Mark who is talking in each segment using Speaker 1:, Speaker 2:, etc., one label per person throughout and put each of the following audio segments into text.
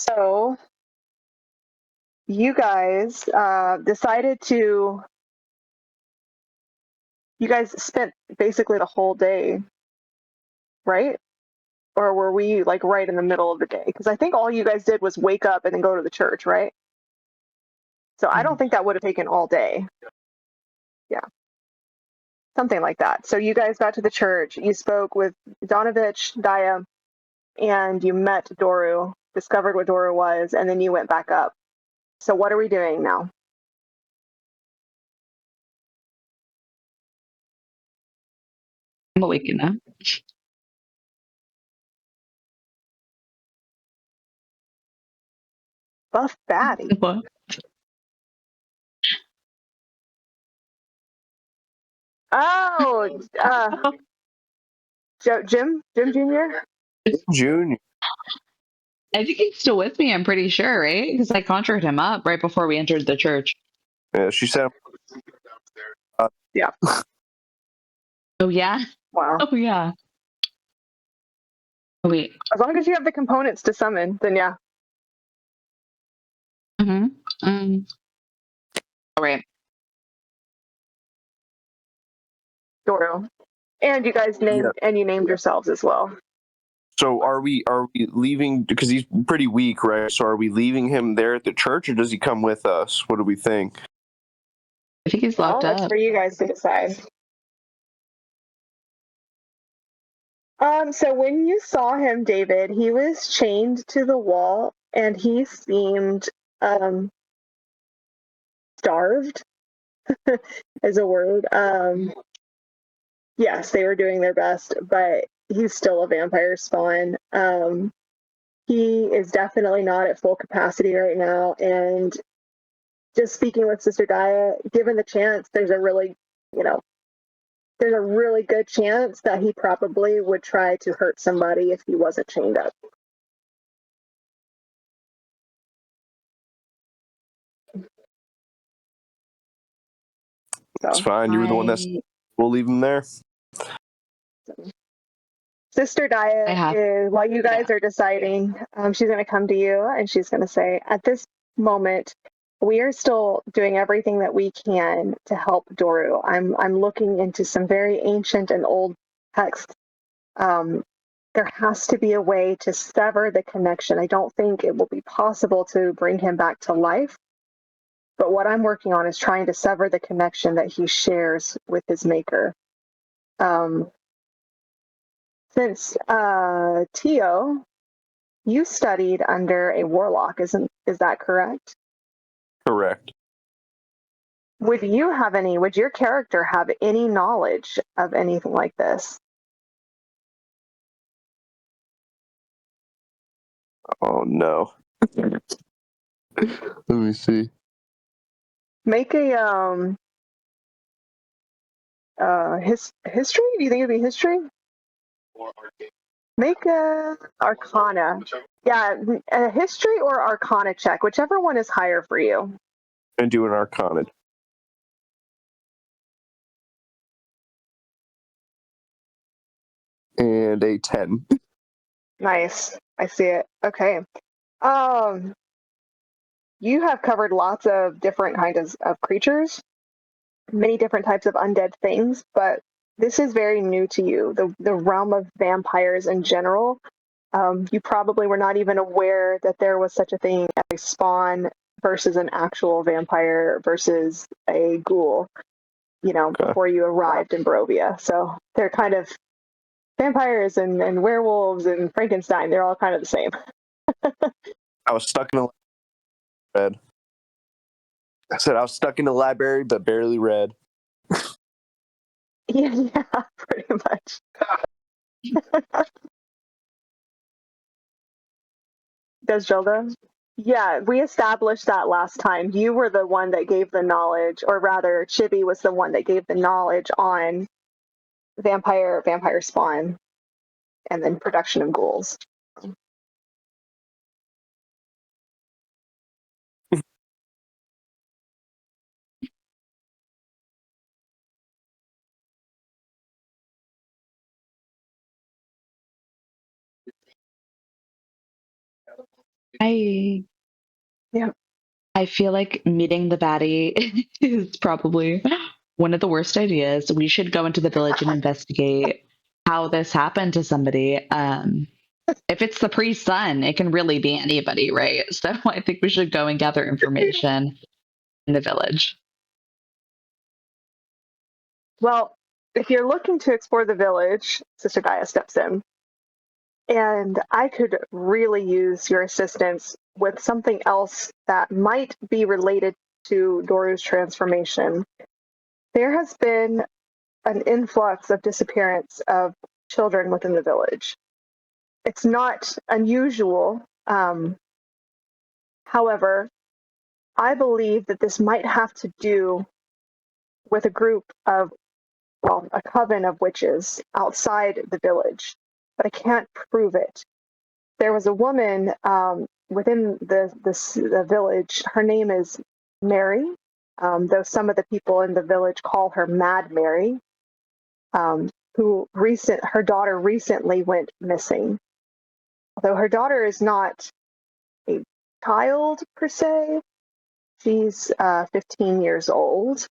Speaker 1: So you guys decided to. You guys spent basically the whole day, right? Or were we like right in the middle of the day? Because I think all you guys did was wake up and then go to the church, right? So I don't think that would have taken all day. Yeah, something like that. So you guys got to the church, you spoke with Donovich, Daya, and you met Doru, discovered what Doru was, and then you went back up. So what are we doing now?
Speaker 2: I'm awake now.
Speaker 1: Buff Batty.
Speaker 2: What?
Speaker 1: Oh, Jim Jr.
Speaker 3: Junior.
Speaker 2: I think he's still with me, I'm pretty sure, right? Because I conjured him up right before we entered the church.
Speaker 3: Yeah, she said.
Speaker 1: Yeah.
Speaker 2: Oh, yeah?
Speaker 1: Wow.
Speaker 2: Oh, yeah. Oh, wait.
Speaker 1: As long as you have the components to summon, then yeah.
Speaker 2: Mm-hmm. All right.
Speaker 1: Doru. And you guys named and you named yourselves as well.
Speaker 3: So are we leaving because he's pretty weak, right? So are we leaving him there at the church, or does he come with us? What do we think?
Speaker 2: I think he's locked
Speaker 1: That's
Speaker 2: up.
Speaker 1: for you guys to decide. So when you saw him, David, he was chained to the wall and he seemed starved is a word. Yes, they were doing their best, but he's still a vampire spawn. He is definitely not at full capacity right now, and just speaking with Sister Gaia, given the chance, there's a really good chance that he probably would try to hurt somebody if he wasn't chained up.
Speaker 3: It's fine. You were the one that's. We'll leave him there.
Speaker 1: Sister Gaia, while you guys are deciding, she's going to come to you and she's going to say, at this moment, we are still doing everything that we can to help Doru. I'm looking into some very ancient and old texts. There has to be a way to sever the connection. I don't think it will be possible to bring him back to life. But what I'm working on is trying to sever the connection that he shares with his maker. Since Tio, you studied under a warlock, is that correct?
Speaker 3: Correct.
Speaker 1: Would your character have any knowledge of anything like this?
Speaker 3: Oh no. Let me see.
Speaker 1: Make a history? Do you think it'd be history? Or arcana. Make a arcana. Yeah, a history or arcana check, whichever one is higher for you.
Speaker 3: And do an arcana. And a 10.
Speaker 1: Nice. I see it. Okay. You have covered lots of different kinds of creatures, many different types of undead things, but this is very new to you. The realm of vampires in general. You probably were not even aware that there was such a thing as a spawn versus an actual vampire versus a ghoul, before you arrived in Barovia. So they're kind of vampires and werewolves and Frankenstein. They're all kind of the same.
Speaker 3: I was stuck in a red. I said I was stuck in the library, but barely read.
Speaker 1: Yeah, pretty much. Does Jilda? Yeah, we established that last time. You were the one that gave the knowledge, or rather, Chibi was the one that gave the knowledge on vampire spawn, and then production of ghouls.
Speaker 2: I
Speaker 1: Yeah.
Speaker 2: I feel like meeting the baddie is probably one of the worst ideas. We should go into the village and investigate how this happened to somebody. If it's the priest's son, it can really be anybody, right? So I think we should go and gather information in the village.
Speaker 1: Well, if you're looking to explore the village, Sister Gaia steps in, and I could really use your assistance with something else that might be related to Doru's transformation. There has been an influx of disappearance of children within the village. It's not unusual. However, I believe that this might have to do with a group of, well, a coven of witches outside the village, but I can't prove it. There was a woman within the village. Her name is Mary, though some of the people in the village call her Mad Mary, her daughter recently went missing. Although her daughter is not a child per se, she's 15 years old.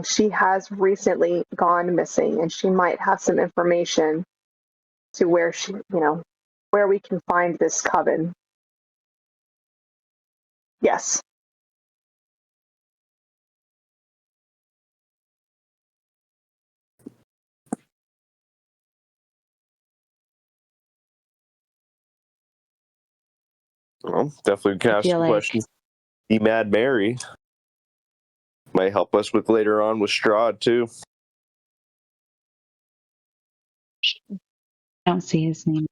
Speaker 1: She has recently gone missing, and she might have some information to where we can find this coven. Yes.
Speaker 3: Well, definitely can
Speaker 2: I
Speaker 3: ask
Speaker 2: feel
Speaker 3: some
Speaker 2: like
Speaker 3: questions. The Mad Mary might help us with later on with Strahd too.
Speaker 2: I don't see his name.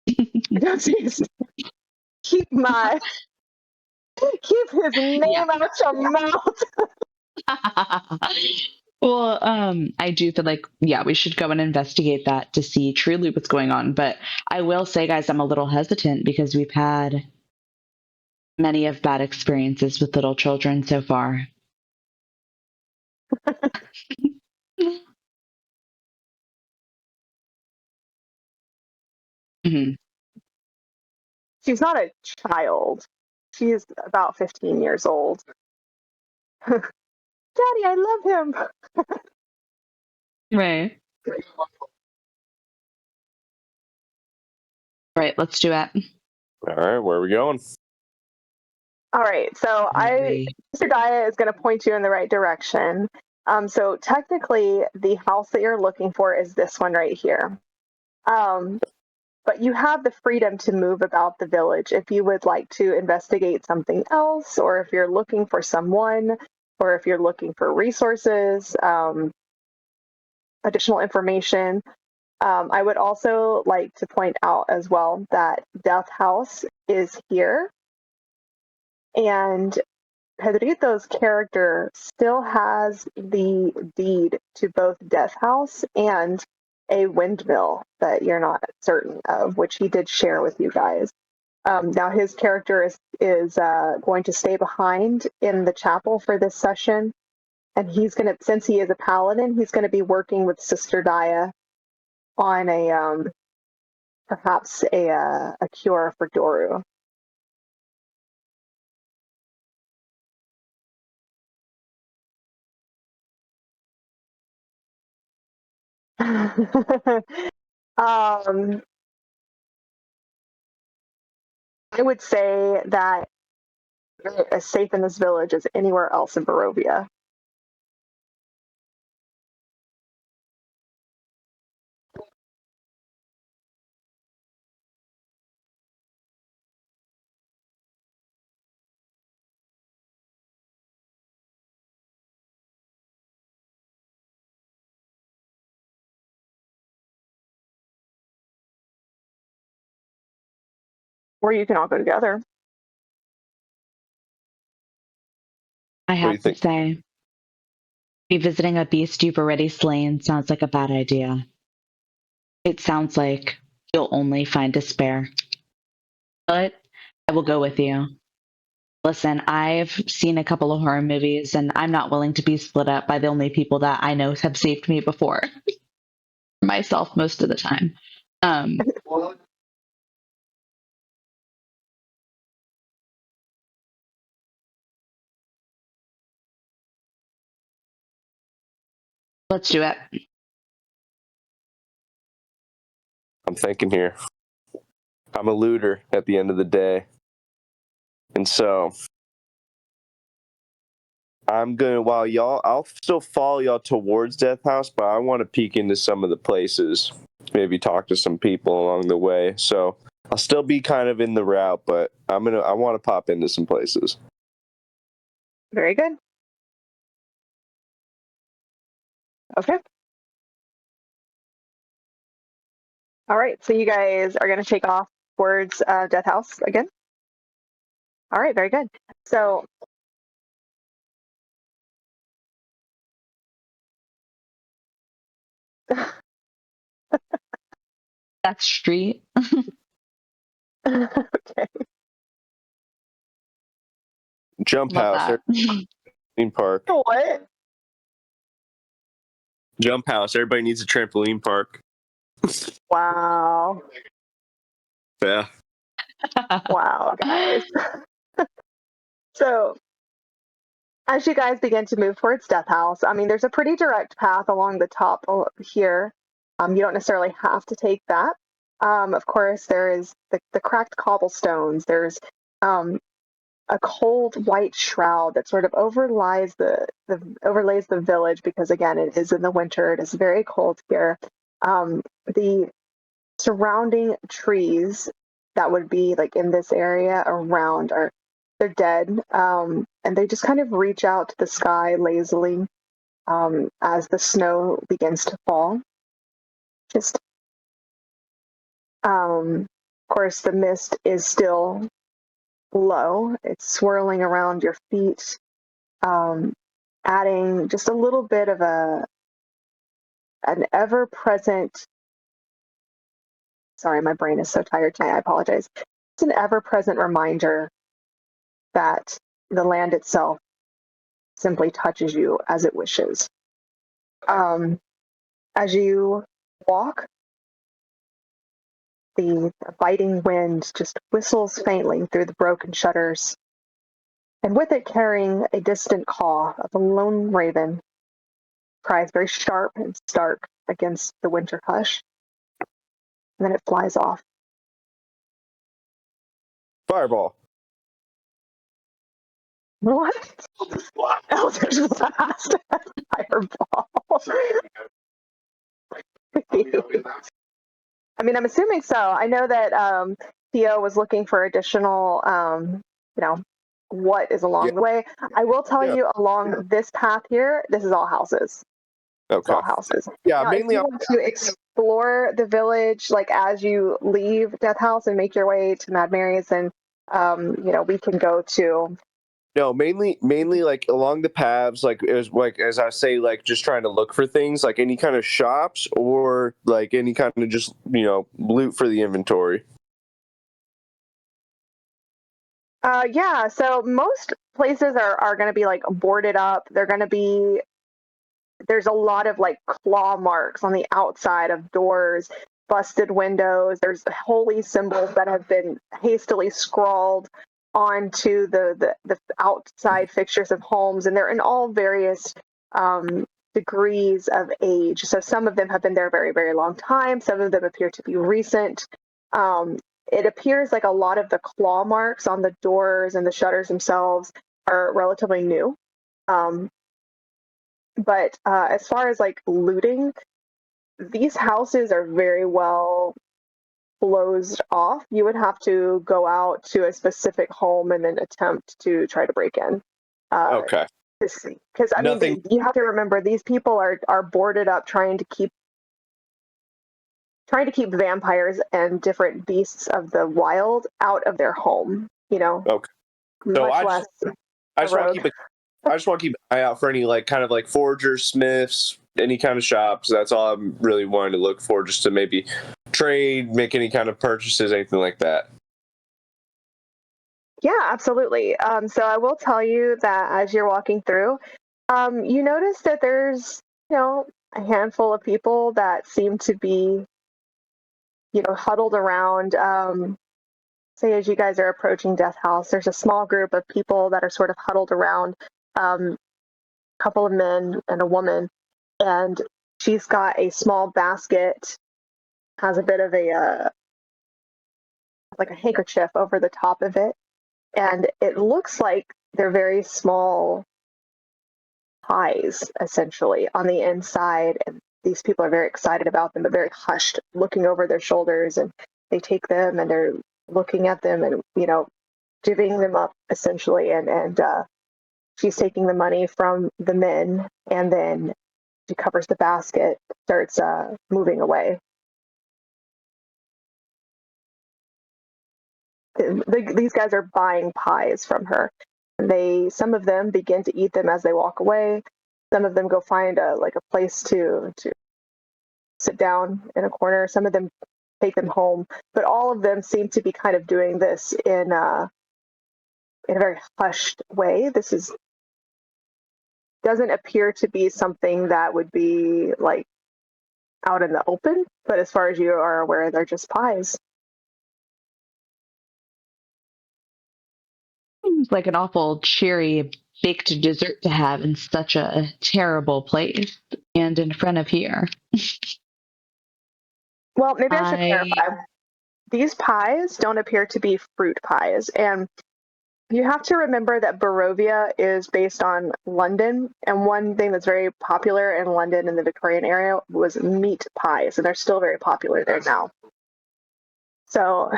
Speaker 1: I don't see his keep his name out your mouth.
Speaker 2: Well, I do feel like, yeah, we should go and investigate that to see truly what's going on. But I will say, guys, I'm a little hesitant because we've had many of bad experiences with little children so far. Mhm.
Speaker 1: She's not a child. She's about 15 years old. Daddy, I love him.
Speaker 2: Right. Right. Let's do it.
Speaker 3: All right, where are we going?
Speaker 1: All right, so Mr. Gaia is going to point you in the right direction. So technically, the house that you're looking for is this one right here. But you have the freedom to move about the village if you would like to investigate something else, or if you're looking for someone, or if you're looking for resources, additional information. I would also like to point out as well that Death House is here. And Pedrito's character still has the deed to both Death House and a windmill that you're not certain of, which he did share with you guys. Now his character is going to stay behind in the chapel for this session, and he's going to, since he is a paladin, he's going to be working with Sister Gaia on perhaps a cure for Doru. I would say that you're as safe in this village as anywhere else in Barovia. Or you can all go together.
Speaker 2: I
Speaker 3: What do you
Speaker 2: have to
Speaker 3: think?
Speaker 2: say, revisiting a beast you've already slain sounds like a bad idea. It sounds like you'll only find despair. But I will go with you. Listen, I've seen a couple of horror movies, and I'm not willing to be split up by the only people that I know have saved me before. Myself, most of the time. Um, Let's do it.
Speaker 3: I'm thinking here. I'm a looter at the end of the day. And so I'm gonna I'll still follow y'all towards Death House, but I want to peek into some of the places, maybe talk to some people along the way. So I'll still be kind of in the route, but I want to pop into some places.
Speaker 1: Very good. Okay. All right. So you guys are going to take off towards Death House again. All right. Very good. So
Speaker 2: That street.
Speaker 1: okay.
Speaker 3: Jump
Speaker 2: Love
Speaker 3: house,
Speaker 2: that.
Speaker 3: trampoline park.
Speaker 1: What?
Speaker 3: Jump house. Everybody needs a trampoline park.
Speaker 1: Wow.
Speaker 3: Yeah.
Speaker 1: Wow, guys. So as you guys begin to move towards Death House, I mean, there's a pretty direct path along the top here. You don't necessarily have to take that. Of course, there is the cracked cobblestones. There's a cold white shroud that sort of overlays the village because again, it is in the winter. It is very cold here. The surrounding trees that would be like in this area around they're dead, and they just kind of reach out to the sky lazily as the snow begins to fall. Just, of course, the mist is still low. It's swirling around your feet, adding just a little bit of an ever-present. Sorry, my brain is so tired tonight. I apologize. It's an ever-present reminder that the land itself simply touches you as it wishes. As you walk, the biting wind just whistles faintly through the broken shutters, and with it carrying a distant caw of a lone raven, cries very sharp and stark against the winter hush, and then it flies off.
Speaker 3: Fireball.
Speaker 1: What? Eldritch Blast. Fireball. I mean, I'm assuming so. I know that Theo was looking for additional, what is along the way. I will tell you, along this path here, this is all houses.
Speaker 3: Okay.
Speaker 1: It's all houses.
Speaker 3: Yeah,
Speaker 1: now,
Speaker 3: mainly.
Speaker 1: If you want to explore the village, like as you leave Death House and make your way to Mad Mary's, and we can go to.
Speaker 3: No, mainly like along the paths, like it was like as I say, like just trying to look for things, like any kind of shops or like any kind of just loot for the inventory.
Speaker 1: Yeah, so most places are going to be like boarded up. There's a lot of like claw marks on the outside of doors, busted windows. There's holy symbols that have been hastily scrawled onto the outside fixtures of homes, and they're in all various degrees of age. So some of them have been there a very, very long time. Some of them appear to be recent. It appears like a lot of the claw marks on the doors and the shutters themselves are relatively new. But as far as like looting, these houses are very well closed off. You would have to go out to a specific home and then attempt to try to break in.
Speaker 3: Okay.
Speaker 1: Because I
Speaker 3: Nothing.
Speaker 1: mean, you have to remember these people are boarded up trying to keep vampires and different beasts of the wild out of their home.
Speaker 3: Okay. So I just want to keep an eye out for any like kind of like forgers, smiths, any kind of shops. That's all I'm really wanting to look for, just to maybe trade, make any kind of purchases, anything like that.
Speaker 1: Yeah, absolutely. So I will tell you that as you're walking through, you notice that there's, a handful of people that seem to be, huddled around. Say as you guys are approaching Death House, there's a small group of people that are sort of huddled around, a couple of men and a woman. and she's got a small basket, has a bit of a like a handkerchief over the top of it, and it looks like they're very small pies, essentially, on the inside. And these people are very excited about them, but very hushed, looking over their shoulders. And they take them and they're looking at them and, divvying them up, essentially. And she's taking the money from the men, and then she covers the basket, starts moving away. These guys are buying pies from her. Some of them begin to eat them as they walk away. Some of them go find a place to sit down in a corner. Some of them take them home, but all of them seem to be kind of doing this in a very hushed way. Doesn't appear to be something that would be like out in the open, but as far as you are aware, they're just pies.
Speaker 2: Seems like an awful cheery baked dessert to have in such a terrible place and in front of here.
Speaker 1: Well, maybe I should clarify. These pies don't appear to be fruit pies, and you have to remember that Barovia is based on London, and one thing that's very popular in London in the Victorian era was meat pies, and they're still very popular there now. So,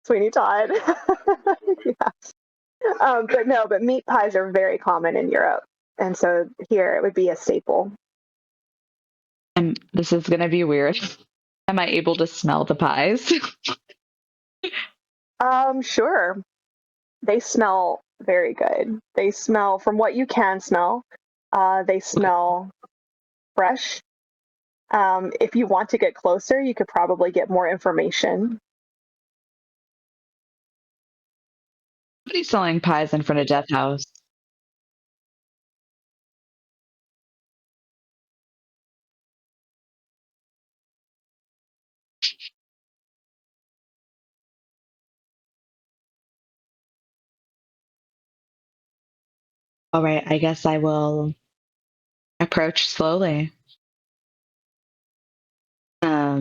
Speaker 1: Sweeney Todd. Yes. But meat pies are very common in Europe, and so here it would be a staple.
Speaker 2: And this is going to be weird. Am I able to smell the pies?
Speaker 1: Sure. They smell very good. They smell, from what you can smell, they smell fresh. If you want to get closer, you could probably get more information.
Speaker 2: Somebody's selling pies in front of Death House. All right, I guess I will approach slowly. Why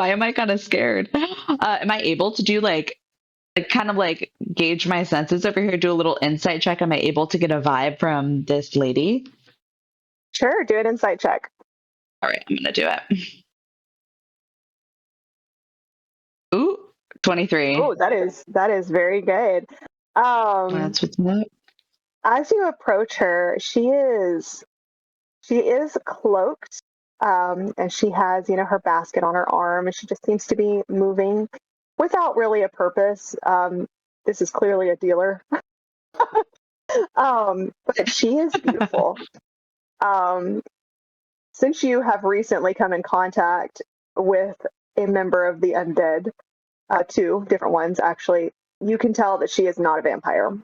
Speaker 2: am I kind of scared? Am I able to do kind of gauge my senses over here, do a little insight check? Am I able to get a vibe from this lady?
Speaker 1: Sure, do an insight check.
Speaker 2: All right, I'm going to do it. Ooh, 23.
Speaker 1: Oh, that is very good.
Speaker 2: That's what's up.
Speaker 1: As you approach her, she is cloaked, and she has, her basket on her arm, and she just seems to be moving without really a purpose. This is clearly a dealer. But she is beautiful. Since you have recently come in contact with a member of the undead, two different ones actually, you can tell that she is not a vampire.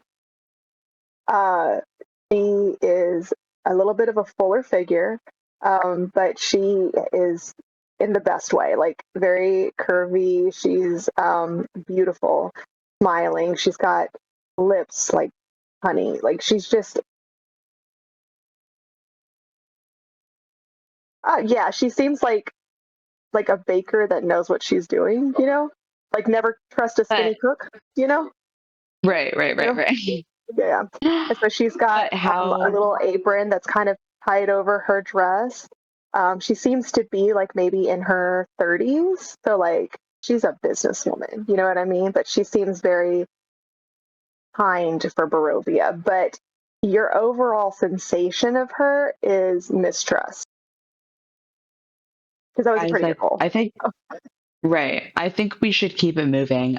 Speaker 1: She is a little bit of a fuller figure, but she is in the best way, like very curvy. She's beautiful, smiling. She's got lips like honey. Like she's just, yeah, she seems like a baker that knows what she's doing, like never trust a skinny cook,
Speaker 2: Right.
Speaker 1: Yeah. And so she's got a little apron that's kind of tied over her dress. She seems to be like maybe in her 30s. So like she's a businesswoman, you know what I mean? But she seems very kind for Barovia. But your overall sensation of her is mistrust. Because that was a pretty good goal.
Speaker 2: I think, right. I think we should keep it moving.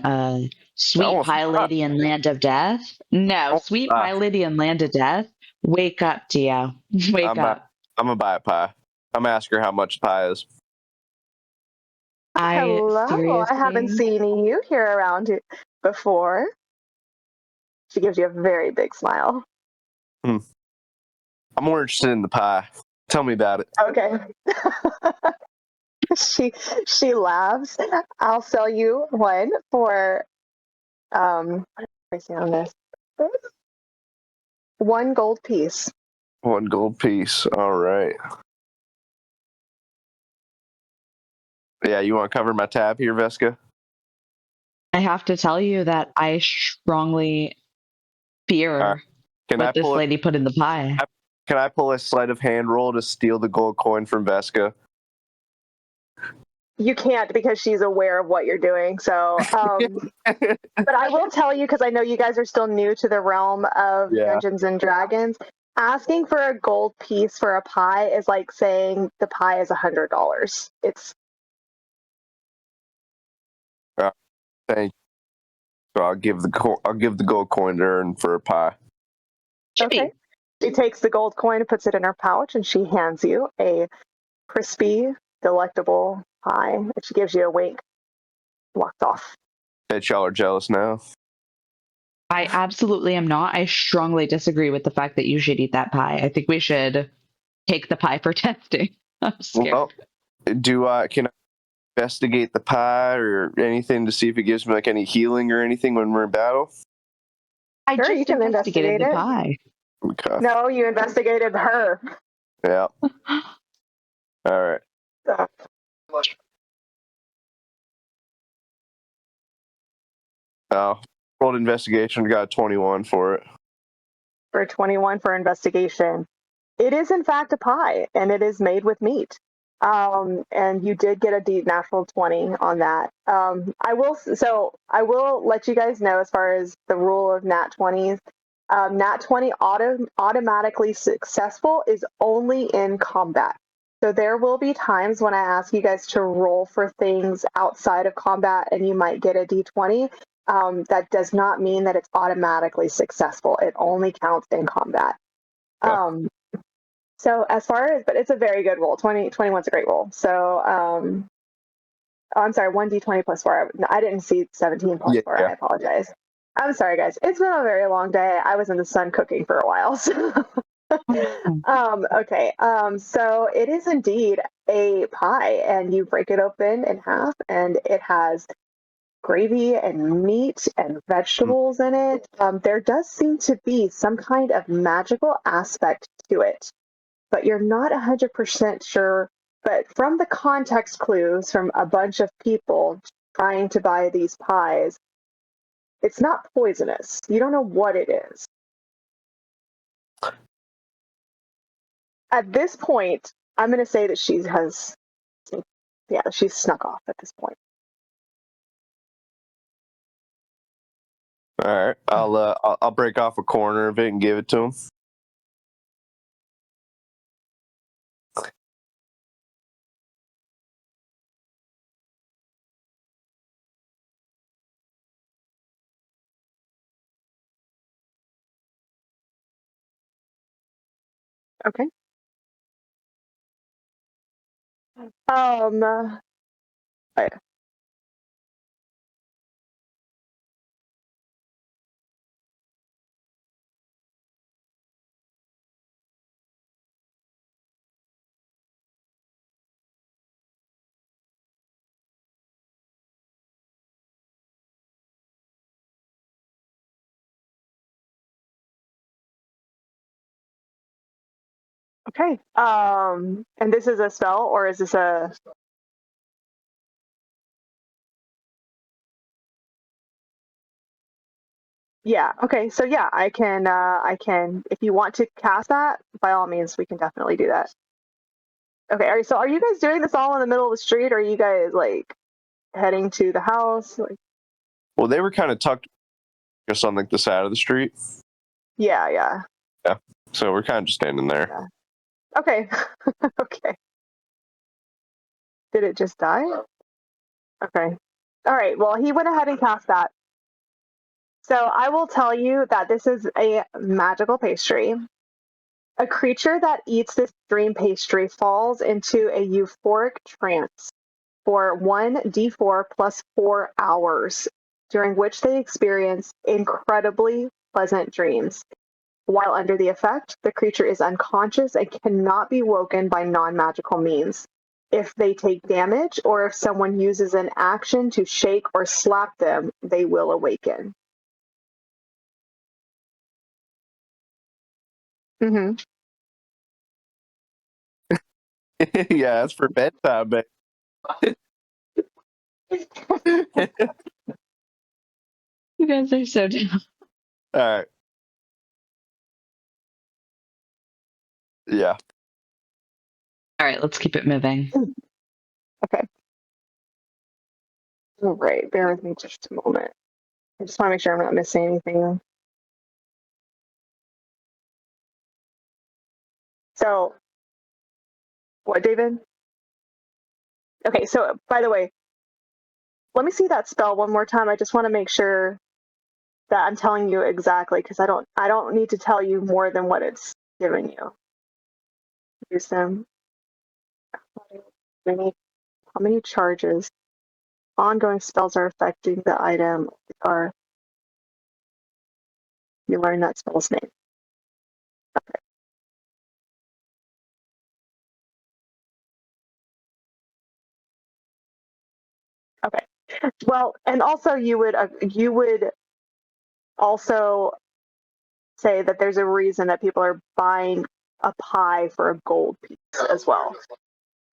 Speaker 2: Sweet Pie Lady and Land of Death? No, Sweet Pie Lady and Land of Death? Wake up, Dio. Wake up.
Speaker 3: I'm going to buy a pie. I'm going to ask her how much pie is.
Speaker 1: Hello, seriously? I haven't seen you here around before. She gives you a very big smile.
Speaker 3: I'm more interested in the pie. Tell me about it.
Speaker 1: Okay. She laughs. I'll sell you one for what did I say on this? 1 gold piece.
Speaker 3: 1 gold piece. All right. Yeah, you want to cover my tab here, Veska?
Speaker 2: I have to tell you that I strongly fear what this lady put in the pie.
Speaker 3: Can I pull a sleight of hand roll to steal the gold coin from Veska?
Speaker 1: You can't because she's aware of what you're doing. So, but I will tell you, because I know you guys are still new to the realm of Dungeons and Dragons. Asking for a gold piece for a pie is like saying the pie is $100. It's.
Speaker 3: Thank you. So I'll give the gold coin to her for a pie.
Speaker 1: Okay. She takes the gold coin and puts it in her pouch, and she hands you a crispy, delectable pie. And she gives you a wink. Walks off.
Speaker 3: Bet y'all are jealous now.
Speaker 2: I absolutely am not. I strongly disagree with the fact that you should eat that pie. I think we should take the pie for testing. I'm scared.
Speaker 3: Well, can I investigate the pie or anything to see if it gives me like any healing or anything when we're in battle?
Speaker 2: I just
Speaker 1: you can
Speaker 2: investigated the pie.
Speaker 3: Okay.
Speaker 1: No, you investigated her.
Speaker 3: Yeah. All right. Rolled investigation. Got a 21 for it.
Speaker 1: For 21 for investigation. It is in fact a pie, and it is made with meat. And you did get a deep natural 20 on that. I will let you guys know as far as the rule of nat 20s. Nat 20 automatically successful is only in combat. So there will be times when I ask you guys to roll for things outside of combat and you might get a d20. That does not mean that it's automatically successful. It only counts in combat. So as far as, but it's a very good roll. 21's a great roll. So, I'm sorry, 1d20 plus 4. I didn't see 17 plus 4. I apologize. I'm sorry, guys. It's been a very long day. I was in the sun cooking for a while. So. Okay. So it is indeed a pie, and you break it open in half, and it has gravy and meat and vegetables in it. There does seem to be some kind of magical aspect to it, but you're not 100% sure. But from the context clues from a bunch of people trying to buy these pies, it's not poisonous. You don't know what it is. At this point, I'm going to say that she's snuck off at this point.
Speaker 3: All right, I'll break off a corner of it and give it to him.
Speaker 1: Okay. Oh, yeah. Okay. And this is a spell, or is this a? Yeah. Okay. So yeah, I can. If you want to cast that, by all means, we can definitely do that. Okay. So are you guys doing this all in the middle of the street, or are you guys like heading to the house? Like...
Speaker 3: Well, they were kind of tucked just on like the side of the street.
Speaker 1: Yeah. Yeah.
Speaker 3: Yeah. So we're kind of just standing there.
Speaker 1: Yeah. Okay. Okay. Did it just die? Okay. All right. Well, he went ahead and cast that. So I will tell you that this is a magical pastry. A creature that eats this dream pastry falls into a euphoric trance for 1d4 plus 4 hours, during which they experience incredibly pleasant dreams. While under the effect, the creature is unconscious and cannot be woken by non-magical means. If they take damage, or if someone uses an action to shake or slap them, they will awaken. Mm-hmm.
Speaker 3: Yeah, that's for bedtime, man.
Speaker 2: You guys are so dumb.
Speaker 3: All right. Yeah.
Speaker 2: All right, let's keep it moving.
Speaker 1: Okay. All right, bear with me just a moment. I just want to make sure I'm not missing anything. So, what, David? Okay, so by the way, let me see that spell one more time. I just want to make sure that I'm telling you exactly, because I don't need to tell you more than what it's giving you. Use them. How many charges? Ongoing spells are affecting the item. Or you learn that spell's name. Okay. Well, and also you would also say that there's a reason that people are buying a pie for a gold piece as well.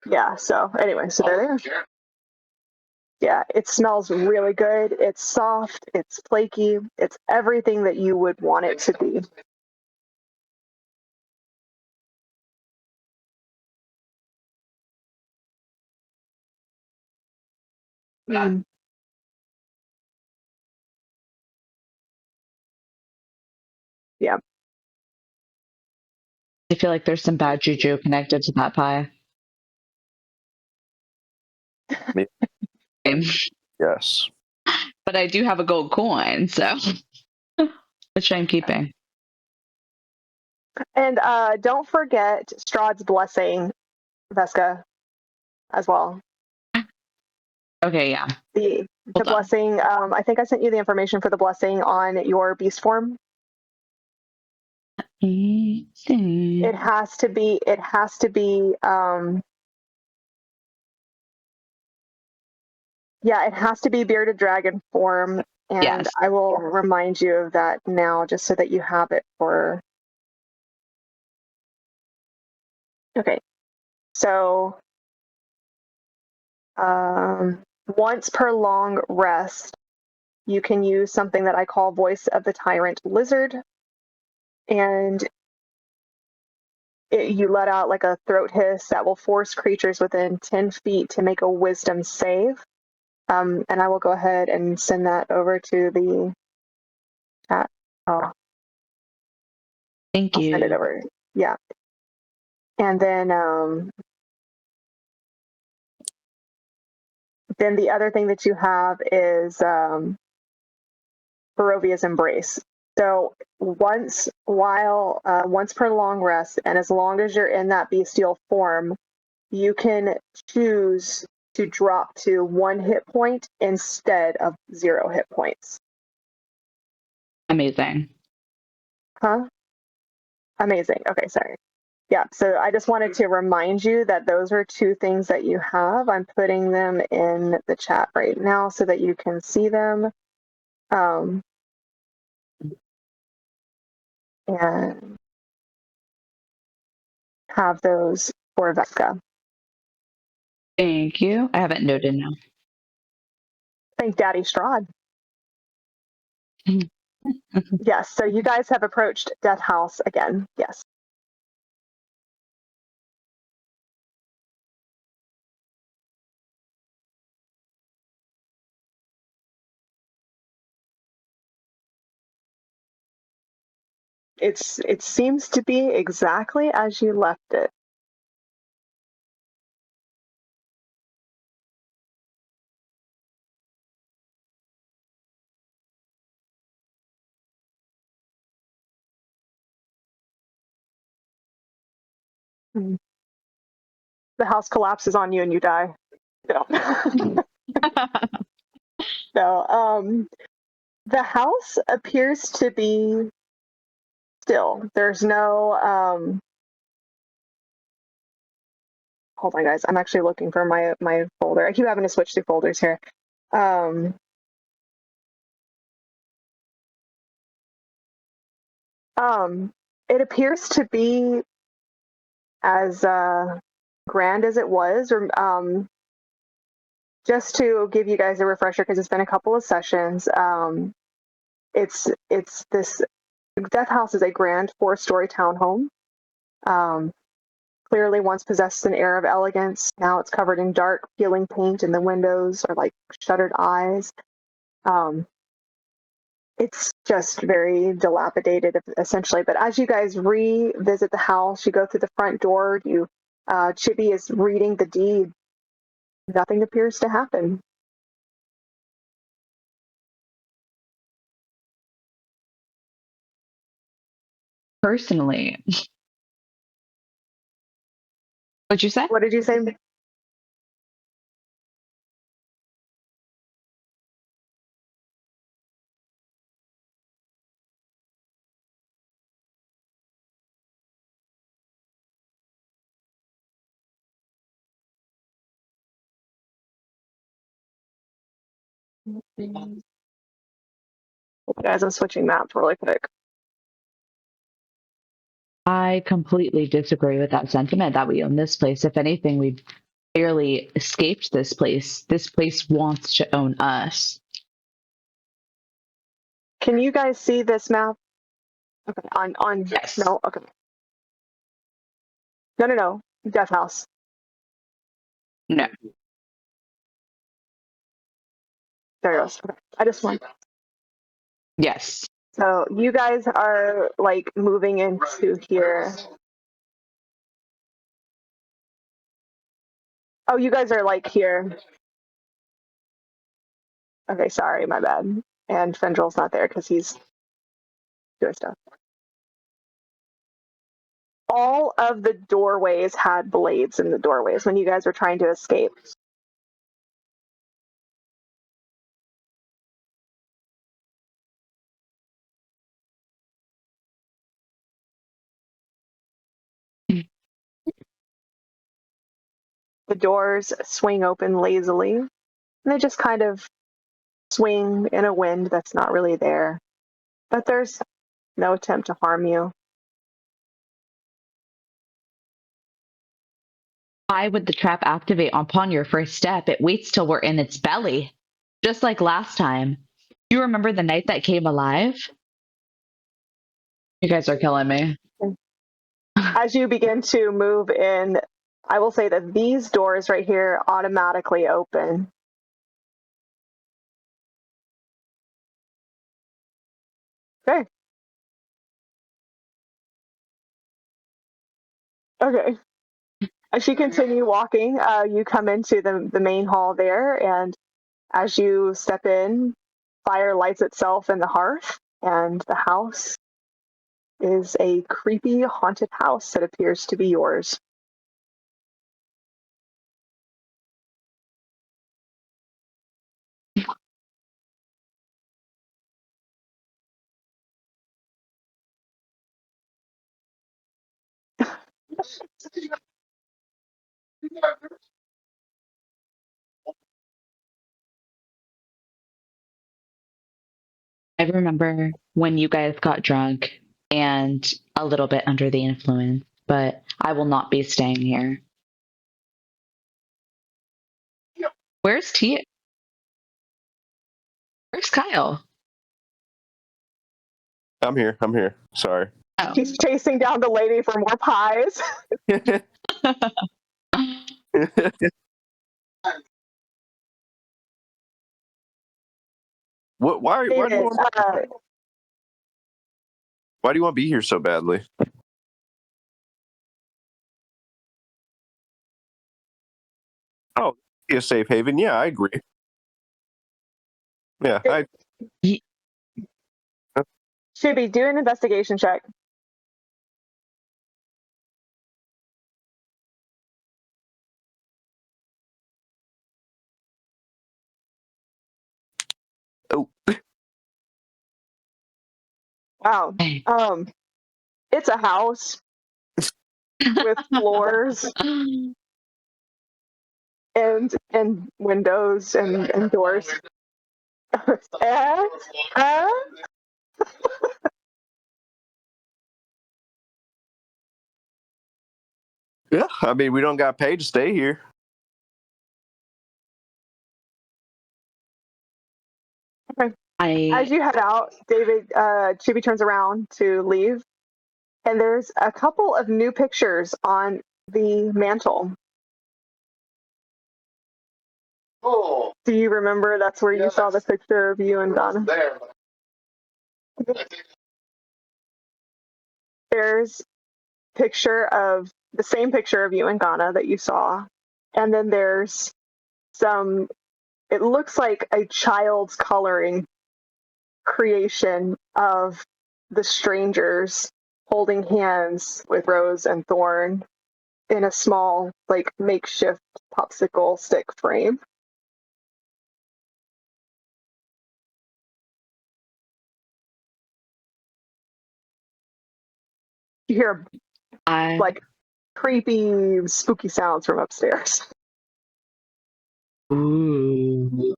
Speaker 1: Yeah. So anyway, so there. Yeah, it smells really good. It's soft. It's flaky. It's everything that you would want it to be. Mm. Yeah.
Speaker 2: I feel like there's some bad juju connected to that pie.
Speaker 3: Yes.
Speaker 2: But I do have a gold coin, so which I'm keeping.
Speaker 1: And don't forget Strahd's blessing, Vesca, as well.
Speaker 2: Okay, yeah.
Speaker 1: The blessing. I think I sent you the information for the blessing on your beast form. It has to be. It has to be. Yeah, it has to be bearded dragon form, and
Speaker 2: Yes.
Speaker 1: I will remind you of that now, just so that you have it for. Okay, so once per long rest, you can use something that I call Voice of the Tyrant Lizard, and you let out like a throat hiss that will force creatures within 10 feet to make a wisdom save. And I will go ahead and send that over to the chat. Oh,
Speaker 2: Thank you.
Speaker 1: I'll send it over. Yeah. And then the other thing that you have is Barovia's Embrace. So once per long rest, and as long as you're in that bestial form, you can choose to drop to 1 hit point instead of 0 hit points.
Speaker 2: Amazing.
Speaker 1: Huh? Amazing. Okay, sorry. Yeah, so I just wanted to remind you that those are 2 things that you have. I'm putting them in the chat right now so that you can see them. And have those for Vesca.
Speaker 2: Thank you. I have it noted now.
Speaker 1: Thank Daddy Strahd. Yes, so you guys have approached Death House again. Yes. It seems to be exactly as you left it. The house collapses on you and you die. No. No. The house appears to be still. There's no hold on guys. I'm actually looking for my folder. I keep having to switch through folders here. It appears to be as grand as it was, or just to give you guys a refresher, because it's been a couple of sessions. It's this Death House is a grand 4-story townhome. Clearly once possessed an air of elegance. Now it's covered in dark, peeling paint, and the windows are like shuttered eyes. It's just very dilapidated, essentially. But as you guys revisit the house, you go through the front door. Chibi is reading the deed. Nothing appears to happen.
Speaker 2: Personally, what'd you say?
Speaker 1: What did you say? Guys, I'm switching maps really quick.
Speaker 2: I completely disagree with that sentiment that we own this place. If anything, we've barely escaped this place. This place wants to own us.
Speaker 1: Can you guys see this map? Okay, on
Speaker 2: Yes.
Speaker 1: No, okay. No. Death House.
Speaker 2: No.
Speaker 1: There it goes. Okay. I just want.
Speaker 2: Yes.
Speaker 1: So you guys are like moving into here. Oh, you guys are like here. Okay, sorry, my bad. And Fendrel's not there because he's doing stuff. All of the doorways had blades in the doorways when you guys were trying to escape. The doors swing open lazily, and they just kind of swing in a wind that's not really there. But there's no attempt to harm you.
Speaker 2: Why would the trap activate upon your first step? It waits till we're in its belly. Just like last time. You remember the night that came alive? You guys are killing me.
Speaker 1: As you begin to move in, I will say that these doors right here automatically open. Okay. Okay. As you continue walking, you come into the main hall there, and as you step in, fire lights itself in the hearth, and the house is a creepy, haunted house that appears to be yours.
Speaker 2: I remember when you guys got drunk and a little bit under the influence, but I will not be staying here. Where's Tia? Where's Kyle?
Speaker 3: I'm here. Sorry.
Speaker 2: Oh.
Speaker 1: He's chasing down the lady for more pies.
Speaker 3: What? Why do you want to be here so badly? Oh, be a safe haven. Yeah, I agree. Yeah,
Speaker 1: Should be do an investigation check.
Speaker 3: Oh.
Speaker 1: Wow. It's a house with floors and windows and doors.
Speaker 3: Yeah, I mean, we don't got paid to stay here.
Speaker 1: Okay. As you head out, David, Chibi turns around to leave, and there's a couple of new pictures on the mantle. Oh. Do you remember that's where you saw the picture of you and Donna? There's picture of the same picture of you and Ghana that you saw, and then there's some, it looks like a child's coloring creation of the strangers holding hands with Rose and Thorn in a small, like, makeshift popsicle stick frame. You hear like creepy, spooky sounds from upstairs.
Speaker 2: Ooh.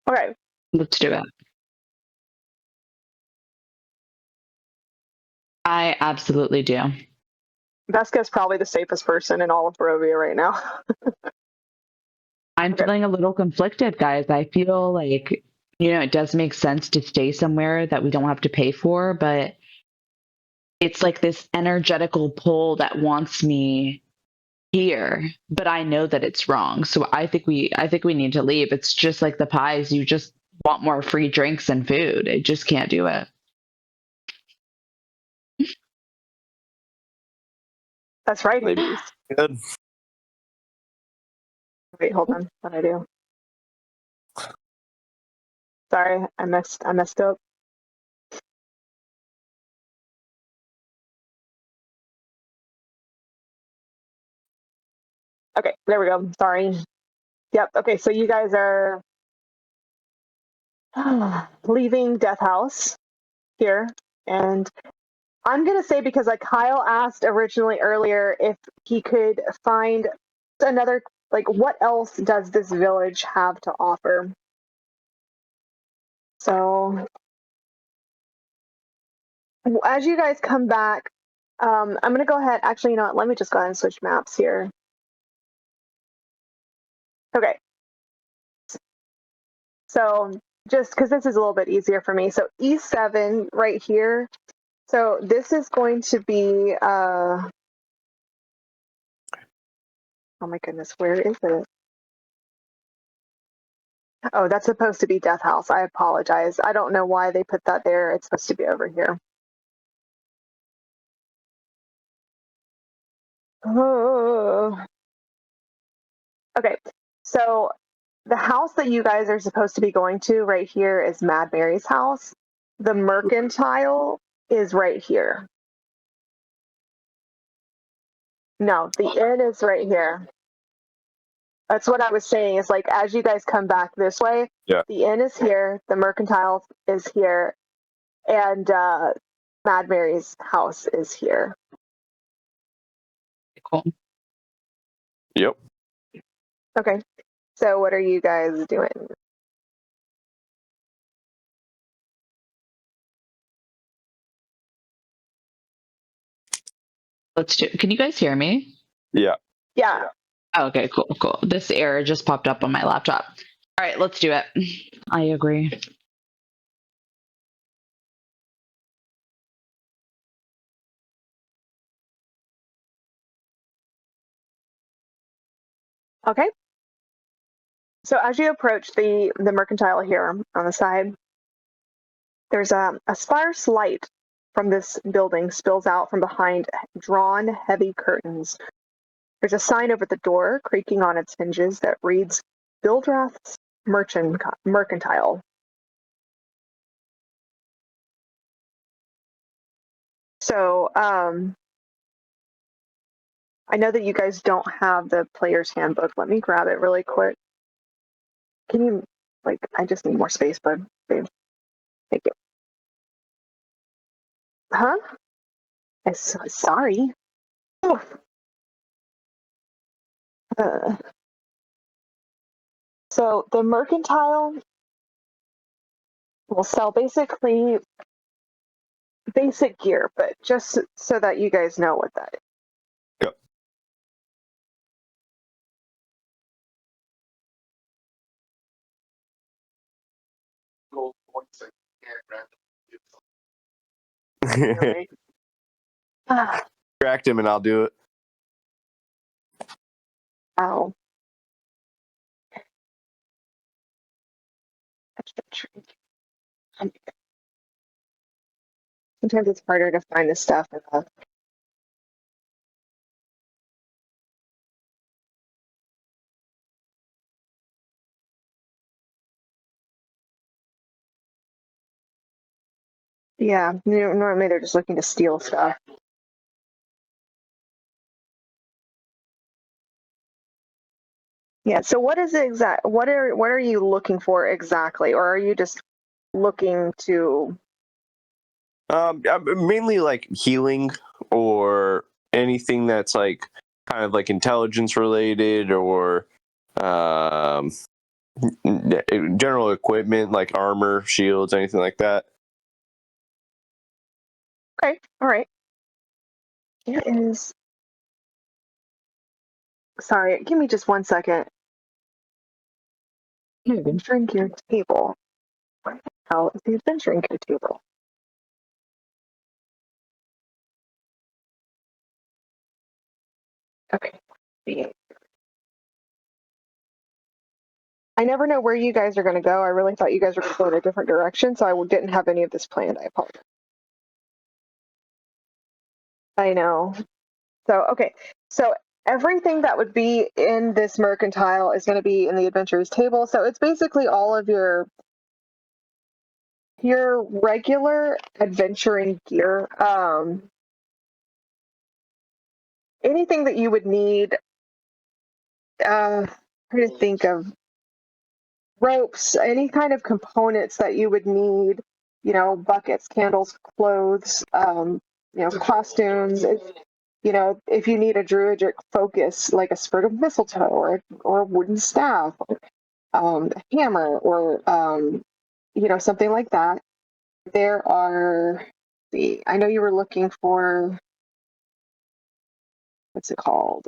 Speaker 1: Okay.
Speaker 2: Let's do it. I absolutely do.
Speaker 1: Veska's probably the safest person in all of Barovia right now.
Speaker 2: I'm feeling a little conflicted, guys. I feel like, it does make sense to stay somewhere that we don't have to pay for, but it's like this energetical pull that wants me here, but I know that it's wrong. So I think we need to leave. It's just like the pies. You just want more free drinks and food. I just can't do it.
Speaker 1: That's right.
Speaker 3: Good.
Speaker 1: Wait, hold on. What I do? Sorry, I messed up. Okay, there we go. Sorry. Yep. Okay, so you guys are leaving Death House here, and I'm gonna say, because like Kyle asked originally earlier if he could find another, like, what else does this village have to offer? So as you guys come back, I'm gonna go ahead. Actually, you know what? Let me just go ahead and switch maps here. Okay. So just because this is a little bit easier for me. So E7 right here. So this is going to be, oh my goodness, where is it? Oh, that's supposed to be Death House. I apologize. I don't know why they put that there. It's supposed to be over here. Oh. Okay, so the house that you guys are supposed to be going to right here is Mad Mary's house. The Mercantile is right here. No, the inn is right here. That's what I was saying. Is like, as you guys come back this way,
Speaker 3: yeah,
Speaker 1: the inn is here, the Mercantile is here, and Mad Mary's house is here.
Speaker 2: Cool.
Speaker 3: Yep.
Speaker 1: Okay. So what are you guys doing?
Speaker 2: Let's do. Can you guys hear me?
Speaker 3: Yeah.
Speaker 1: Yeah.
Speaker 2: Oh, okay, cool. This error just popped up on my laptop. All right, let's do it. I agree.
Speaker 1: Okay. So as you approach the Mercantile here on the side, there's a sparse light from this building spills out from behind drawn heavy curtains. There's a sign over the door, creaking on its hinges, that reads, Bildrath's Mercantile. So, I know that you guys don't have the player's handbook. Let me grab it really quick. Can you, like, I just need more space, bud. Thank you. Huh? Sorry. Oh, So the mercantile will sell basically basic gear, but just so that you guys know what that is. Really?
Speaker 3: Distract him and I'll do it.
Speaker 1: Ow. Sometimes it's harder to find this stuff. Yeah, normally they're just looking to steal stuff. Yeah, so what is it what are you looking for exactly, or are you just looking to
Speaker 3: mainly like healing or anything that's like kind of like intelligence related or general equipment like armor, shields, anything like that.
Speaker 1: Okay, all right. It is. Sorry, give me just 1 second. Adventuring gear table. Where the hell is the adventuring gear table? Okay. I never know where you guys are going to go. I really thought you guys were going to go in a different direction, so I didn't have any of this planned. I apologize. I know. So, okay. So everything that would be in this mercantile is going to be in the adventurers table. So it's basically all of your regular adventuring gear. Anything that you would need. Trying to think of ropes, any kind of components that you would need. Buckets, candles, clothes. Costumes. If you need a druidic focus, like a sprig of mistletoe or a wooden staff, a hammer, or something like that. There are. I know you were looking for. What's it called?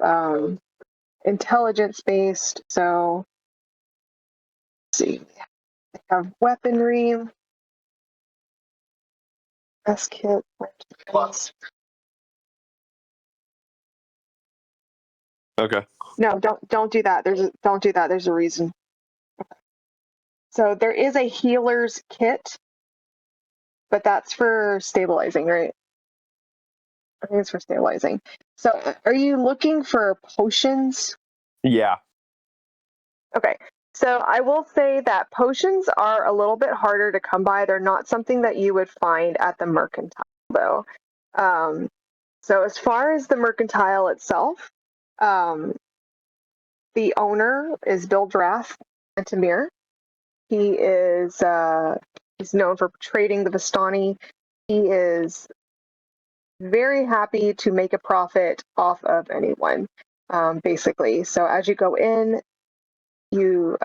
Speaker 1: Intelligence based. So, let's see. They have weaponry. Rest kit.
Speaker 3: Okay.
Speaker 1: No, don't do that. Don't do that. There's a reason. So there is a healer's kit, but that's for stabilizing, right? I think it's for stabilizing. So are you looking for potions?
Speaker 3: Yeah.
Speaker 1: Okay. So I will say that potions are a little bit harder to come by. They're not something that you would find at the mercantile, though. So as far as the mercantile itself, the owner is Bill Drath and Tamir. He is he's known for trading the Vistani. He is very happy to make a profit off of anyone, basically. So as you go in, he's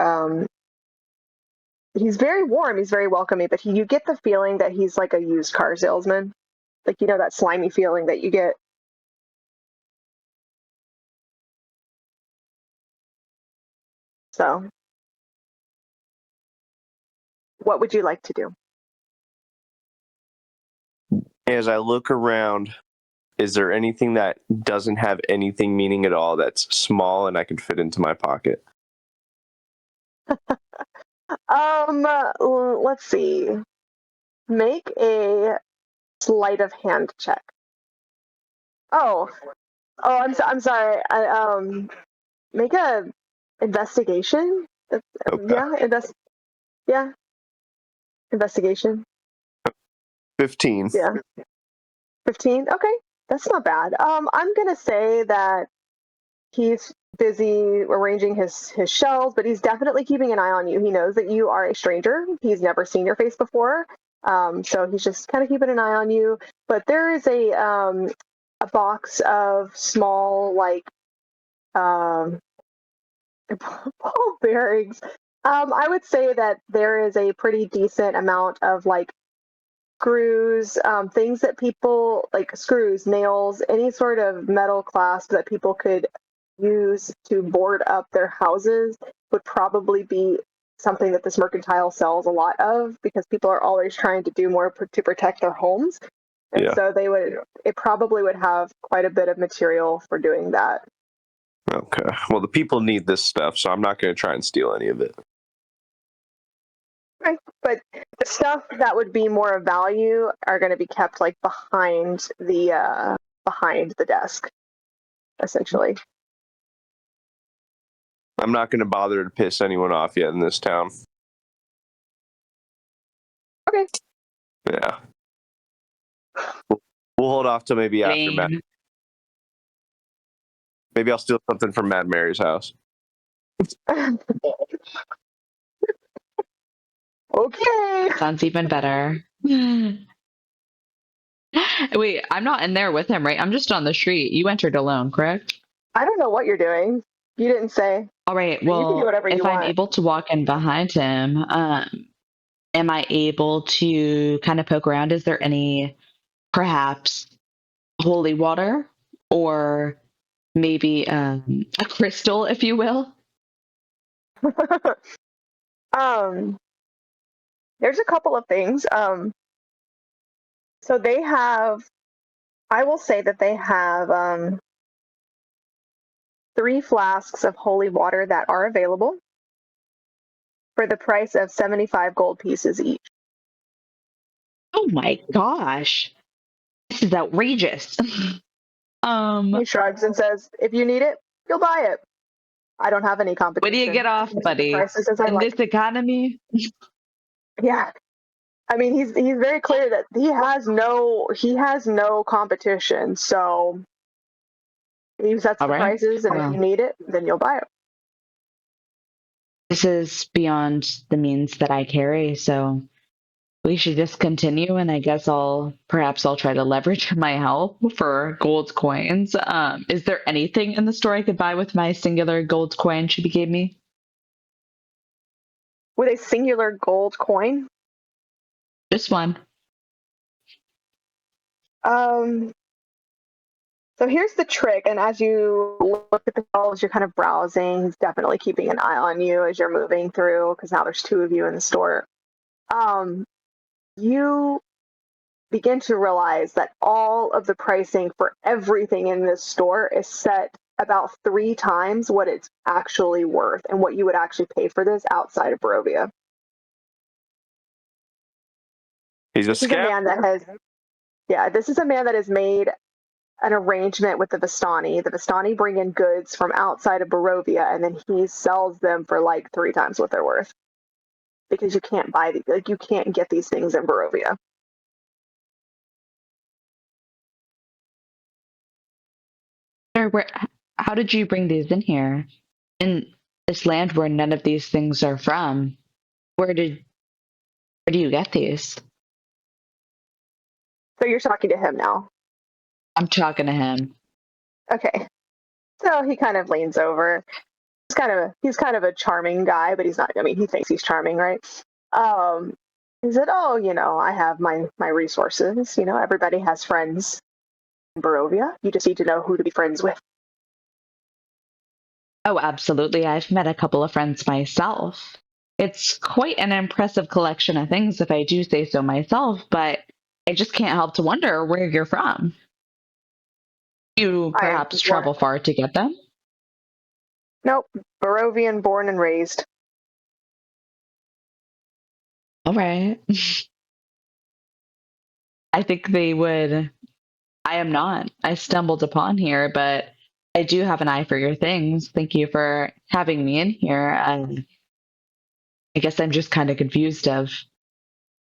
Speaker 1: very warm. He's very welcoming, but you get the feeling that he's like a used car salesman, like that slimy feeling that you get. So, what would you like to do?
Speaker 3: As I look around, is there anything that doesn't have anything meaning at all that's small and I can fit into my pocket?
Speaker 1: Let's see. Make a sleight of hand check. Oh, I'm sorry. Make a investigation.
Speaker 3: Okay.
Speaker 1: Yeah, investigation.
Speaker 3: 15.
Speaker 1: Yeah, 15. Okay, that's not bad. I'm gonna say that he's busy arranging his shelves, but he's definitely keeping an eye on you. He knows that you are a stranger. He's never seen your face before, so he's just kind of keeping an eye on you. But there is a box of small, like, Ball bearings. I would say that there is a pretty decent amount of like screws, things that people like screws, nails, any sort of metal clasp that people could use to board up their houses would probably be something that this mercantile sells a lot of because people are always trying to do more to protect their homes. And so it probably would have quite a bit of material for doing that.
Speaker 3: Okay. Well, the people need this stuff, so I'm not going to try and steal any of it.
Speaker 1: Right. But the stuff that would be more of value are going to be kept like behind the desk, essentially.
Speaker 3: I'm not going to bother to piss anyone off yet in this town.
Speaker 1: Okay.
Speaker 3: Yeah. We'll hold off till maybe after Matt. Maybe I'll steal something from Mad Mary's house.
Speaker 1: Okay.
Speaker 2: Sounds even better. Wait, I'm not in there with him, right? I'm just on the street. You entered alone, correct?
Speaker 1: I don't know what you're doing. You didn't say.
Speaker 2: All right.
Speaker 1: You can do
Speaker 2: Well,
Speaker 1: whatever
Speaker 2: if
Speaker 1: you
Speaker 2: I'm
Speaker 1: want.
Speaker 2: able to walk in behind him, am I able to kind of poke around? Is there any, perhaps, holy water or maybe a crystal, if you will?
Speaker 1: There's a couple of things. So they have. I will say that they have 3 flasks of holy water that are available for the price of 75 gold pieces each.
Speaker 2: Oh my gosh. This is outrageous.
Speaker 1: He shrugs and says, if you need it, you'll buy it. I don't have any competition.
Speaker 2: What do you get off, buddy? In this economy?
Speaker 1: Yeah. I mean, he's very clear that he has no competition. So he sets the prices, and if you need it, then you'll buy it.
Speaker 2: This is beyond the means that I carry, so we should just continue, and I guess perhaps I'll try to leverage my help for gold coins. Is there anything in the store I could buy with my singular gold coin she gave me?
Speaker 1: With a singular gold coin?
Speaker 2: Just one.
Speaker 1: So here's the trick, and as you look at the shelves, you're kind of browsing. He's definitely keeping an eye on you as you're moving through, because now there's 2 of you in the store. You begin to realize that all of the pricing for everything in this store is set about 3 times what it's actually worth and what you would actually pay for this outside of Barovia.
Speaker 3: He's a scam.
Speaker 1: This is a man that has made an arrangement with the Vistani. The Vistani bring in goods from outside of Barovia, and then he sells them for like 3 times what they're worth. Because you can't you can't get these things in Barovia.
Speaker 2: How did you bring these in here? In this land where none of these things are from, where do you get these?
Speaker 1: So you're talking to him now?
Speaker 2: I'm talking to him.
Speaker 1: Okay. So he kind of leans over. He's kind of a charming guy, but he's not. I mean, he thinks he's charming, right? He said, "Oh, I have my resources. Everybody has friends in Barovia. You just need to know who to be friends with."
Speaker 2: Oh, absolutely. I've met a couple of friends myself. It's quite an impressive collection of things, if I do say so myself, but I just can't help to wonder where you're from. You perhaps travel far to get them?
Speaker 1: Nope. Barovian born and raised.
Speaker 2: All right. I think they would. I am not. I stumbled upon here, but I do have an eye for your things. Thank you for having me in here. I guess I'm just kind of confused of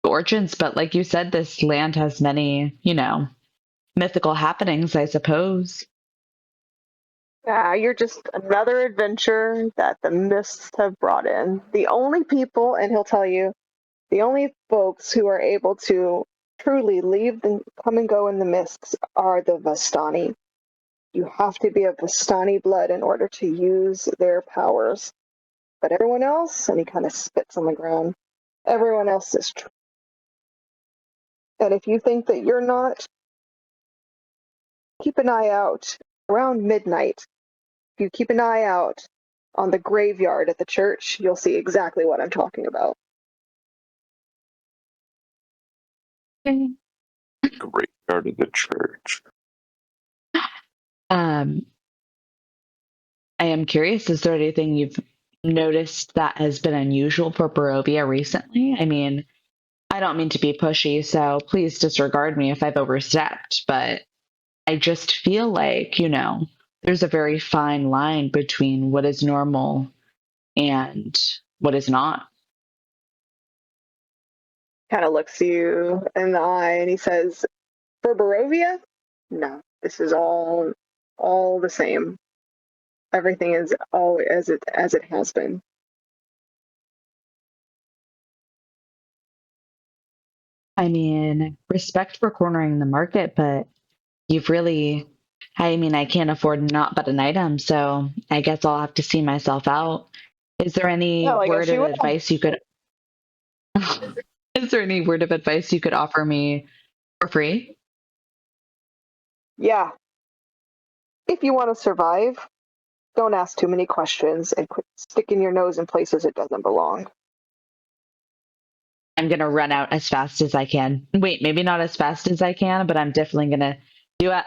Speaker 2: origins, but like you said, this land has many, mythical happenings, I suppose.
Speaker 1: Yeah, you're just another adventure that the mists have brought in. The only people, and he'll tell you, the only folks who are able to truly leave and come and go in the mists are the Vistani. You have to be of Vistani blood in order to use their powers. But everyone else, and he kind of spits on the ground, everyone else is true. And if you think that you're not, keep an eye out around midnight. If you keep an eye out on the graveyard at the church, you'll see exactly what I'm talking about.
Speaker 3: Graveyard of the church.
Speaker 2: I am curious, is there anything you've noticed that has been unusual for Barovia recently? I mean, I don't mean to be pushy, so please disregard me if I've overstepped, but I just feel like, there's a very fine line between what is normal and what is not.
Speaker 1: Kind of looks you in the eye and he says, for Barovia, no, this is all the same. Everything is all as it has been.
Speaker 2: I mean, respect for cornering the market, but I can't afford not but an item, so I guess I'll have to see myself out. Is there any word of advice you could Is there any word of advice you could offer me for free?
Speaker 1: Yeah. If you want to survive, don't ask too many questions and quit sticking your nose in places it doesn't belong.
Speaker 2: I'm going to run out as fast as I can. Wait, maybe not as fast as I can, but I'm definitely going to do it.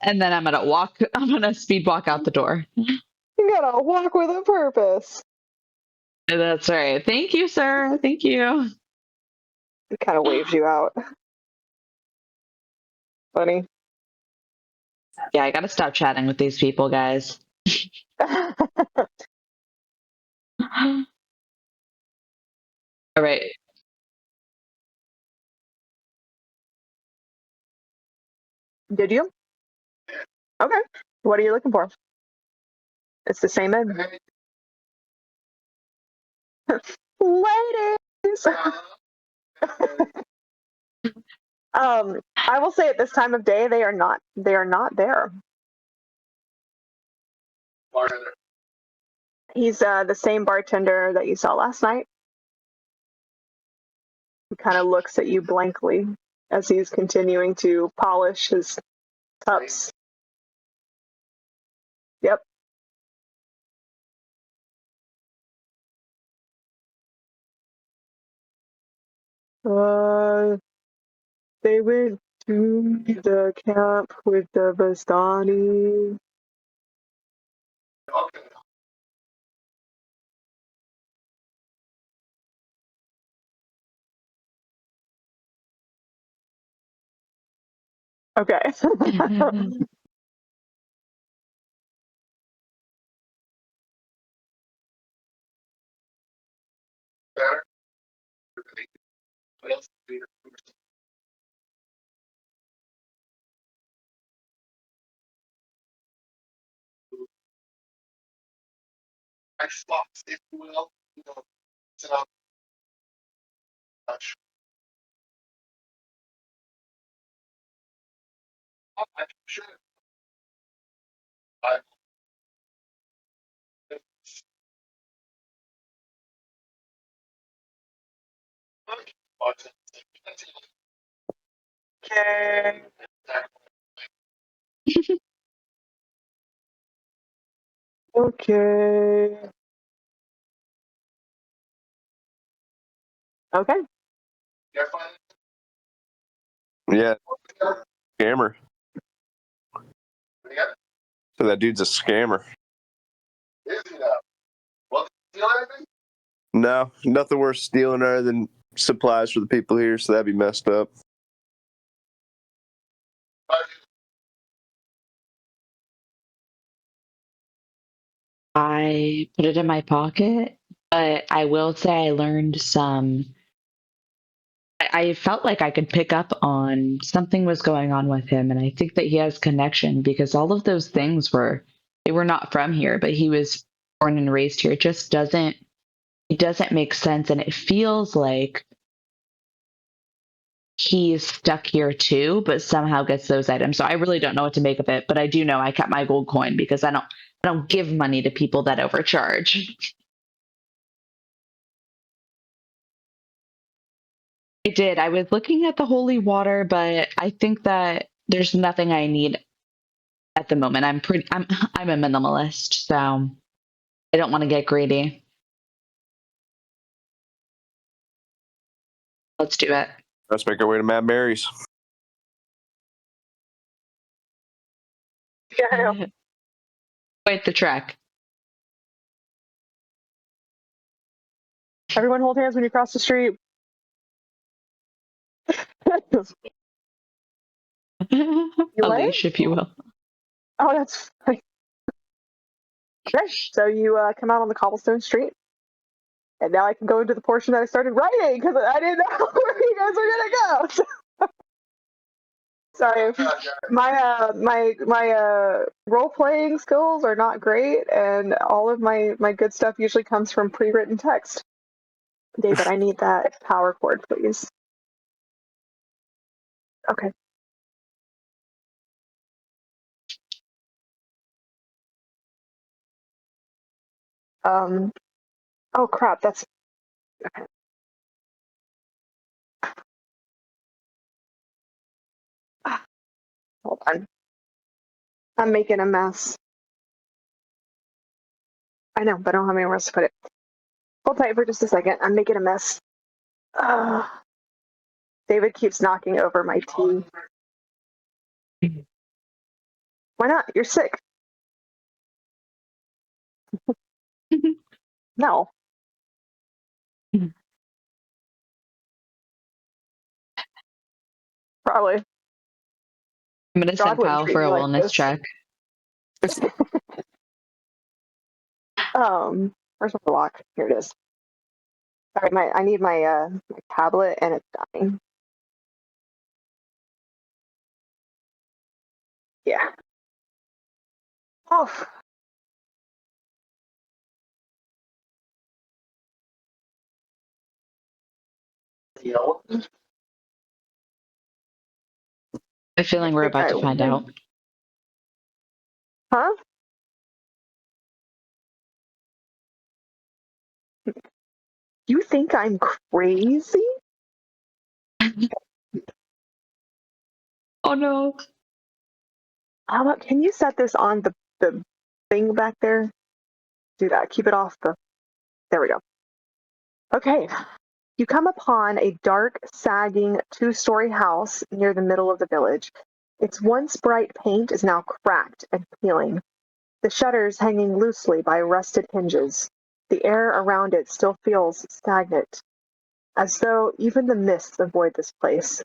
Speaker 2: And then I'm going to speed walk out the door.
Speaker 1: You gotta walk with a purpose.
Speaker 2: That's right. Thank you, sir. Thank you.
Speaker 1: He kind of waves you out. Funny.
Speaker 2: Yeah, I got to stop chatting with these people, guys. All right.
Speaker 1: Did you? Okay. What are you looking for? It's the same end. Ladies! I will say at this time of day, they are not there.
Speaker 4: Bartender.
Speaker 1: He's the same bartender that you saw last night. He kind of looks at you blankly as he's continuing to polish his cups. Yep. They went to the camp with the Vistani.
Speaker 4: Okay.
Speaker 1: Okay.
Speaker 4: Better. What else? Xbox, if you will. Sit up. Touch. I'm sure. I
Speaker 1: Okay. Okay. Okay.
Speaker 3: Yeah, scammer. So that dude's a scammer.
Speaker 4: Is he now? Well, steal anything?
Speaker 3: No, nothing worth stealing other than supplies for the people here, so that'd be messed up.
Speaker 2: I put it in my pocket, but I will say I learned I felt like I could pick up on something was going on with him, and I think that he has connection because all of those things they were not from here, but he was born and raised here. It doesn't make sense, and it feels like he's stuck here too, but somehow gets those items. So I really don't know what to make of it, but I do know I kept my gold coin because I don't give money to people that overcharge. I did. I was looking at the holy water, but I think that there's nothing I need at the moment. I'm a minimalist, so I don't want to get greedy. Let's do it.
Speaker 3: Let's make our way to Mad Mary's.
Speaker 1: Yeah.
Speaker 2: Quite the trek.
Speaker 1: Everyone hold hands when you cross the street.
Speaker 2: A leash, if you will.
Speaker 1: Oh, that's funny. Okay, so you come out on the cobblestone street, and now I can go into the portion that I started writing because I didn't know where you guys were gonna go. Sorry, my role playing skills are not great, and all of my good stuff usually comes from pre-written text. David, I need that power cord, please. Okay. Oh crap, that's okay. Hold on. I'm making a mess. I know, but I don't have anywhere else to put it. Hold tight for just a second. I'm making a mess. David keeps knocking over my tea. Why not? You're sick. No. Probably.
Speaker 2: I'm going to send
Speaker 1: God wouldn't
Speaker 2: Kyle
Speaker 1: treat
Speaker 2: for
Speaker 1: me
Speaker 2: a
Speaker 1: like
Speaker 2: wellness
Speaker 1: this.
Speaker 2: check.
Speaker 1: Where's my lock? Here it is. All right, I need my tablet, and it's dying. Yeah. Oh.
Speaker 2: I'm feeling we're about to find out.
Speaker 1: Huh? You think I'm crazy?
Speaker 2: Oh no.
Speaker 1: How about, can you set this on the thing back there? Do that. Keep it off the. There we go. Okay. You come upon a dark, sagging, two-story house near the middle of the village. Its once bright paint is now cracked and peeling, the shutters hanging loosely by rusted hinges. The air around it still feels stagnant, as though even the mists avoid this place.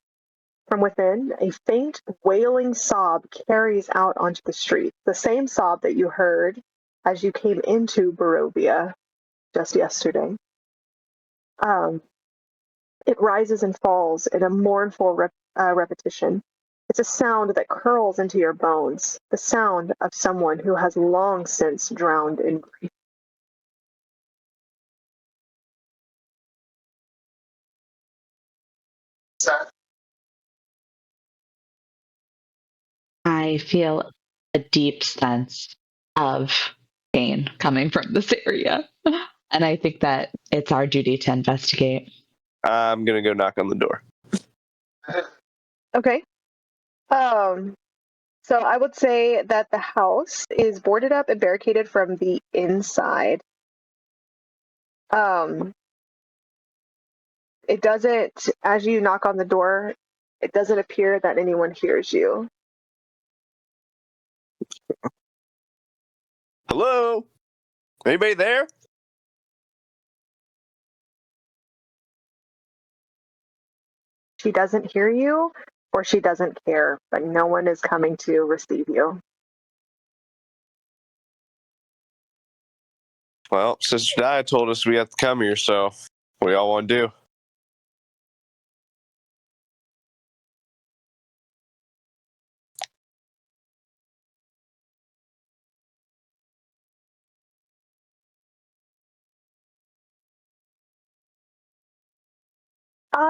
Speaker 1: From within, a faint, wailing sob carries out onto the street, the same sob that you heard as you came into Barovia just yesterday. It rises and falls in a mournful repetition. It's a sound that curls into your bones, the sound of someone who has long since drowned in grief.
Speaker 2: I feel a deep sense of pain coming from this area. And I think that it's our duty to investigate.
Speaker 3: I'm going to go knock on the door.
Speaker 1: Okay. So I would say that the house is boarded up and barricaded from the inside. It doesn't, as you knock on the door, it doesn't appear that anyone hears you.
Speaker 3: Hello? Anybody there?
Speaker 1: She doesn't hear you, or she doesn't care, but no one is coming to receive you.
Speaker 3: Well, Sister Di told us we have to come here, so what do y'all want to do?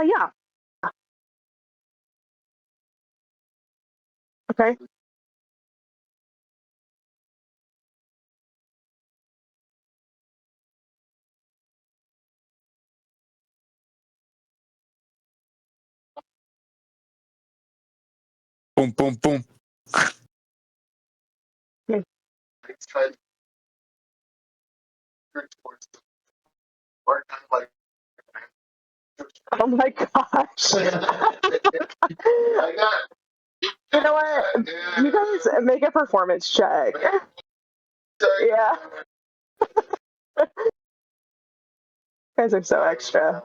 Speaker 1: Yeah. Okay.
Speaker 3: Boom, boom, boom.
Speaker 4: Let's try to turn towards the part, kind of like.
Speaker 1: Oh my gosh.
Speaker 4: Like that.
Speaker 1: You know what? You guys make a performance check. Yeah. You guys are so extra.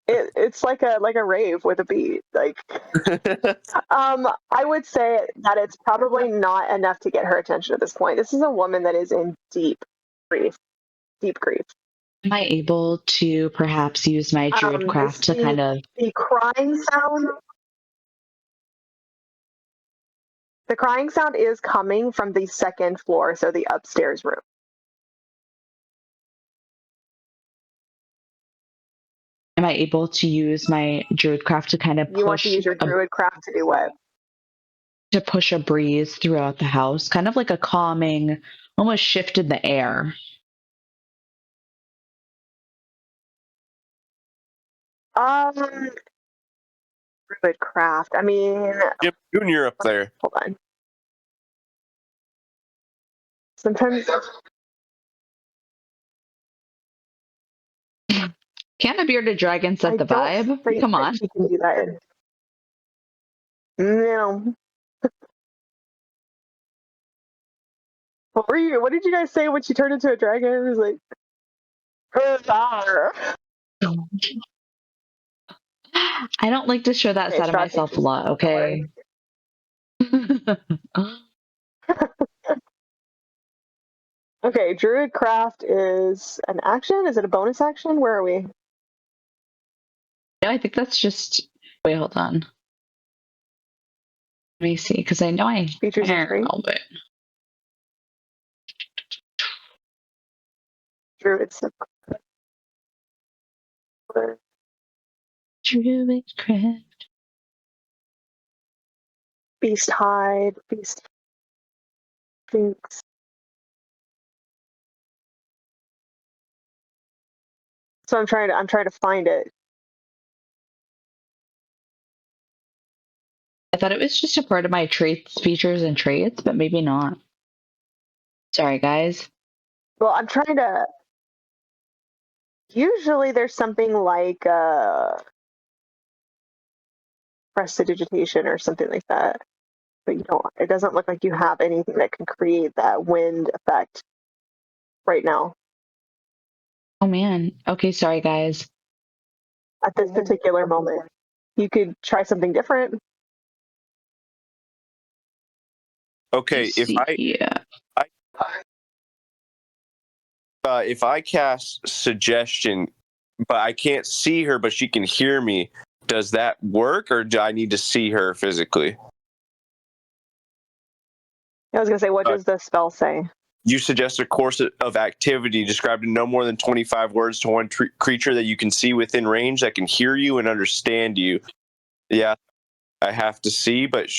Speaker 1: It's like a rave with a beat. Like I would say that it's probably not enough to get her attention at this point. This is a woman that is in deep grief. Deep grief.
Speaker 2: Am I able to perhaps use my druid craft to kind of...
Speaker 1: The crying sound... The crying sound is coming from the second floor, so the upstairs room.
Speaker 2: Am I able to use my druid craft to kind of push...
Speaker 1: You want to use your druid craft to do what?
Speaker 2: To push a breeze throughout the house, kind of like a calming, almost shift in the air.
Speaker 1: Druid craft. I mean,
Speaker 3: Jim Jr. up there.
Speaker 1: Hold on. Sometimes.
Speaker 2: Can't a bearded dragon set the vibe? Come on.
Speaker 1: She can do that. No. What did you guys say when she turned into a dragon? It was like,
Speaker 2: I don't like to show that side of myself a lot, okay?
Speaker 1: Okay, druid craft is an action? Is it a bonus action? Where are we?
Speaker 2: No, I think that's just... Wait, hold on. Let me see, because I know I
Speaker 1: Features and traits.
Speaker 2: But...
Speaker 1: Druid
Speaker 2: craft.
Speaker 1: Beast hide. Beast Sphinx. So I'm trying to find it.
Speaker 2: I thought it was just a part of my traits, features, and traits, but maybe not. Sorry, guys.
Speaker 1: Well, I'm trying to... Usually there's something like prestidigitation or something like that. But you don't. It doesn't look like you have anything that can create that wind effect right now.
Speaker 2: Oh, man. Okay, sorry, guys.
Speaker 1: At this particular moment. You could try something different.
Speaker 3: Okay, if I cast suggestion, but I can't see her, but she can hear me, does that work, or do I need to see her physically?
Speaker 1: I was going to say, what does the spell say?
Speaker 3: You suggest a course of activity described in no more than 25 words to one creature that you can see within range that can hear you and understand you. Yeah, I have to see, but...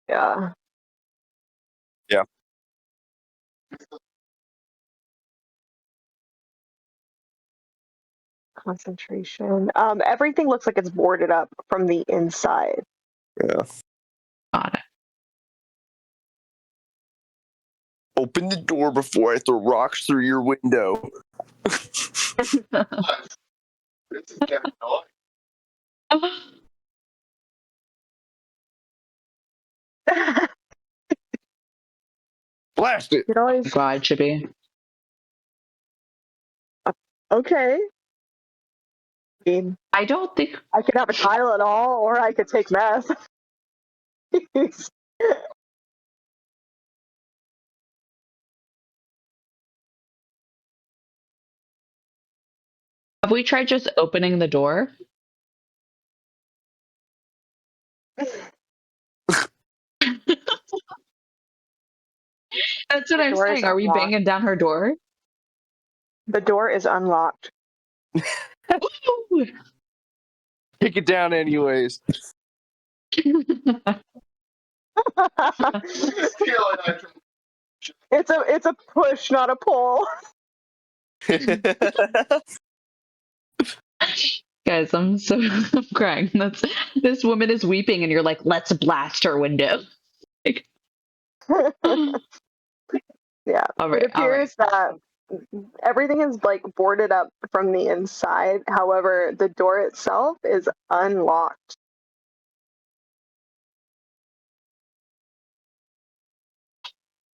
Speaker 1: Yeah.
Speaker 3: Yeah.
Speaker 1: Concentration. Everything looks like it's boarded up from the inside.
Speaker 3: Yeah.
Speaker 2: Got it.
Speaker 3: Open the door before I throw rocks through your window.
Speaker 4: It's a damn noise.
Speaker 3: Blast it!
Speaker 1: It always...
Speaker 2: God, Chippy.
Speaker 1: Okay.
Speaker 2: I don't think...
Speaker 1: I could have a tile at all, or I could take meth.
Speaker 2: Have we tried just opening the door? That's what I'm saying. Are we banging down her door?
Speaker 1: The door is unlocked.
Speaker 3: Kick it down anyways.
Speaker 1: It's a push, not a pull.
Speaker 2: Guys, I'm crying. This woman is weeping, and you're like, let's blast her window. Like,
Speaker 1: yeah.
Speaker 2: Right,
Speaker 1: it appears that everything is like boarded up from the inside. However, the door itself is unlocked.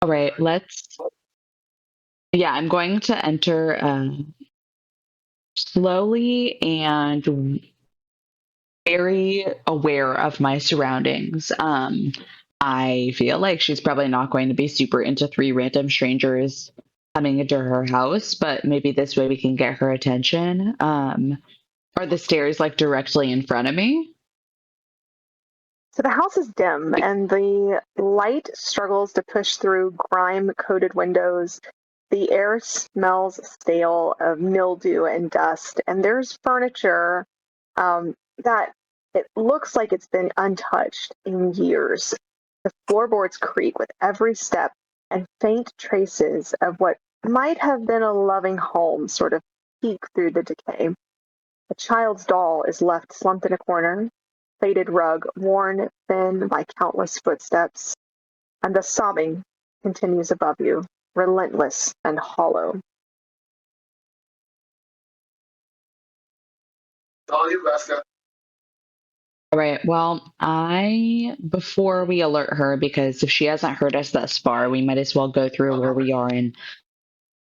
Speaker 2: All right, I'm going to enter slowly and very aware of my surroundings. I feel like she's probably not going to be super into 3 random strangers coming into her house, but maybe this way we can get her attention. Are the stairs like directly in front of me?
Speaker 1: So the house is dim, and the light struggles to push through grime-coated windows. The air smells stale of mildew and dust, and there's furniture that it looks like it's been untouched in years. The floorboards creak with every step, and faint traces of what might have been a loving home sort of peek through the decay. A child's doll is left slumped in a corner, faded rug worn thin by countless footsteps, and the sobbing continues above you, relentless and hollow.
Speaker 4: All you, Vasca.
Speaker 2: All right. Well, before we alert her, because if she hasn't heard us thus far, we might as well go through where we are and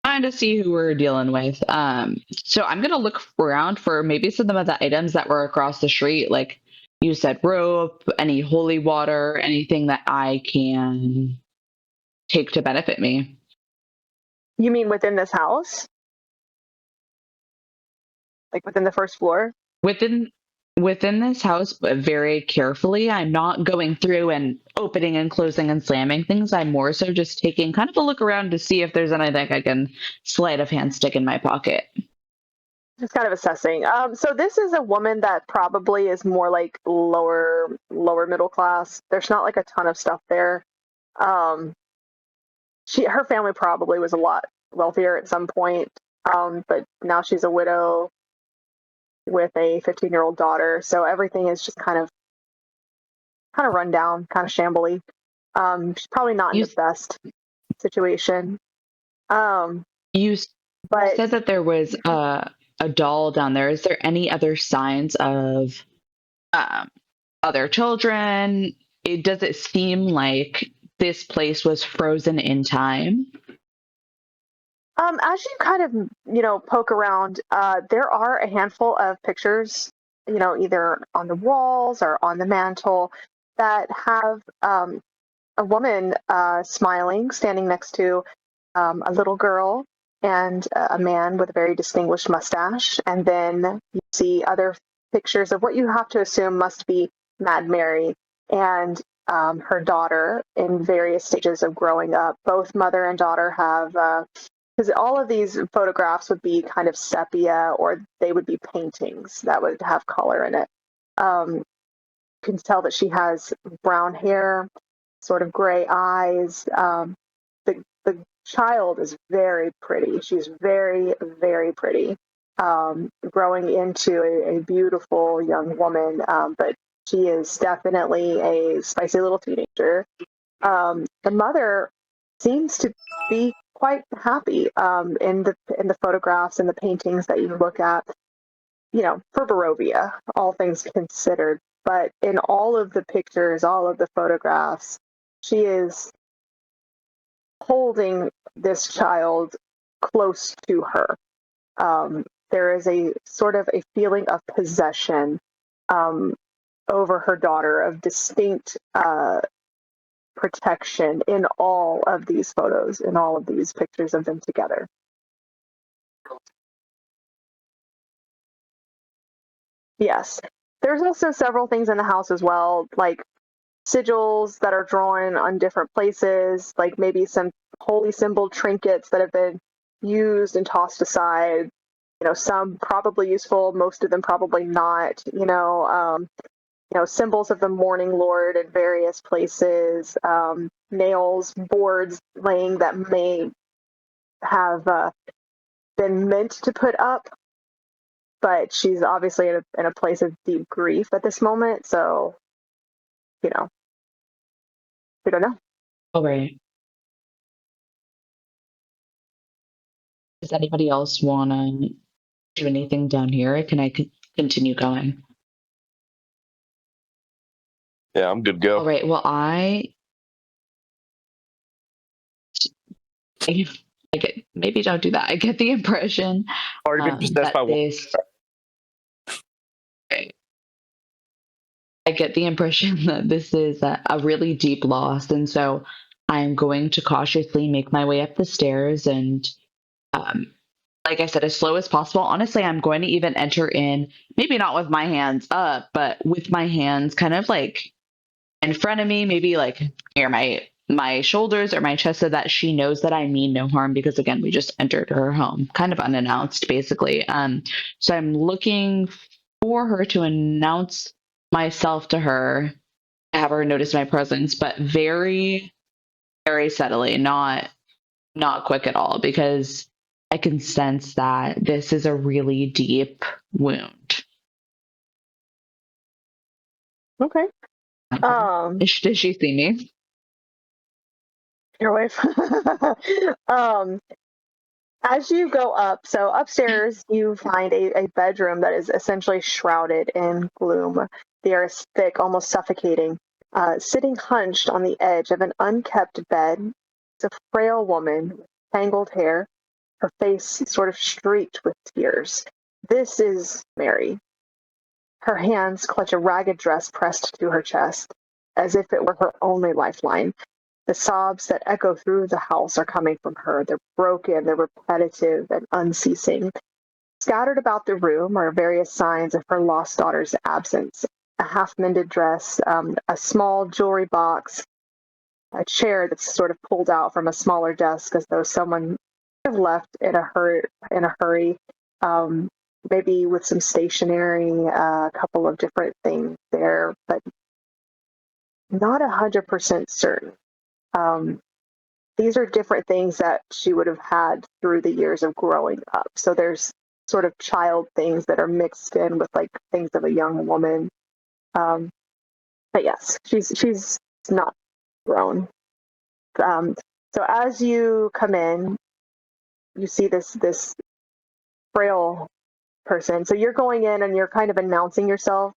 Speaker 2: kind of see who we're dealing with. So I'm going to look around for maybe some of the items that were across the street. Like you said, rope, any holy water, anything that I can take to benefit me.
Speaker 1: You mean within this house? Like within the first floor?
Speaker 2: Within this house, but very carefully. I'm not going through and opening and closing and slamming things. I'm more so just taking kind of a look around to see if there's anything I can sleight of hand stick in my pocket.
Speaker 1: Just kind of assessing. So this is a woman that probably is more like lower middle class. There's not like a ton of stuff there. Her family probably was a lot wealthier at some point, but now she's a widow with a 15-year-old daughter, so everything is just kind of run down, kind of shambly. She's probably not in the best situation.
Speaker 2: You said that there was a doll down there. Is there any other signs of other children? Does it seem like this place was frozen in time?
Speaker 1: As you kind of, poke around, there are a handful of pictures, either on the walls or on the mantle that have a woman smiling, standing next to a little girl and a man with a very distinguished mustache. And then you see other pictures of what you have to assume must be Mad Mary and her daughter in various stages of growing up. Both mother and daughter have because all of these photographs would be kind of sepia, or they would be paintings that would have color in it. You can tell that she has brown hair, sort of gray eyes. The child is very pretty. She's very, very pretty, growing into a beautiful young woman, but she is definitely a spicy little teenager. The mother seems to be quite happy in the photographs and the paintings that you look at, for Barovia, all things considered. But in all of the pictures, all of the photographs, she is holding this child close to her. There is a sort of a feeling of possession over her daughter, of distinct protection in all of these photos, in all of these pictures of them together. Yes. There's also several things in the house as well, like sigils that are drawn on different places, like maybe some holy symbol trinkets that have been used and tossed aside. Some probably useful, most of them probably not. Symbols of the Morning Lord in various places, nails, boards laying that may have been meant to put up, but she's obviously in a place of deep grief at this moment. So, we don't know.
Speaker 2: All right. Does anybody else want to do anything down here? Or can I continue going?
Speaker 3: Yeah, I'm good to go.
Speaker 2: All right. Well, I get, maybe don't do that. I get the impression
Speaker 3: Already been possessed by
Speaker 2: this. I get the impression that this is a really deep loss, and so I'm going to cautiously make my way up the stairs and, like I said, as slow as possible. Honestly, I'm going to even enter in, maybe not with my hands up, but with my hands kind of like in front of me, maybe like near my shoulders or my chest, so that she knows that I mean no harm, because again, we just entered her home kind of unannounced, basically. So I'm looking for her to announce myself to her, have her notice my presence, but very, very subtly, not quick at all, because I can sense that this is a really deep wound.
Speaker 1: Okay.
Speaker 2: Does she see me?
Speaker 1: Your wife. As you go up, so upstairs, you find a bedroom that is essentially shrouded in gloom. The air is thick, almost suffocating. Sitting hunched on the edge of an unkept bed is a frail woman with tangled hair, her face sort of streaked with tears. This is Mary. Her hands clutch a ragged dress pressed to her chest, as if it were her only lifeline. The sobs that echo through the house are coming from her. They're broken, they're repetitive and unceasing. Scattered about the room are various signs of her lost daughter's absence. A half-mended dress, a small jewelry box, a chair that's sort of pulled out from a smaller desk as though someone have left in a hurry. Maybe with some stationery, a couple of different things there, but not 100% certain. These are different things that she would have had through the years of growing up. So there's sort of child things that are mixed in with like things of a young woman. But yes, she's not grown. So as you come in, you see this frail person. So you're going in and you're kind of announcing yourself.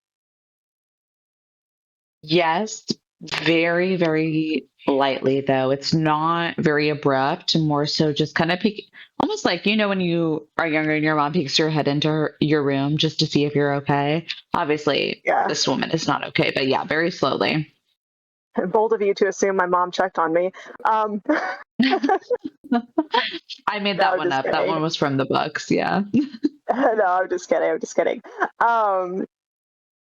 Speaker 2: Yes, very, very lightly, though. It's not very abrupt, more so just kind of peek, almost like, when you are younger and your mom peeks her head into your room just to see if you're okay. Obviously, This woman is not okay, but yeah, very slowly.
Speaker 1: Bold of you to assume my mom checked on me.
Speaker 2: I made that one up. Kidding. That one was from the books, yeah.
Speaker 1: No, I'm just kidding.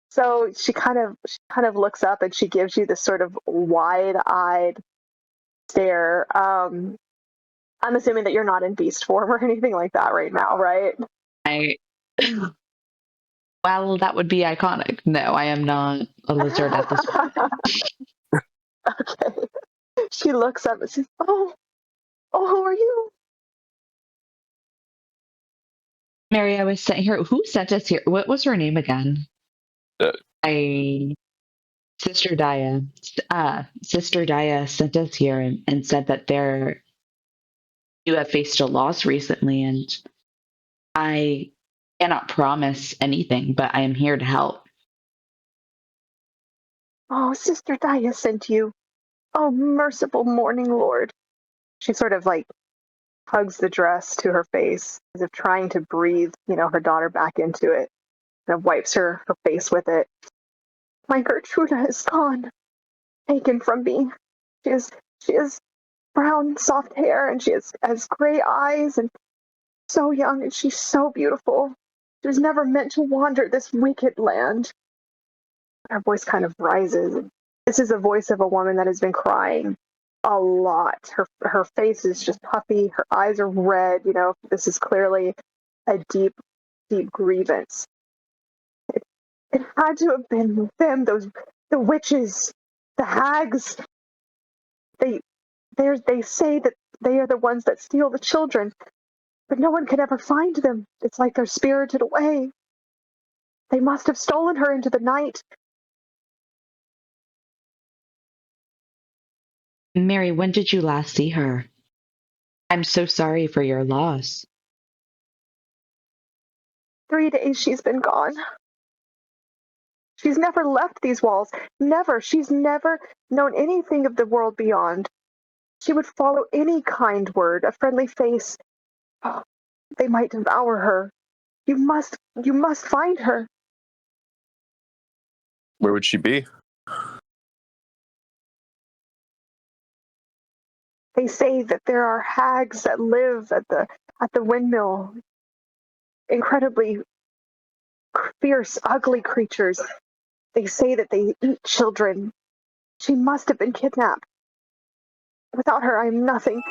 Speaker 1: So she kind of looks up and she gives you this sort of wide-eyed stare. I'm assuming that you're not in beast form or anything like that right now, right?
Speaker 2: Well, that would be iconic. No, I am not a lizard at this point.
Speaker 1: Okay. She looks up and says, "Oh, who are you?"
Speaker 2: Mary, I was sent here. Who sent us here? What was her name again? Sister Daya. Sister Daya sent us here and said that you have faced a loss recently, and I cannot promise anything, but I am here to help.
Speaker 1: Oh, Sister Daya sent you. Oh, merciful morning lord. She sort of like hugs the dress to her face as if trying to breathe, her daughter back into it, and wipes her face with it. My Gertruda is gone, taken from me. She has brown, soft hair, and she has gray eyes, and so young, and she's so beautiful. She was never meant to wander this wicked land. Her voice kind of rises. This is the voice of a woman that has been crying a lot. Her face is just puffy. Her eyes are red. This is clearly a deep, deep grievance. It had to have been them, the witches, the hags. They say that they are the ones that steal the children, but no one can ever find them. It's like they're spirited away. They must have stolen her into the night.
Speaker 2: Mary, when did you last see her? I'm so sorry for your loss.
Speaker 1: 3 days she's been gone. She's never left these walls. Never. She's never known anything of the world beyond. She would follow any kind word, a friendly face. Oh, they might devour her. You must find her.
Speaker 3: Where would she be?
Speaker 1: They say that there are hags that live at the windmill. Incredibly fierce, ugly creatures. They say that they eat children. She must have been kidnapped. Without her, I am nothing.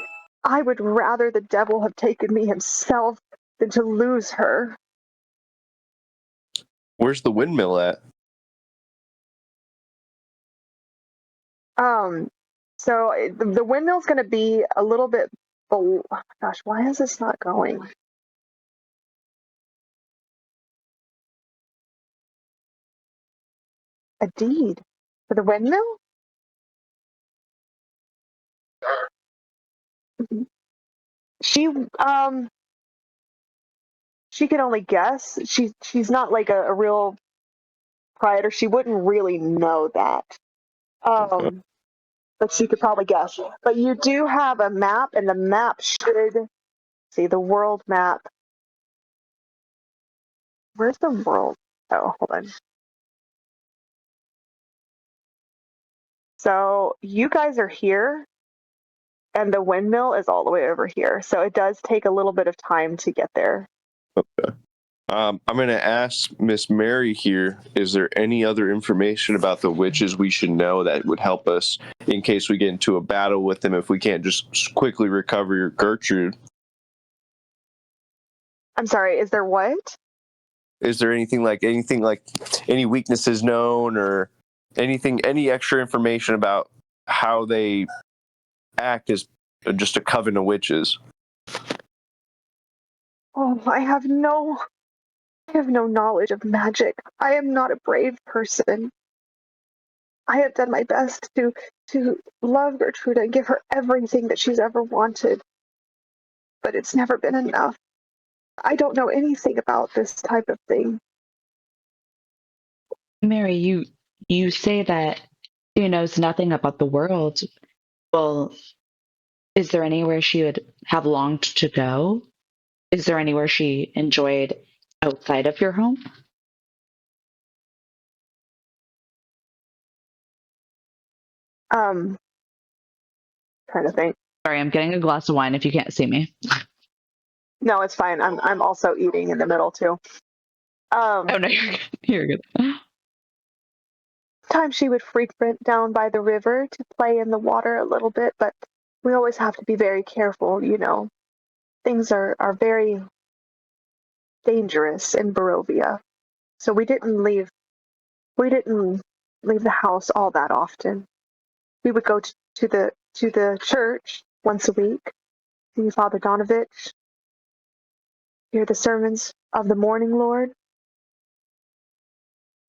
Speaker 1: I would rather the devil have taken me himself than to lose her.
Speaker 3: Where's the windmill at?
Speaker 1: So the windmill's going to be a little bit below. Oh my gosh, why is this not going? A deed for the windmill? She she can only guess. She's not like a real proprietor. She wouldn't really know that. But she could probably guess. But you do have a map, and the map should see the world map. Where's the world? Oh, hold on. So you guys are here, and the windmill is all the way over here. So it does take a little bit of time to get there.
Speaker 3: Okay. I'm going to ask Miss Mary here, is there any other information about the witches we should know that would help us in case we get into a battle with them if we can't just quickly recover your Gertrude?
Speaker 1: I'm sorry, is there what?
Speaker 3: Is there anything like any weaknesses known or any extra information about how they act as just a coven of witches?
Speaker 1: Oh, I have no knowledge of magic. I am not a brave person. I have done my best to love Gertrude and give her everything that she's ever wanted. But it's never been enough. I don't know anything about this type of thing.
Speaker 2: Mary, you say that she knows nothing about the world. Well, is there anywhere she would have longed to go? Is there anywhere she enjoyed outside of your home?
Speaker 1: Trying to think.
Speaker 2: Sorry, I'm getting a glass of wine if you can't see me.
Speaker 1: No, it's fine. I'm also eating in the middle too.
Speaker 2: Oh no, you're good.
Speaker 1: Sometimes she would frequent down by the river to play in the water a little bit, but we always have to be very careful, Things are very dangerous in Barovia. So we didn't leave the house all that often. We would go to the church once a week, see Father Donovich, hear the sermons of the morning Lord.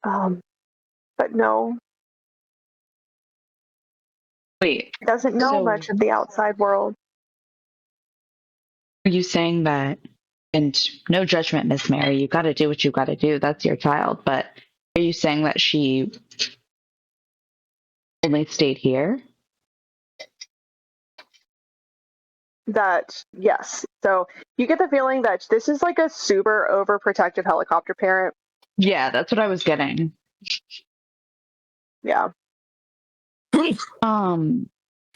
Speaker 1: But no,
Speaker 2: Wait,
Speaker 1: doesn't know much of the outside world.
Speaker 2: are you saying that, and no judgment, Miss Mary, you got to do what you got to do. That's your child. But are you saying that she only stayed here?
Speaker 1: That, yes. So you get the feeling that this is like a super overprotective helicopter parent.
Speaker 2: Yeah, that's what I was getting.
Speaker 1: Yeah.
Speaker 2: Bless you.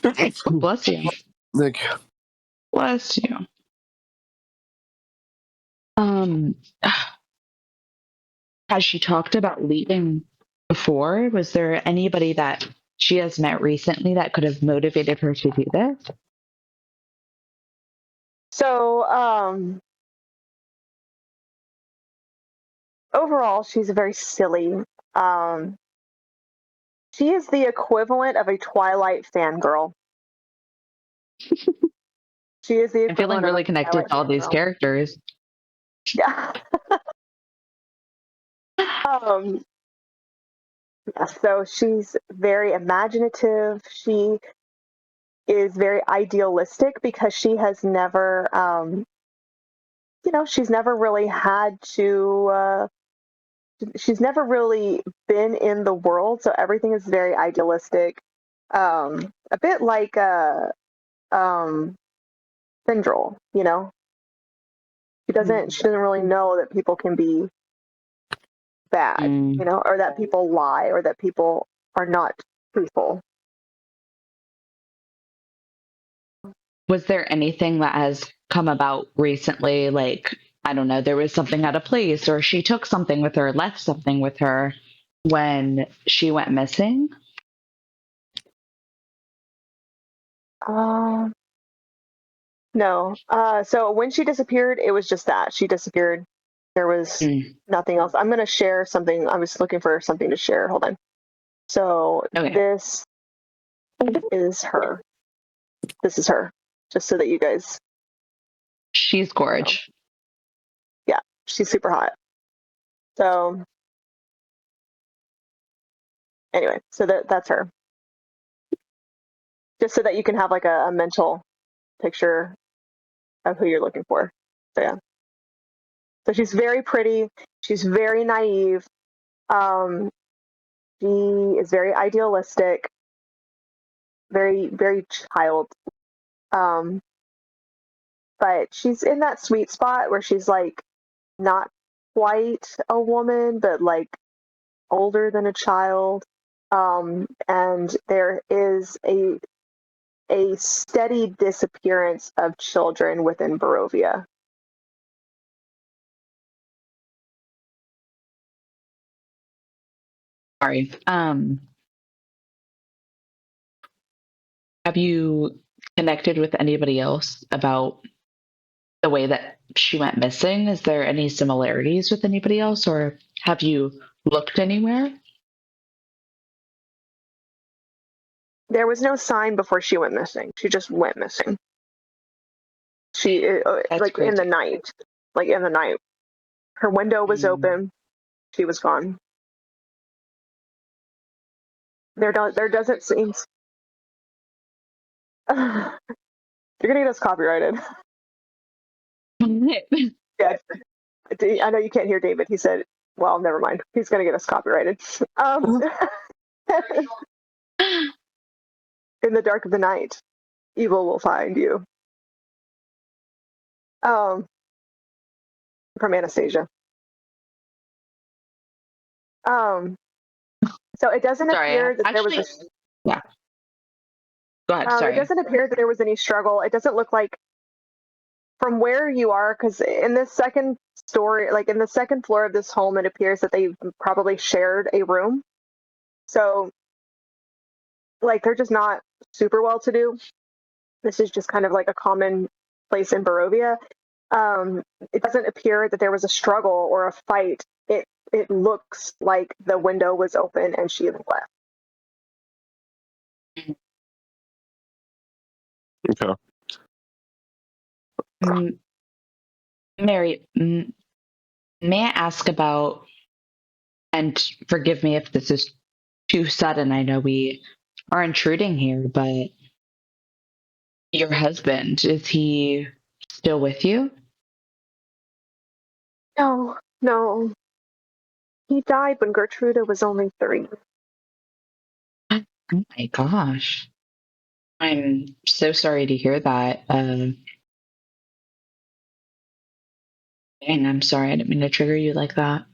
Speaker 3: Thank you.
Speaker 2: Bless you. Has she talked about leaving before? Was there anybody that she has met recently that could have motivated her to do this?
Speaker 1: So, overall, she's very silly. She is the equivalent of a Twilight fangirl. She is the equivalent.
Speaker 2: I'm feeling really connected to all these characters.
Speaker 1: Yeah. Yeah, so she's very imaginative. She is very idealistic because she has never, she's never really had to, she's never really been in the world. So everything is very idealistic. A bit like Syndrome, She doesn't really know that people can be bad, or that people lie, or that people are not truthful.
Speaker 2: Was there anything that has come about recently? Like, I don't know, there was something at a place, or she took something with her, left something with her when she went missing?
Speaker 1: No. So when she disappeared, it was just that. She disappeared. There was nothing else. I'm going to share something. I was looking for something to share. Hold on. So This is her. This is her. Just so that you guys.
Speaker 2: She's gorgeous.
Speaker 1: Yeah, she's super hot. So anyway, so that's her. Just so that you can have like a mental picture of who you're looking for. So yeah. So she's very pretty. She's very naive. She is very idealistic. Very, very child. But she's in that sweet spot where she's like not quite a woman, but like older than a child. And there is a steady disappearance of children within Barovia.
Speaker 2: Sorry. Have you connected with anybody else about the way that she went missing? Is there any similarities with anybody else, or have you looked anywhere?
Speaker 1: There was no sign before she went missing. She just went missing. She like crazy. In the night, her window was open. She was gone. There doesn't seem. You're gonna get us copyrighted. Yeah, I know you can't hear David. He said, "Well, never mind. He's gonna get us copyrighted." In the dark of the night, evil will find you. From Anastasia. So it doesn't appear that there was a.
Speaker 2: Yeah. Go ahead. Sorry.
Speaker 1: It doesn't appear that there was any struggle. It doesn't look like from where you are, because in this second story, like in the second floor of this home, it appears that they probably shared a room. So, like, they're just not super well to do. This is just kind of like a common place in Barovia. It doesn't appear that there was a struggle or a fight. It looks like the window was open and she left.
Speaker 3: Okay.
Speaker 2: Mary, may I ask about, and forgive me if this is too sudden, I know we are intruding here, but your husband, is he still with you?
Speaker 1: No. He died when Gertruda was only 3.
Speaker 2: Oh my gosh. I'm so sorry to hear that. Dang, I'm sorry. I didn't mean to trigger you like that.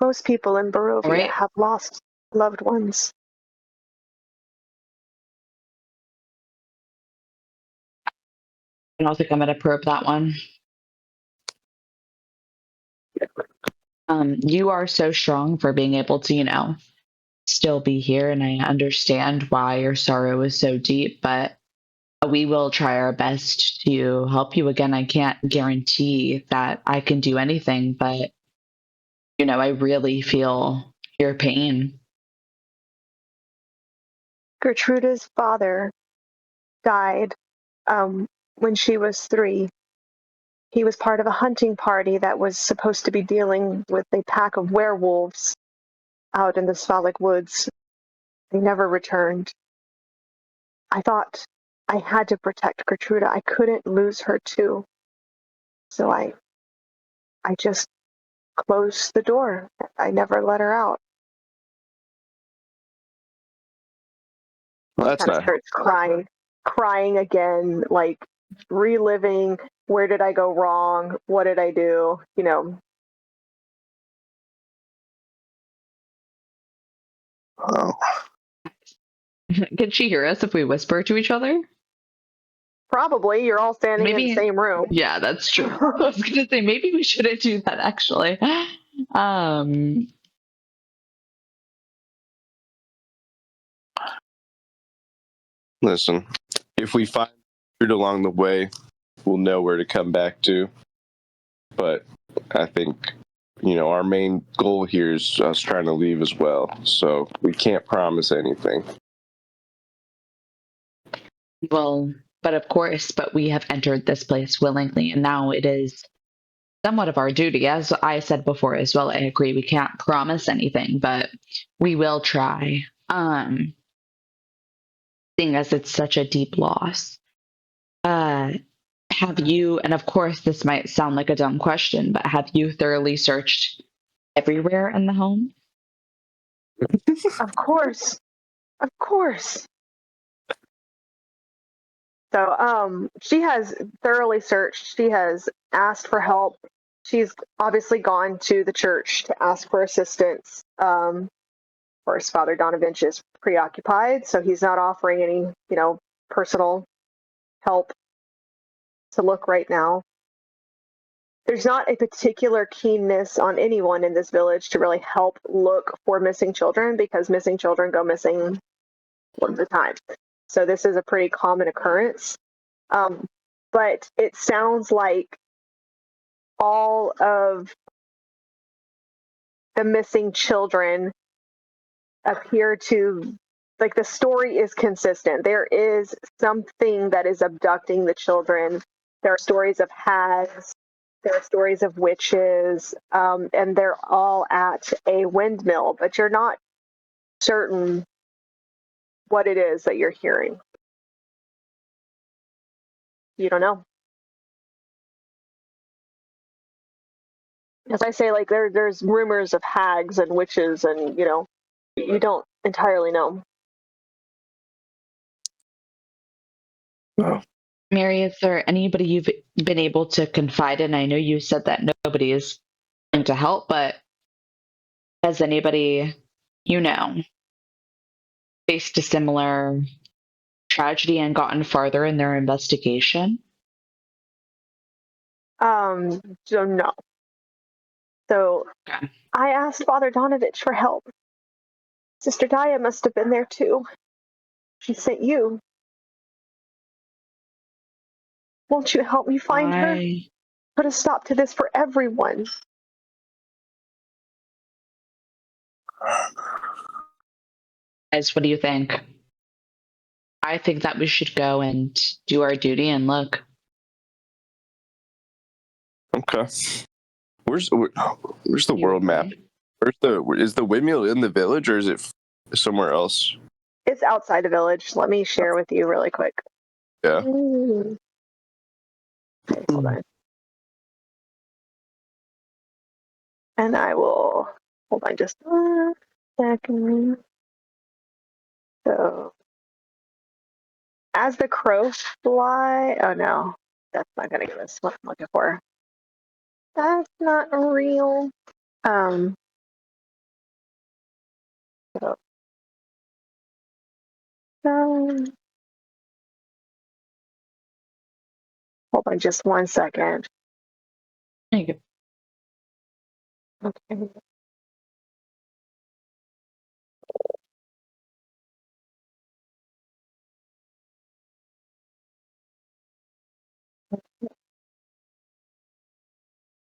Speaker 1: Most people in Barovia have lost loved ones.
Speaker 2: I don't think I'm going to probe that one. You are so strong for being able to, still be here, and I understand why your sorrow is so deep, but we will try our best to help you. Again, I can't guarantee that I can do anything, but, I really feel your pain.
Speaker 1: Gertruda's father died when she was 3. He was part of a hunting party that was supposed to be dealing with a pack of werewolves out in the Svalak woods. They never returned. I thought I had to protect Gertruda. I couldn't lose her too. So I just closed the door. I never let her out.
Speaker 3: Well, that's
Speaker 1: Kind of
Speaker 3: not.
Speaker 1: starts crying again, like reliving, where did I go wrong? What did I do?
Speaker 3: Oh.
Speaker 2: Can she hear us if we whisper to each other?
Speaker 1: Probably. You're all standing in the same room.
Speaker 2: Yeah, that's true. I was gonna say maybe we shouldn't do that actually.
Speaker 3: Listen, if we find food along the way, we'll know where to come back to. But I think, our main goal here is us trying to leave as well. So we can't promise anything.
Speaker 2: Well, but of course, we have entered this place willingly, and now it is somewhat of our duty. As I said before as well, I agree we can't promise anything, but we will try. Seeing as it's such a deep loss. Have you, and of course this might sound like a dumb question, but have you thoroughly searched everywhere in the home?
Speaker 1: Of course. Of course. So she has thoroughly searched. She has asked for help. She's obviously gone to the church to ask for assistance. Of course, Father Donovich is preoccupied, so he's not offering any, personal help to look right now. There's not a particular keenness on anyone in this village to really help look for missing children, because missing children go missing one at a time. So this is a pretty common occurrence. But it sounds like all of the missing children appear to, like, the story is consistent. There is something that is abducting the children. There are stories of hags, there are stories of witches, and they're all at a windmill, but you're not certain what it is that you're hearing. You don't know. As I say, like, there's rumors of hags and witches, and you don't entirely know.
Speaker 3: Oh.
Speaker 2: Mary, is there anybody you've been able to confide in? I know you said that nobody is going to help, but has anybody faced a similar tragedy and gotten farther in their investigation?
Speaker 1: So no. So
Speaker 2: Okay.
Speaker 1: I asked Father Donovich for help. Sister Daya must have been there too. She sent you. Won't you help me find her? Put a stop to this for everyone.
Speaker 2: Guys, what do you think? I think that we should go and do our duty and look.
Speaker 3: Okay. Where's the world map? Is the windmill in the village, or is it somewhere else?
Speaker 1: It's outside the village. Let me share with you really quick.
Speaker 3: Yeah.
Speaker 1: Okay, hold on. And I will hold on just a second. So as the crows fly, oh no, that's not gonna give us what I'm looking for. That's not real. So, hold on just 1 second.
Speaker 2: Thank you.
Speaker 1: Okay.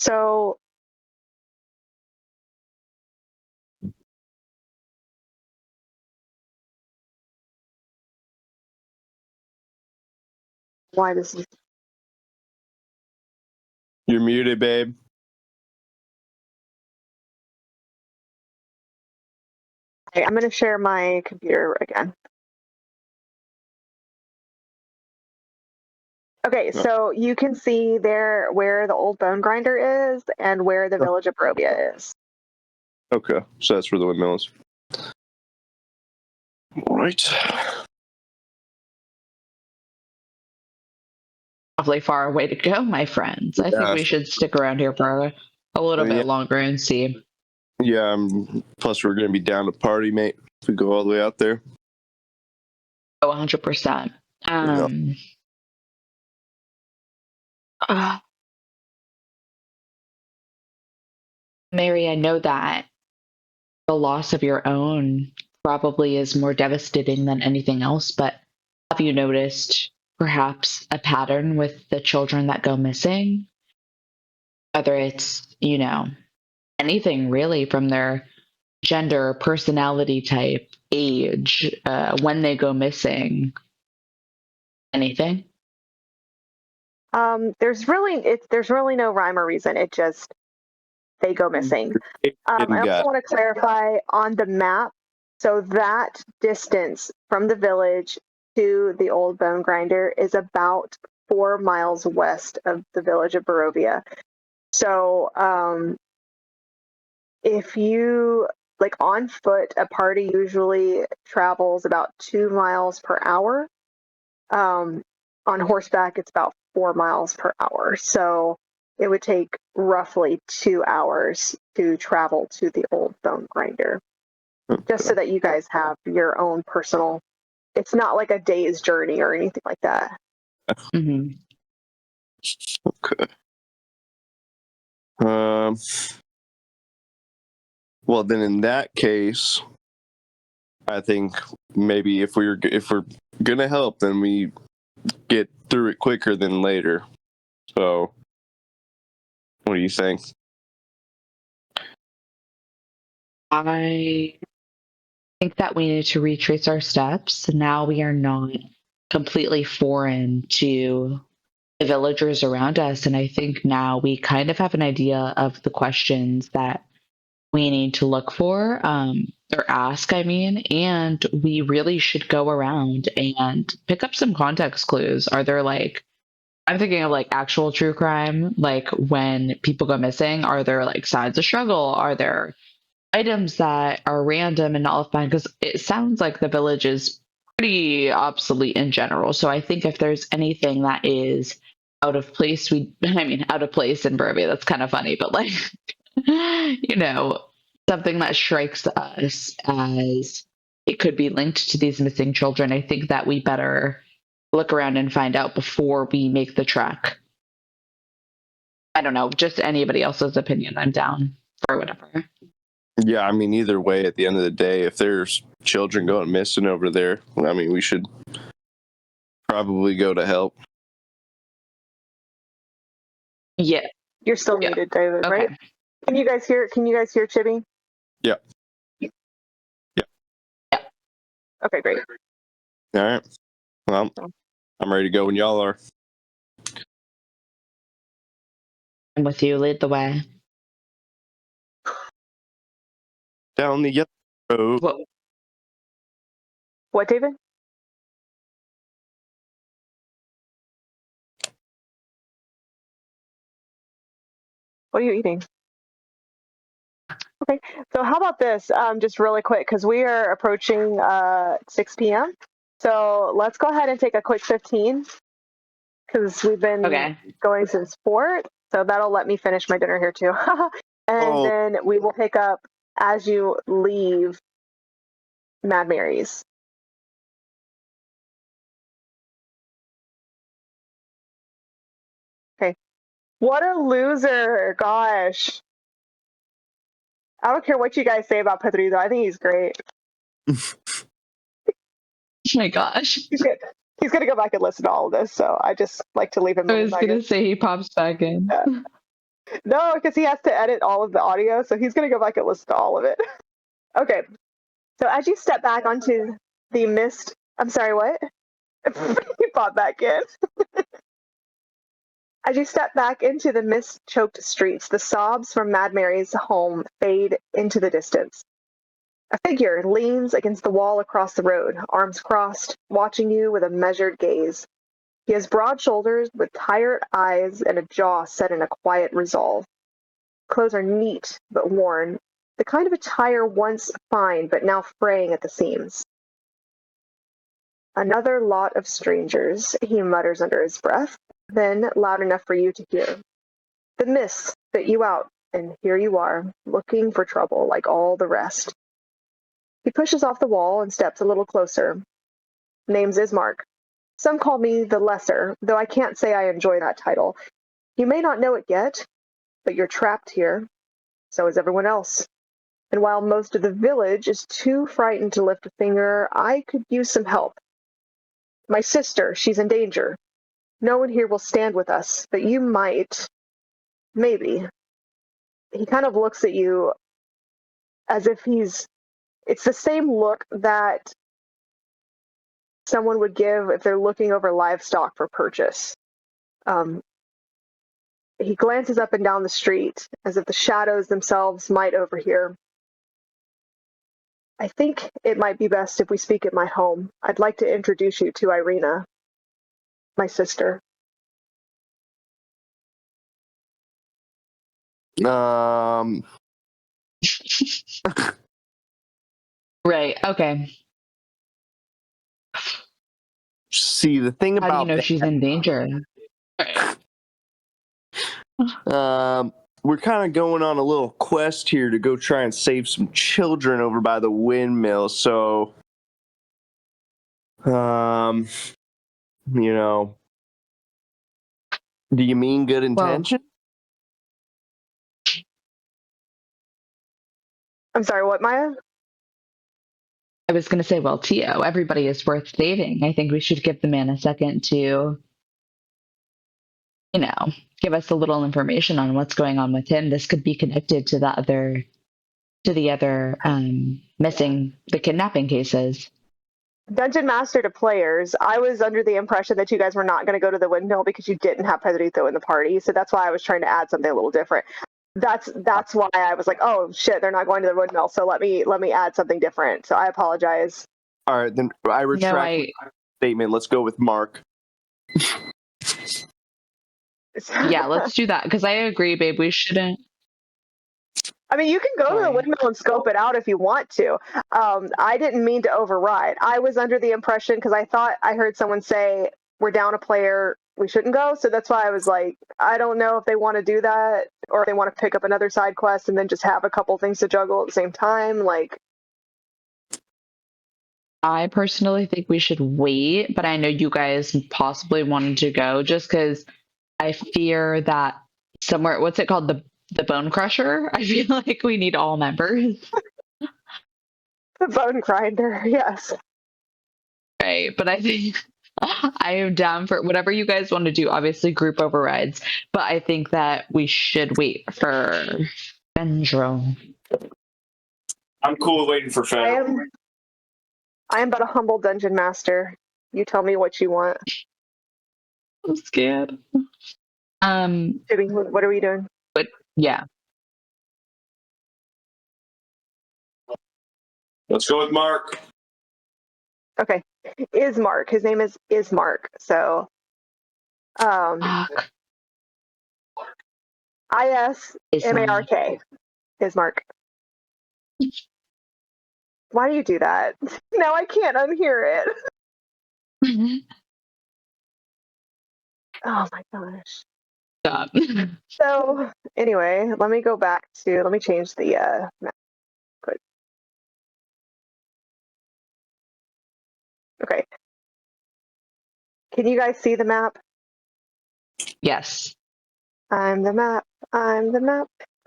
Speaker 1: So why this is
Speaker 3: You're muted, babe.
Speaker 1: okay, I'm going to share my computer again. Okay, so you can see there where the old bone grinder is and where the village of Barovia is.
Speaker 3: Okay, so that's where the windmill is. All right.
Speaker 2: Awfully far away to go, my friends. I think we should stick around here for a little bit longer and see.
Speaker 3: Yeah, plus we're going to be down to party, mate, if we go all the way out there.
Speaker 2: Oh, 100%. Mary, I know that the loss of your own probably is more devastating than anything else, but have you noticed perhaps a pattern with the children that go missing? Whether it's, anything really from their gender, personality type, age, when they go missing, anything?
Speaker 1: There's really no rhyme or reason. It just they go missing. I also want to clarify on the map. So that distance from the village to the old bone grinder is about 4 miles west of the village of Barovia. So if you like on foot, a party usually travels about 2 miles per hour. On horseback, it's about 4 miles per hour. So it would take roughly 2 hours to travel to the old bone grinder. Just so that you guys have your own personal, it's not like a day's journey or anything like that.
Speaker 2: Mm-hmm.
Speaker 3: Okay. Well, then in that case, I think maybe if we're gonna help, then we get through it quicker than later. So, what do you think?
Speaker 2: I think that we need to retrace our steps. Now we are not completely foreign to the villagers around us. And I think now we kind of have an idea of the questions that we need to look for, or ask, and we really should go around and pick up some context clues. Are there I'm thinking of actual true crime, like when people go missing, are there signs of struggle? Are there items that are random and not left behind? Because it sounds like the village is pretty obsolete in general. So I think if there's anything that is out of place, out of place in Barovia, that's kind of funny, but something that strikes us as it could be linked to these missing children, I think that we better look around and find out before we make the trek. I don't know, just anybody else's opinion. I'm down for whatever.
Speaker 3: Yeah, either way, at the end of the day, if there's children going missing over there, we should probably go to help.
Speaker 2: Yeah.
Speaker 1: You're still muted, David,
Speaker 2: Okay.
Speaker 1: right? Can you guys hear Chibi?
Speaker 3: Yeah.
Speaker 1: Okay, great.
Speaker 3: All right. Well, I'm ready to go when y'all are.
Speaker 2: I'm with you. Lead the way.
Speaker 3: Down the yellow road.
Speaker 2: Whoa.
Speaker 1: What, David? What are you eating? Okay, so how about this? Just really quick, because we are approaching 6 p.m. So let's go ahead and take a quick 15, because we've been going since 4. So that'll let me finish my dinner here too. And then we will pick up as you leave Mad Mary's. Okay. What a loser! Gosh. I don't care what you guys say about Pedrito. I think he's great.
Speaker 2: Oh my gosh.
Speaker 1: He's good. He's going to go back and listen to all of this, so I just like to leave him.
Speaker 2: I was going to say he pops back in.
Speaker 1: Yeah. No, because he has to edit all of the audio, so he's going to go back and listen to all of it. Okay. So as you step back onto the mist, I'm sorry, what? He popped back in. As you step back into the mist-choked streets, the sobs from Mad Mary's home fade into the distance. A figure leans against the wall across the road, arms crossed, watching you with a measured gaze. He has broad shoulders with tired eyes and a jaw set in a quiet resolve. Clothes are neat but worn, the kind of attire once fine but now fraying at the seams. Another lot of strangers, he mutters under his breath, then loud enough for you to hear. The mists spit you out, and here you are, looking for trouble like all the rest. He pushes off the wall and steps a little closer. Name's Ismark. Some call me the Lesser, though I can't say I enjoy that title. You may not know it yet, but you're trapped here. So is everyone else. And while most of the village is too frightened to lift a finger, I could use some help. My sister, she's in danger. No one here will stand with us, but you might. Maybe. He kind of looks at you as if it's the same look that someone would give if they're looking over livestock for purchase. He glances up and down the street as if the shadows themselves might overhear. I think it might be best if we speak at my home. I'd like to introduce you to Irina, my sister.
Speaker 2: Right. Okay.
Speaker 5: See, the thing
Speaker 2: How
Speaker 5: about
Speaker 2: do you know
Speaker 5: that,
Speaker 2: she's in danger?
Speaker 5: we're kind of going on a little quest here to go try and save some children over by the windmill. So, you know, do you mean good intention?
Speaker 1: I'm sorry, what, Maya?
Speaker 2: I was going to say, well, Tio, everybody is worth saving. I think we should give the man a second to, give us a little information on what's going on with him. This could be connected to the other missing, the kidnapping cases.
Speaker 1: Dungeon Master to players, I was under the impression that you guys were not going to go to the windmill because you didn't have Pedrito in the party, so that's why I was trying to add something a little different. That's why I was like, oh shit, they're not going to the windmill, so let me add something different. So I apologize.
Speaker 5: All right, then I retract my statement. Let's go with Mark.
Speaker 2: Yeah, let's do that, because I agree, babe. We shouldn't.
Speaker 1: I mean, you can go to the windmill and scope it out if you want to. I didn't mean to override. I was under the impression, because I thought I heard someone say, we're down a player, we shouldn't go. So that's why I was like, I don't know if they want to do that, or if they want to pick up another side quest and then just have a couple things to juggle at the same time. Like,
Speaker 2: I personally think we should wait, but I know you guys possibly wanted to go just because I fear that somewhere, what's it called? The Bone Crusher? I feel like we need all members.
Speaker 1: the bone grinder, yes.
Speaker 2: Right, but I think I am down for whatever you guys want to do. Obviously, group overrides, but I think that we should wait for Fendro.
Speaker 3: I'm cool with waiting for Fendro.
Speaker 1: I am but a humble dungeon master. You tell me what you want.
Speaker 2: I'm scared.
Speaker 1: What are we doing?
Speaker 2: But yeah.
Speaker 3: Let's go with Mark.
Speaker 1: Okay. Ismark. His name is Ismark. So ISMARK. Ismark. Why do you do that? Now I can't unhear it. Oh my gosh.
Speaker 2: Stop.
Speaker 1: So anyway, let me change the map. Good. Okay. Can you guys see the map?
Speaker 2: Yes.
Speaker 1: I'm the map.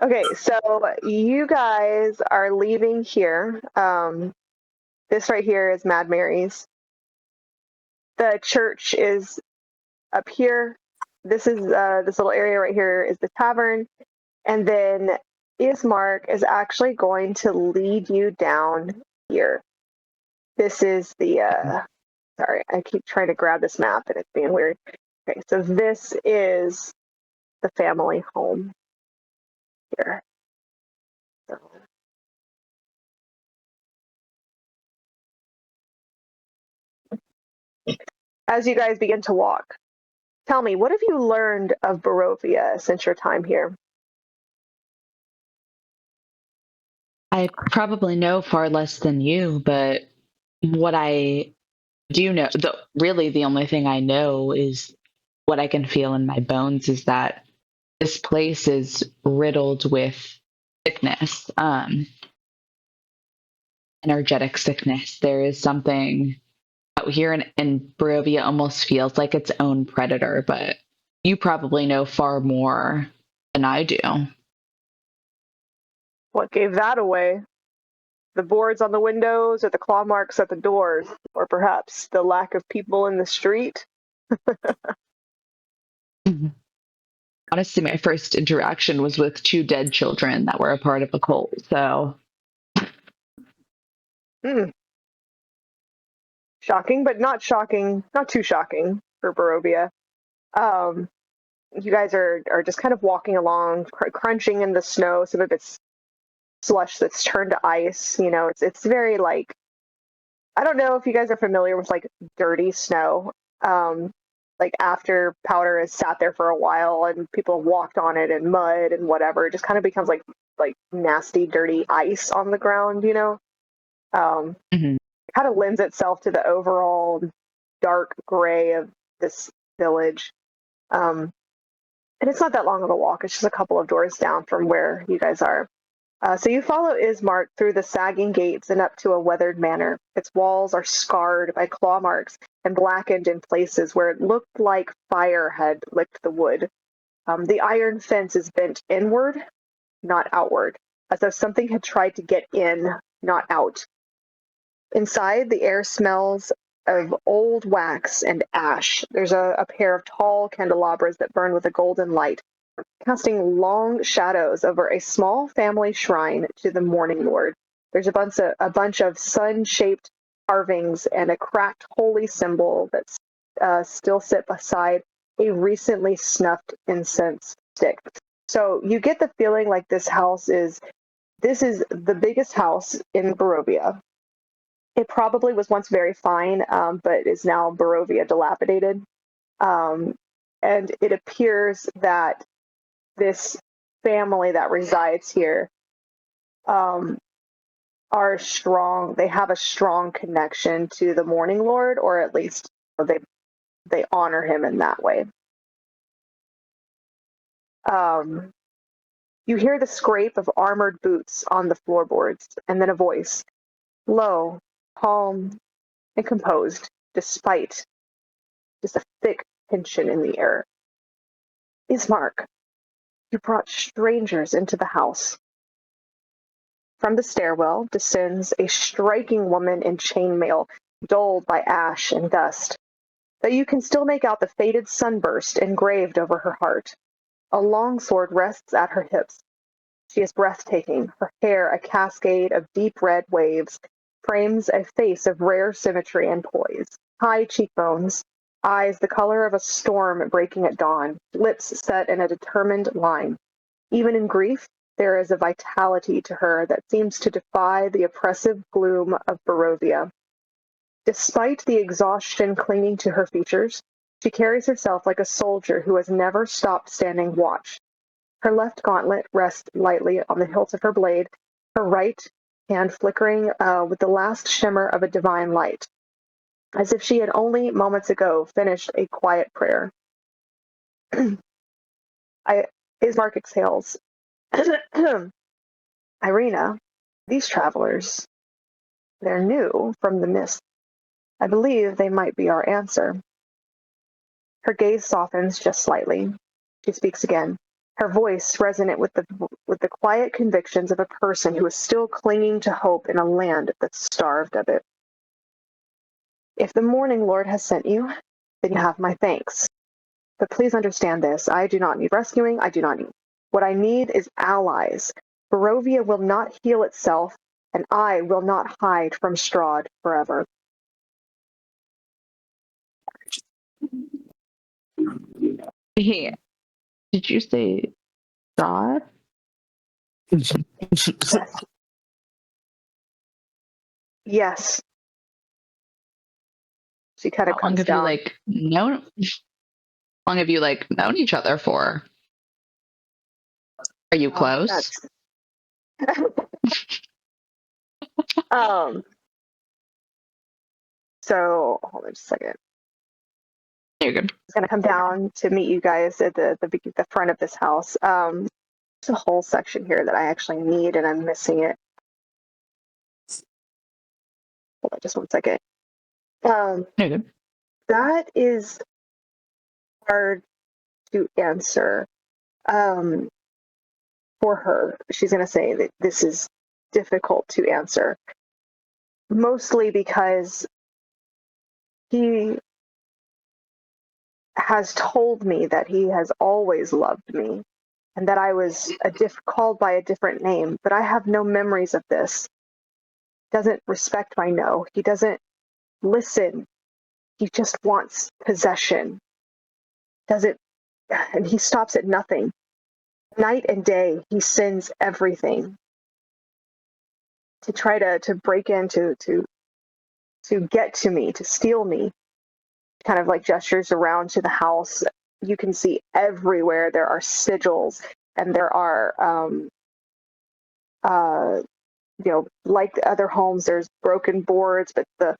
Speaker 1: Okay, so you guys are leaving here. This right here is Mad Mary's. The church is up here. This is this little area right here is the tavern. And then Ismark is actually going to lead you down here. This is the, sorry, I keep trying to grab this map and it's being weird. Okay, so this is the family home here. So. As you guys begin to walk, tell me, what have you learned of Barovia since your time here?
Speaker 2: I probably know far less than you, but what I do know, really the only thing I know is what I can feel in my bones is that this place is riddled with sickness, energetic sickness. There is something out here in Barovia almost feels like its own predator, but you probably know far more than I do.
Speaker 1: What gave that away? The boards on the windows, or the claw marks at the doors, or perhaps the lack of people in the street?
Speaker 2: Honestly, my first interaction was with 2 dead children that were a part of a cult, so.
Speaker 1: Shocking, but not shocking, not too shocking for Barovia. You guys are just kind of walking along, crunching in the snow. Some of it's slush that's turned to ice. You know, it's very like, I don't know if you guys are familiar with like dirty snow. Like after powder has sat there for a while and people have walked on it and mud and whatever, it just kind of becomes like nasty, dirty ice on the ground. You know, it kind of lends itself to the overall dark gray of this village. And it's not that long of a walk. It's just a couple of doors down from where you guys are. So you follow Ismark through the sagging gates and up to a weathered manor. Its walls are scarred by claw marks and blackened in places where it looked like fire had licked the wood. The iron fence is bent inward, not outward, as though something had tried to get in, not out. Inside, the air smells of old wax and ash. There's a pair of tall candelabras that burn with a golden light, casting long shadows over a small family shrine to the Morning Lord. There's a bunch of sun-shaped carvings and a cracked holy symbol that still sit beside a recently snuffed incense stick. So you get the feeling like this is the biggest house in Barovia. It probably was once very fine, but is now Barovia dilapidated. And it appears that this family that resides here are strong. They have a strong connection to the Morning Lord, or at least they honor him in that way. You hear the scrape of armored boots on the floorboards, and then a voice, low, calm, and composed, despite just a thick tension in the air. Ismark, you brought strangers into the house. From the stairwell descends a striking woman in chainmail, dulled by ash and dust, but you can still make out the faded sunburst engraved over her heart. A longsword rests at her hips. She is breathtaking, her hair a cascade of deep red waves, frames a face of rare symmetry and poise. High cheekbones, eyes the color of a storm breaking at dawn, lips set in a determined line. Even in grief, there is a vitality to her that seems to defy the oppressive gloom of Barovia. Despite the exhaustion clinging to her features, she carries herself like a soldier who has never stopped standing watch. Her left gauntlet rests lightly on the hilt of her blade, her right hand flickering with the last shimmer of a divine light, as if she had only moments ago finished a quiet prayer. Ismark exhales. Irina, these travelers, they're new from the mist. I believe they might be our answer. Her gaze softens just slightly. She speaks again, her voice resonant with the quiet convictions of a person who is still clinging to hope in a land that's starved of it. If the Morning Lord has sent you, then you have my thanks. But please understand this. I do not need rescuing. I do not need What I need is allies. Barovia will not heal itself, and I will not hide from Strahd forever.
Speaker 2: Hey, did you say God?
Speaker 1: Yes. She kind of
Speaker 2: How long
Speaker 1: comes
Speaker 2: have
Speaker 1: down.
Speaker 2: you known? How long have you known each other for? Are you close?
Speaker 1: So hold on just a second.
Speaker 2: You're good.
Speaker 1: It's gonna come down to meet you guys at the front of this house. There's a whole section here that I actually need, and I'm missing it. Hold on just one second.
Speaker 2: You're good.
Speaker 1: That is hard to answer. For her, she's gonna say that this is difficult to answer, mostly because he has told me that he has always loved me and that I was called by a different name, but I have no memories of this. He doesn't respect my no. He doesn't listen. He just wants possession. And he stops at nothing. Night and day, he sends everything to try to break into to get to me, to steal me. Kind of gestures around to the house. You can see everywhere there are sigils, and there are like the other homes, there's broken boards, but the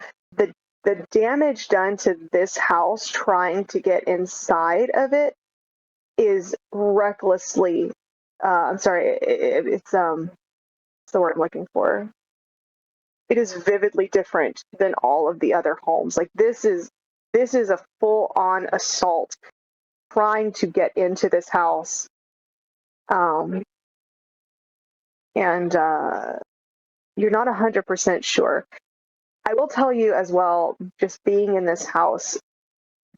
Speaker 1: damage done to this house trying to get inside of it is recklessly I'm sorry, it's the word I'm looking for. It is vividly different than all of the other homes. This is a full-on assault trying to get into this house. And you're not 100% sure. I will tell you as well, just being in this house,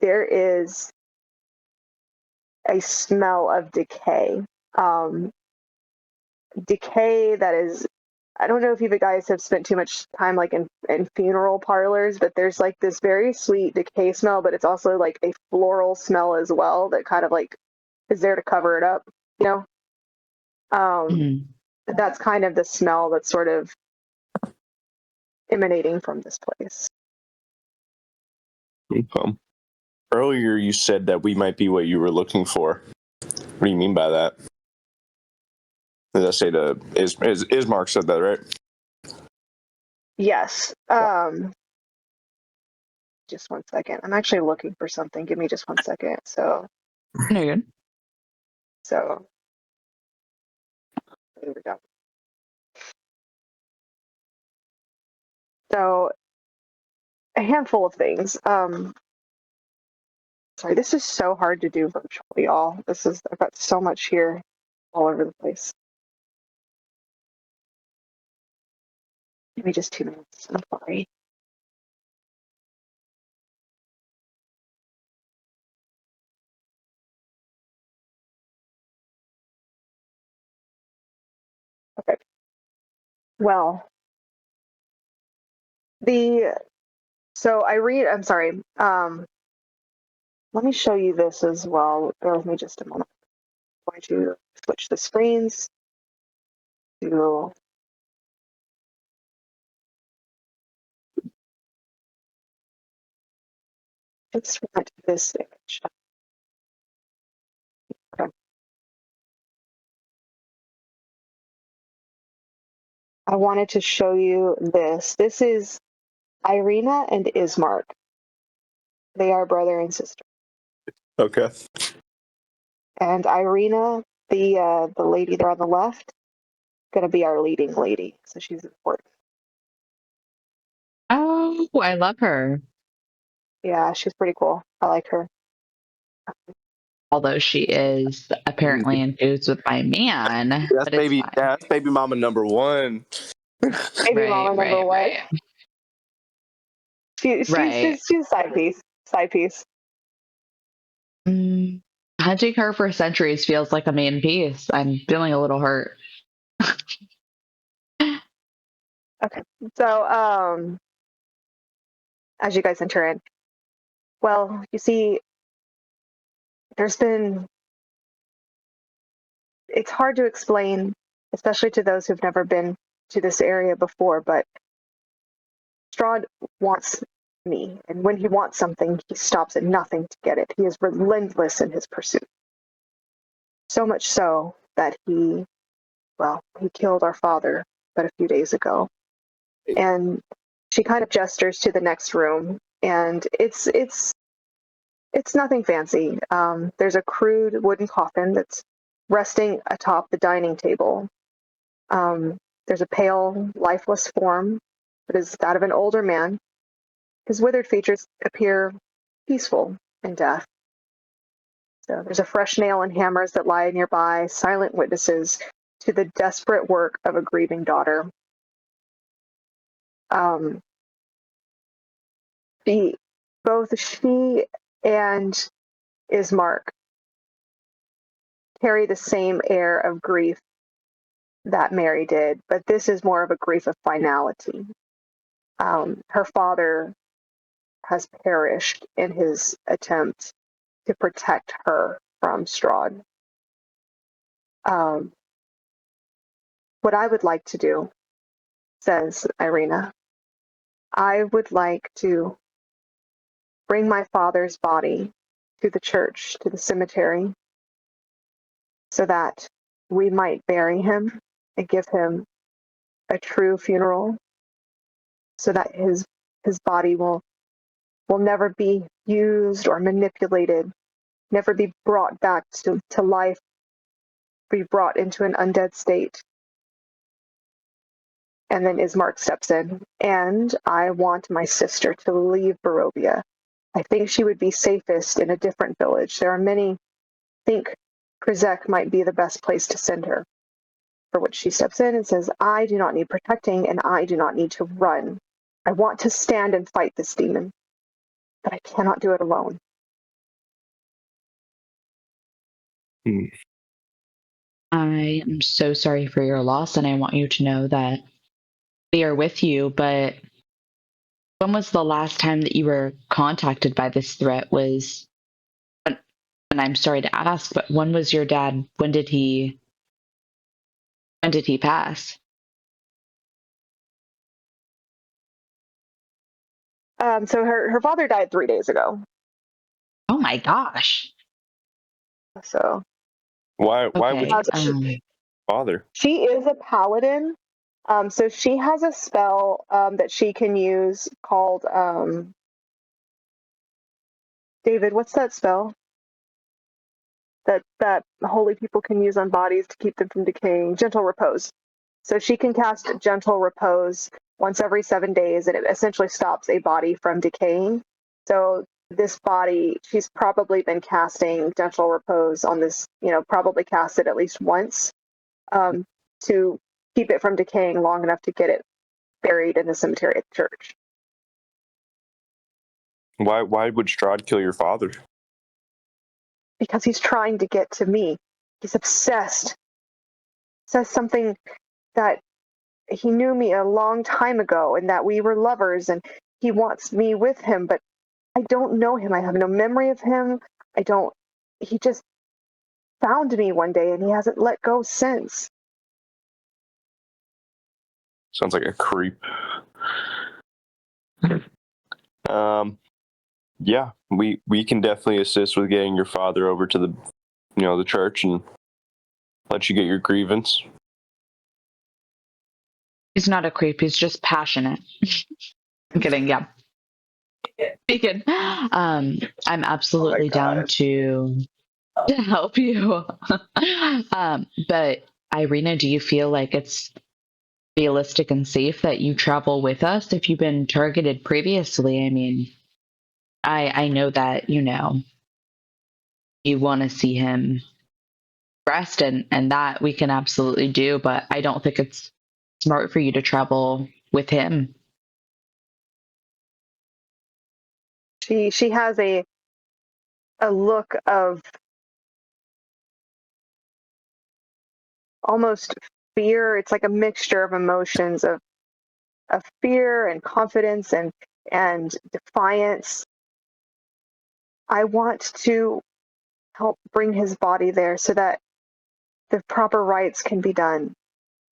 Speaker 1: there is a smell of decay. Decay that is, I don't know if you guys have spent too much time in funeral parlors, but there's this very sweet decay smell, but it's also a floral smell as well that kind of is there to cover it up, you know? That's kind of the smell that's sort of emanating from this place.
Speaker 5: Earlier you said that we might be what you were looking for. What do you mean by that? Did I say Ismark said that, right?
Speaker 1: Yes. Just one second. I'm actually looking for something. Give me just one second. So.
Speaker 2: No, you're good.
Speaker 1: So. There we go. So. A handful of things. Sorry, this is so hard to do virtually, y'all. I've got so much here all over the place. Give me just 2 minutes. I'm sorry. Okay. Well, I'm sorry. Let me show you this as well. Bear with me just a moment. I'm going to switch the screens to extract this image. Okay. I wanted to show you this. This is Irina and Ismark. They are brother and sister.
Speaker 5: Okay.
Speaker 1: And Irina, the lady there on the left, going to be our leading lady. So she's important.
Speaker 2: Oh, I love her.
Speaker 1: Yeah, she's pretty cool. I like her.
Speaker 2: Although she is apparently enthused with my man.
Speaker 5: That's baby mama number one.
Speaker 1: Baby mama number one.
Speaker 2: Right.
Speaker 1: She's a side piece.
Speaker 2: How hunting her for centuries feels like a main piece. I'm feeling a little hurt.
Speaker 1: Okay. So, as you guys enter in, well, you see, it's hard to explain, especially to those who've never been to this area before, but Strahd wants me, and when he wants something, he stops at nothing to get it. He is relentless in his pursuit. So much so that he killed our father but a few days ago. And she kind of gestures to the next room, and it's nothing fancy. There's a crude wooden coffin that's resting atop the dining table. There's a pale, lifeless form that is that of an older man. His withered features appear peaceful in death. So there's a fresh nail and hammers that lie nearby, silent witnesses to the desperate work of a grieving daughter. Both she and Ismark carry the same air of grief that Mary did, but this is more of a grief of finality. Her father has perished in his attempt to protect her from Strahd. What I would like to do, says Irina, I would like to bring my father's body to the church, to the cemetery, so that we might bury him and give him a true funeral, so that his body will never be used or manipulated, never be brought back to life, be brought into an undead state. And then Ismark steps in, and I want my sister to leave Barovia. I think she would be safest in a different village. There are many. I think Krizek might be the best place to send her. For which she steps in and says, I do not need protecting, and I do not need to run. I want to stand and fight this demon, but I cannot do it alone.
Speaker 2: I am so sorry for your loss, and I want you to know that we are with you, but when was the last time that you were contacted by this threat? And I'm sorry to ask, but when was your dad, when did he pass?
Speaker 1: So her father died 3 days ago.
Speaker 2: Oh my gosh.
Speaker 1: So
Speaker 5: why
Speaker 2: Okay.
Speaker 5: would father?
Speaker 1: She is a paladin. So she has a spell that she can use called David, what's that spell that holy people can use on bodies to keep them from decaying? Gentle Repose. So she can cast Gentle Repose once every 7 days, and it essentially stops a body from decaying. So this body, she's probably been casting Gentle Repose on this, probably cast it at least once to keep it from decaying long enough to get it buried in the cemetery at the church.
Speaker 5: Why would Strahd kill your father?
Speaker 1: Because he's trying to get to me. He's obsessed. Says something that he knew me a long time ago and that we were lovers and he wants me with him, but I don't know him. I have no memory of him. He just found me one day and he hasn't let go since.
Speaker 5: Sounds like a creep. Yeah, we can definitely assist with getting your father over to the church and let you get your grievance.
Speaker 2: He's not a creep, he's just passionate. I'm kidding, yeah. Speaking. I'm absolutely down to help you. But Irina, do you feel like it's realistic and safe that you travel with us if you've been targeted previously? I mean, I know that, you want to see him rest and that we can absolutely do, but I don't think it's smart for you to travel with him.
Speaker 1: She has a look of almost fear. It's like a mixture of emotions of fear and confidence and defiance. I want to help bring his body there so that the proper rites can be done.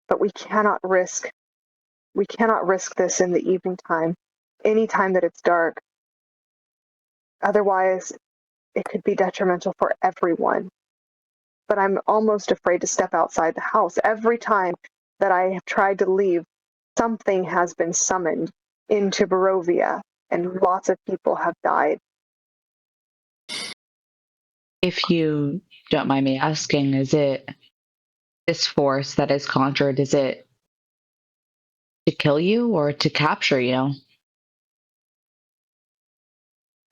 Speaker 1: But we cannot risk this in the evening time, any time that it's dark. Otherwise, it could be detrimental for everyone. But I'm almost afraid to step outside the house. Every time that I have tried to leave, something has been summoned into Barovia, and lots of people have died.
Speaker 2: If you don't mind me asking, is it this force that is conjured, is it to kill you or to capture you?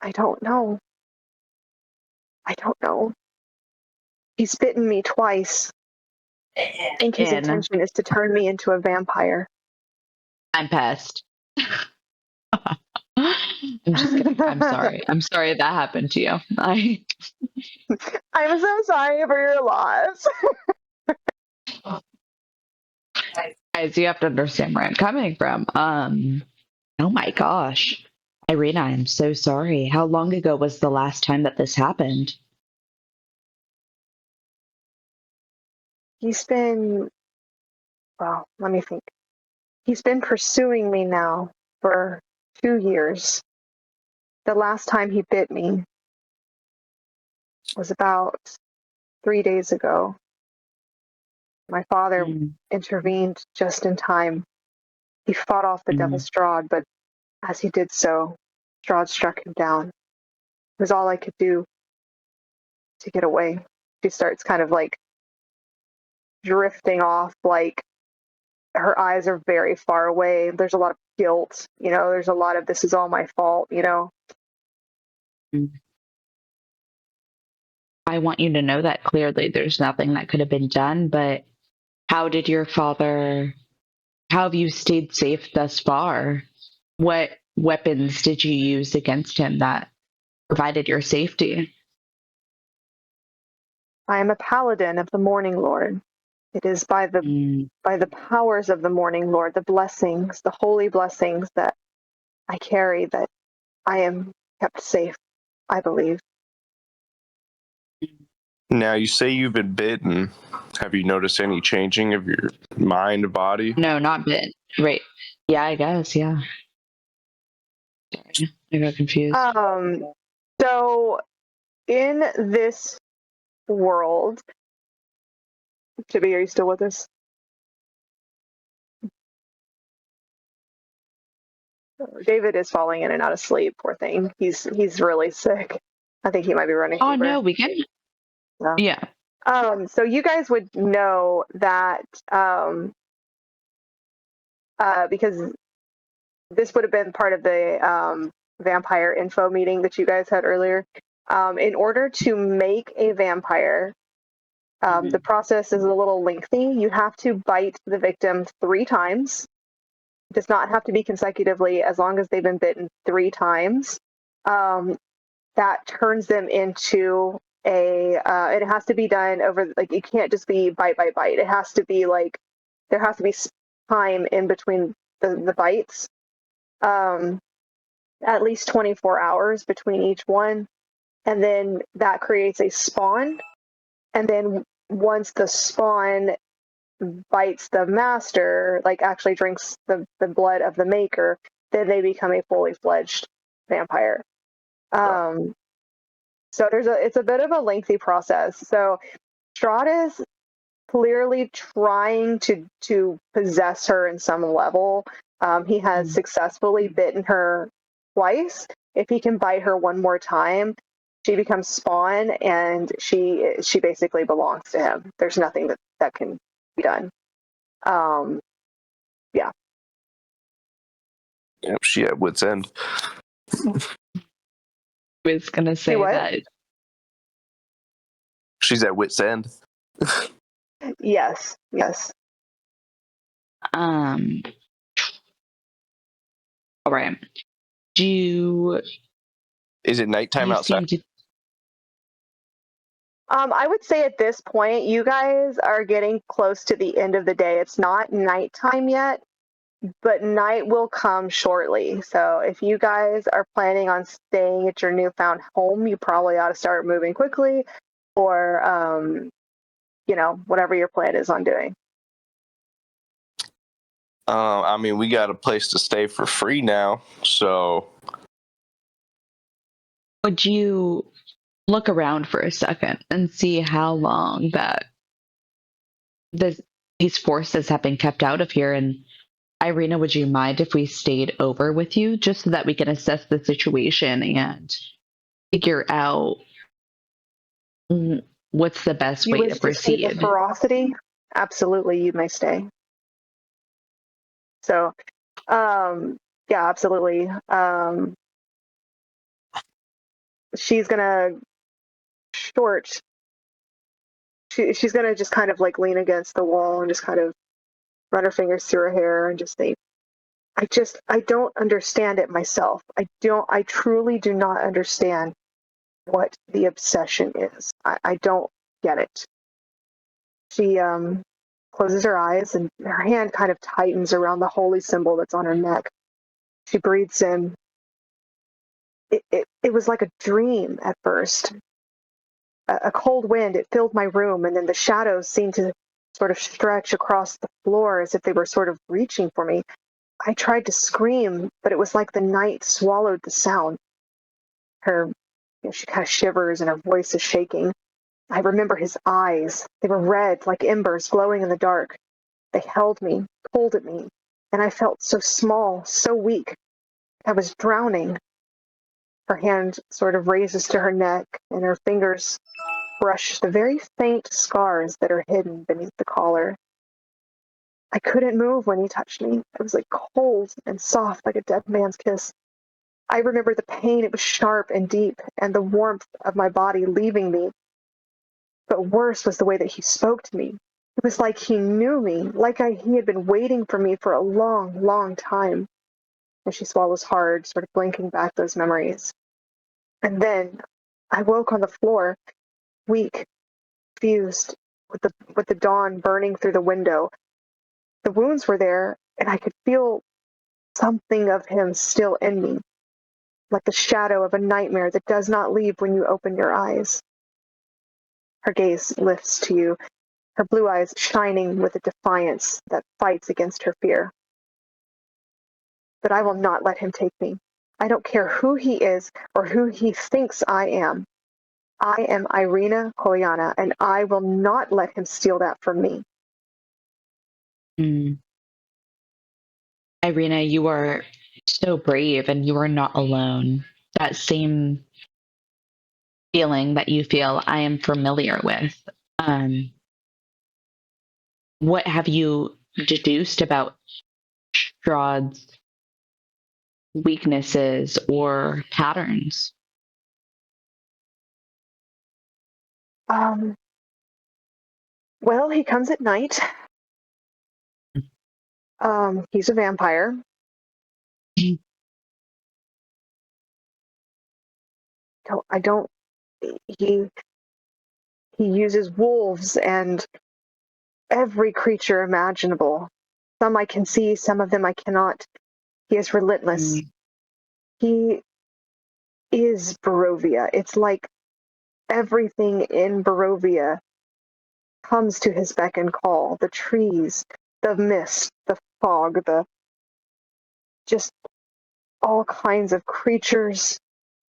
Speaker 1: I don't know. He's bitten me twice. I think his intention is to turn me into a vampire.
Speaker 2: I'm pissed. I'm just kidding. I'm sorry. I'm sorry that happened to you.
Speaker 1: I'm so sorry for your loss.
Speaker 2: Guys, you have to understand where I'm coming from. Oh my gosh. Irina, I'm so sorry. How long ago was the last time that this happened?
Speaker 1: He's been, well, let me think. He's been pursuing me now for 2 years. The last time he bit me was about 3 days ago. My father intervened just in time. He fought off the devil Strahd, but as he did so, Strahd struck him down. It was all I could do to get away. She starts kind of like drifting off, like her eyes are very far away. There's a lot of guilt, there's a lot of this is all my fault,
Speaker 2: I want you to know that clearly there's nothing that could have been done, but how have you stayed safe thus far? What weapons did you use against him that provided your safety?
Speaker 1: I am a paladin of the Morning Lord. It is by the powers of the Morning Lord, the blessings, the holy blessings that I carry, that I am kept safe, I believe.
Speaker 5: Now, you say you've been bitten. Have you noticed any changing of your mind, body?
Speaker 2: No, not bit. Right. Yeah, I guess, yeah. Sorry, I got confused.
Speaker 1: So in this world, Chibi, are you still with us? David is falling in and out of sleep, poor thing. He's really sick. I think he might be running fever.
Speaker 2: Oh no, we can.
Speaker 1: No.
Speaker 2: Yeah.
Speaker 1: So you guys would know that because this would have been part of the vampire info meeting that you guys had earlier. In order to make a vampire, the process is a little lengthy. You have to bite the victim 3 times. It does not have to be consecutively, as long as they've been bitten 3 times. That turns them into it has to be done over, like, it can't just be bite, bite, bite. It has to be like, there has to be time in between the bites. At least 24 hours between each one. And then that creates a spawn. And then once the spawn bites the master, like actually drinks the blood of the maker, then they become a fully fledged vampire. So it's a bit of a lengthy process. So Strahd is clearly trying to possess her in some level. He has successfully bitten her twice. If he can bite her one more time, she becomes spawn, and she basically belongs to him. There's nothing that can be done. Yeah.
Speaker 5: Yep, she at wit's end.
Speaker 2: I was gonna say that.
Speaker 5: She's at wit's end.
Speaker 1: Yes.
Speaker 2: All right.
Speaker 5: Is it nighttime outside?
Speaker 1: I would say at this point, you guys are getting close to the end of the day. It's not nighttime yet, but night will come shortly. So if you guys are planning on staying at your newfound home, you probably ought to start moving quickly, or whatever your plan is on doing.
Speaker 5: I mean, we got a place to stay for free now, so.
Speaker 2: Would you look around for a second and see how long that these forces have been kept out of here? And Irina, would you mind if we stayed over with you just so that we can assess the situation and figure out what's the best
Speaker 1: You
Speaker 2: way
Speaker 1: wish
Speaker 2: to
Speaker 1: to see the
Speaker 2: proceed?
Speaker 1: ferocity? Absolutely, you may stay. So, yeah, absolutely. She's gonna she's gonna just kind of like lean against the wall and just kind of run her fingers through her hair and just think, I don't understand it myself. I truly do not understand what the obsession is. I don't get it. She closes her eyes and her hand kind of tightens around the holy symbol that's on her neck. She breathes in. It was like a dream at first. A cold wind, it filled my room, and then the shadows seemed to sort of stretch across the floor as if they were sort of reaching for me. I tried to scream, but it was like the night swallowed the sound. She kind of shivers and her voice is shaking. I remember his eyes. They were red, like embers glowing in the dark. They held me, pulled at me, and I felt so small, so weak. I was drowning. Her hand sort of raises to her neck, and her fingers brush the very faint scars that are hidden beneath the collar. I couldn't move when he touched me. It was like cold and soft, like a dead man's kiss. I remember the pain. It was sharp and deep, and the warmth of my body leaving me. But worse was the way that he spoke to me. It was like he knew me, like he had been waiting for me for a long, long time. And she swallows hard, sort of blinking back those memories. And then I woke on the floor, weak, fused, with the dawn burning through the window. The wounds were there, and I could feel something of him still in me, like the shadow of a nightmare that does not leave when you open your eyes. Her gaze lifts to you, her blue eyes shining with a defiance that fights against her fear. But I will not let him take me. I don't care who he is or who he thinks I am. I am Irina Koyana, and I will not let him steal that from me.
Speaker 2: Irina, you are so brave and you are not alone. That same feeling that you feel, I am familiar with. What have you deduced about Strahd's weaknesses or patterns?
Speaker 1: Well, he comes at night. He's a vampire. He uses wolves and every creature imaginable. Some I can see, some of them I cannot. He is relentless. He is Barovia. It's like everything in Barovia comes to his beck and call. The trees, the mist, the fog, just all kinds of creatures,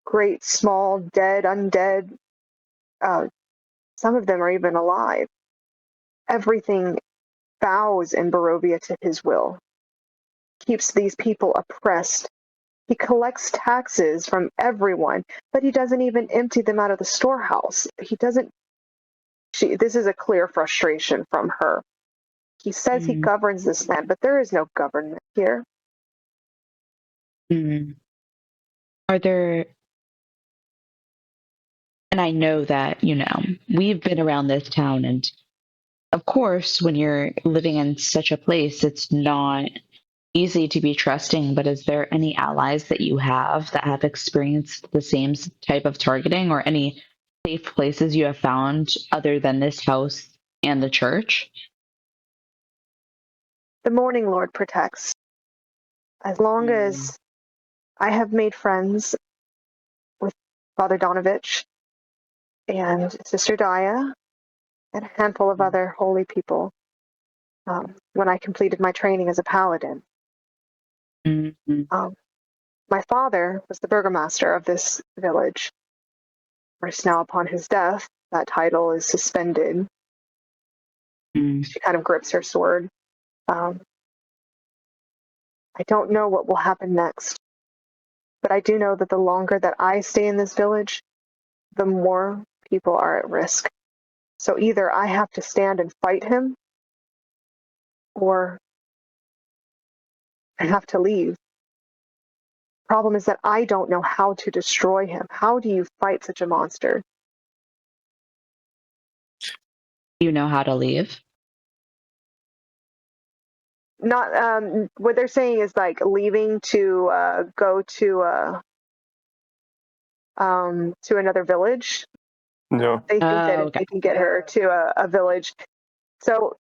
Speaker 1: great, small, dead, undead. Some of them are even alive. Everything bows in Barovia to his will. Keeps these people oppressed. He collects taxes from everyone, but he doesn't even empty them out of the storehouse. He doesn't. This is a clear frustration from her. He says he governs this land, but there is no government here.
Speaker 2: Are there, and I know that, we've been around this town, and of course, when you're living in such a place, it's not easy to be trusting, but is there any allies that you have that have experienced the same type of targeting or any safe places you have found other than this house and the church?
Speaker 1: The Morning Lord protects. As long as I have made friends with Father Donovich and Sister Daya and a handful of other holy people when I completed my training as a paladin. My father was the burgomaster of this village. Of course, now upon his death, that title is suspended. She kind of grips her sword. I don't know what will happen next, but I do know that the longer that I stay in this village, the more people are at risk. So either I have to stand and fight him, or I have to leave. Problem is that I don't know how to destroy him. How do you fight such a monster?
Speaker 2: You know how to leave?
Speaker 1: Not what they're saying is like leaving to go to another village.
Speaker 5: No.
Speaker 1: They think that
Speaker 2: Okay.
Speaker 1: they can get her to a village. So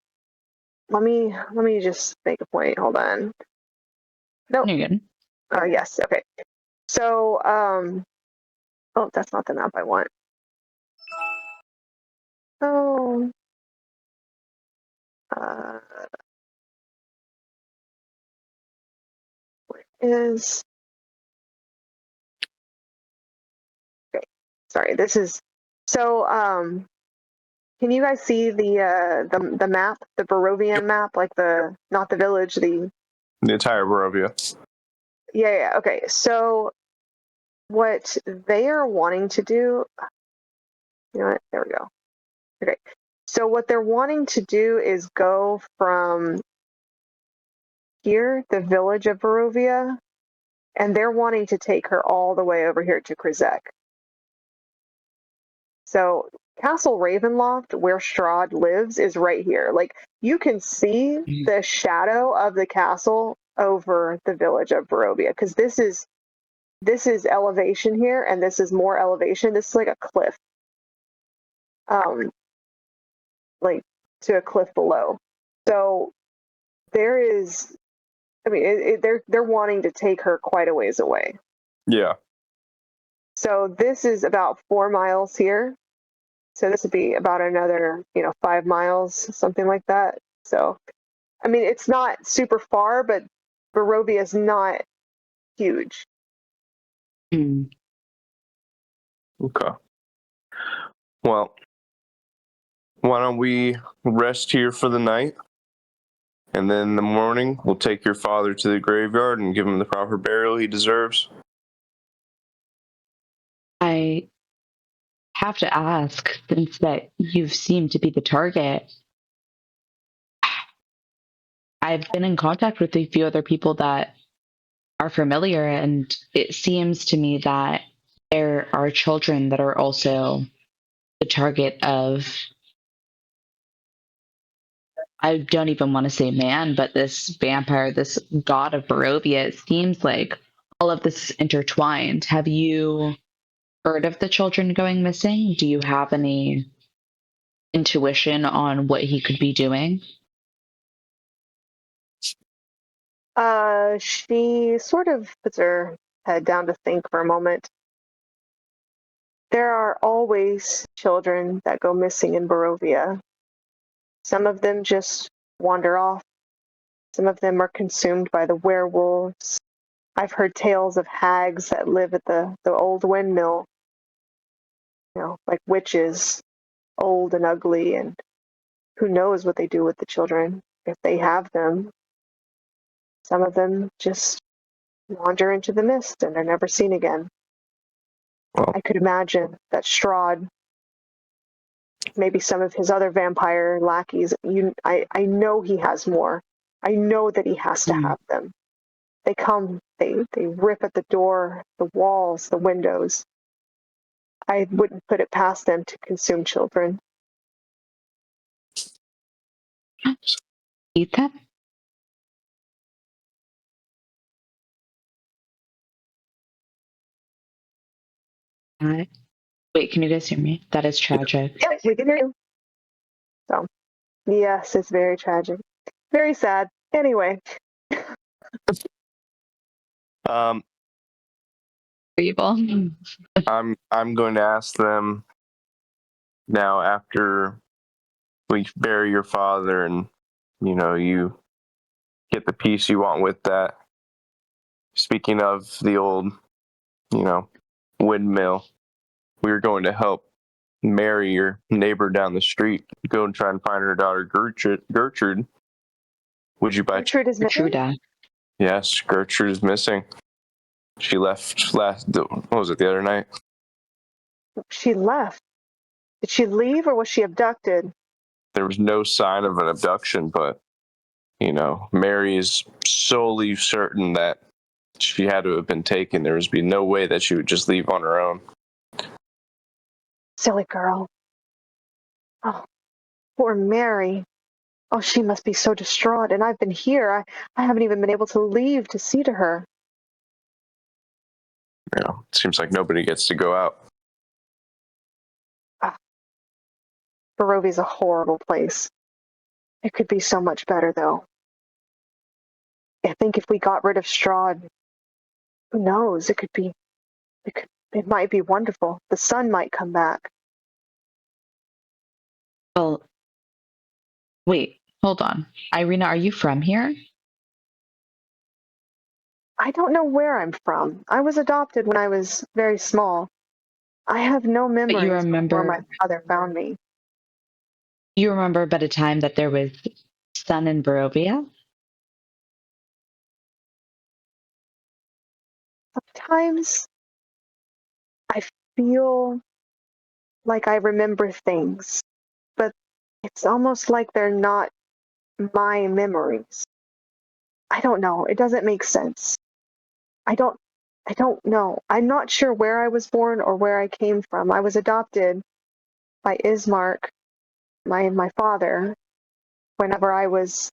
Speaker 1: let me just make a point. Hold on. Nope.
Speaker 2: You're good.
Speaker 1: Yes. Okay. So oh, that's not the map I want. Oh. Where is? Okay. Sorry. This is so. Can you guys see the map, the Barovian map, like the not the village, the
Speaker 5: entire Barovia.
Speaker 1: Yeah. Okay. So what they are wanting to do, you know what? There we go. Okay. So what they're wanting to do is go from here, the village of Barovia, and they're wanting to take her all the way over here to Krizek. So Castle Ravenloft, where Strahd lives, is right here. Like you can see the shadow of the castle over the village of Barovia, because this is elevation here, and this is more elevation. This is like a cliff, like to a cliff below. So there is, I mean, they're wanting to take her quite a ways away.
Speaker 5: Yeah.
Speaker 1: So this is about 4 miles here. So this would be about another, 5 miles, something like that. So, I mean, it's not super far, but Barovia is not huge.
Speaker 2: Mm.
Speaker 5: Okay. Well, why don't we rest here for the night? And then in the morning, we'll take your father to the graveyard and give him the proper burial he deserves.
Speaker 2: I have to ask, since that you've seemed to be the target, I've been in contact with a few other people that are familiar, and it seems to me that there are children that are also the target of, I don't even want to say man, but this vampire, this god of Barovia. It seems like all of this is intertwined. Have you heard of the children going missing? Do you have any intuition on what he could be doing?
Speaker 1: She sort of puts her head down to think for a moment. There are always children that go missing in Barovia. Some of them just wander off. Some of them are consumed by the werewolves. I've heard tales of hags that live at the old windmill, like witches, old and ugly, and who knows what they do with the children if they have them. Some of them just wander into the mist and are never seen again.
Speaker 5: Well,
Speaker 1: I could imagine that Strahd, maybe some of his other vampire lackeys, I know he has more. I know that he has to have them. They come, they rip at the door, the walls, the windows. I wouldn't put it past them to consume children.
Speaker 2: Eat them? Wait, can you guys hear me? That is tragic.
Speaker 1: Yep, we can hear you. So, yes, it's very tragic. Very sad. Anyway.
Speaker 2: Evil.
Speaker 5: I'm going to ask them now, after we bury your father and you get the peace you want with that. Speaking of the old, windmill, we were going to help Mary, your neighbor down the street, go and try and find her daughter Gertrude. Would you buy?
Speaker 1: Gertrude is missing?
Speaker 2: Gertrude.
Speaker 5: Yes, Gertrude is missing. She left what was it, the other night?
Speaker 1: She left. Did she leave or was she abducted?
Speaker 5: There was no sign of an abduction, but Mary is solely certain that she had to have been taken. There would be no way that she would just leave on her own.
Speaker 1: Silly girl. Oh, poor Mary. Oh, she must be so distraught. And I've been here. I haven't even been able to leave to see to her.
Speaker 5: It seems like nobody gets to go out.
Speaker 1: Barovia's a horrible place. It could be so much better, though. I think if we got rid of Strahd, who knows? It might be wonderful. The sun might come back.
Speaker 2: Well, wait, hold on. Irina, are you from here?
Speaker 1: I don't know where I'm from. I was adopted when I was very small. I have no memories before my father found me.
Speaker 2: You remember but a time that there was sun in Barovia?
Speaker 1: Sometimes I feel like I remember things, but it's almost like they're not my memories. I don't know. It doesn't make sense. I don't know. I'm not sure where I was born or where I came from. I was adopted by Ismark, my father, whenever I was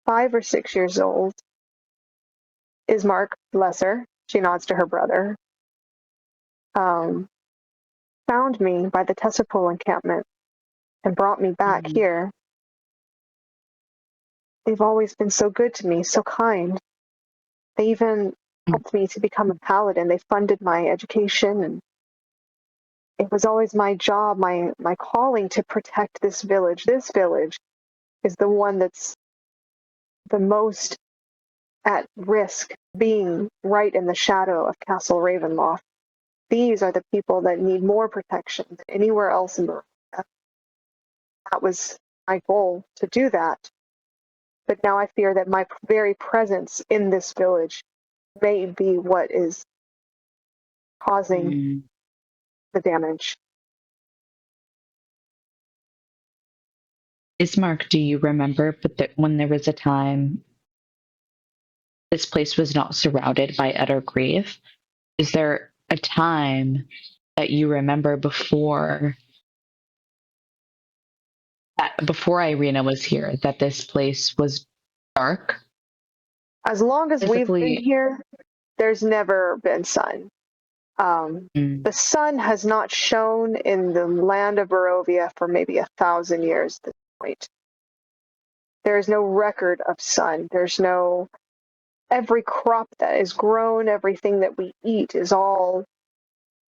Speaker 1: 5 or 6 years old. Ismark, bless her, she nods to her brother, found me by the Tessapul encampment and brought me back here. They've always been so good to me, so kind. They even helped me to become a paladin. They funded my education, and it was always my job, my calling to protect this village. This village is the one that's the most at risk, being right in the shadow of Castle Ravenloft. These are the people that need more protection than anywhere else in the world. That was my goal, to do that. But now I fear that my very presence in this village may be what is causing the damage.
Speaker 2: Ismark, do you remember when there was a time this place was not surrounded by utter grief? Is there a time that you remember before Irina was here that this place was dark?
Speaker 1: As long as we've been here, there's never been sun. The sun has not shone in the land of Barovia for maybe 1,000 years at this point. There's no record of sun. Every crop that is grown, everything that we eat is all,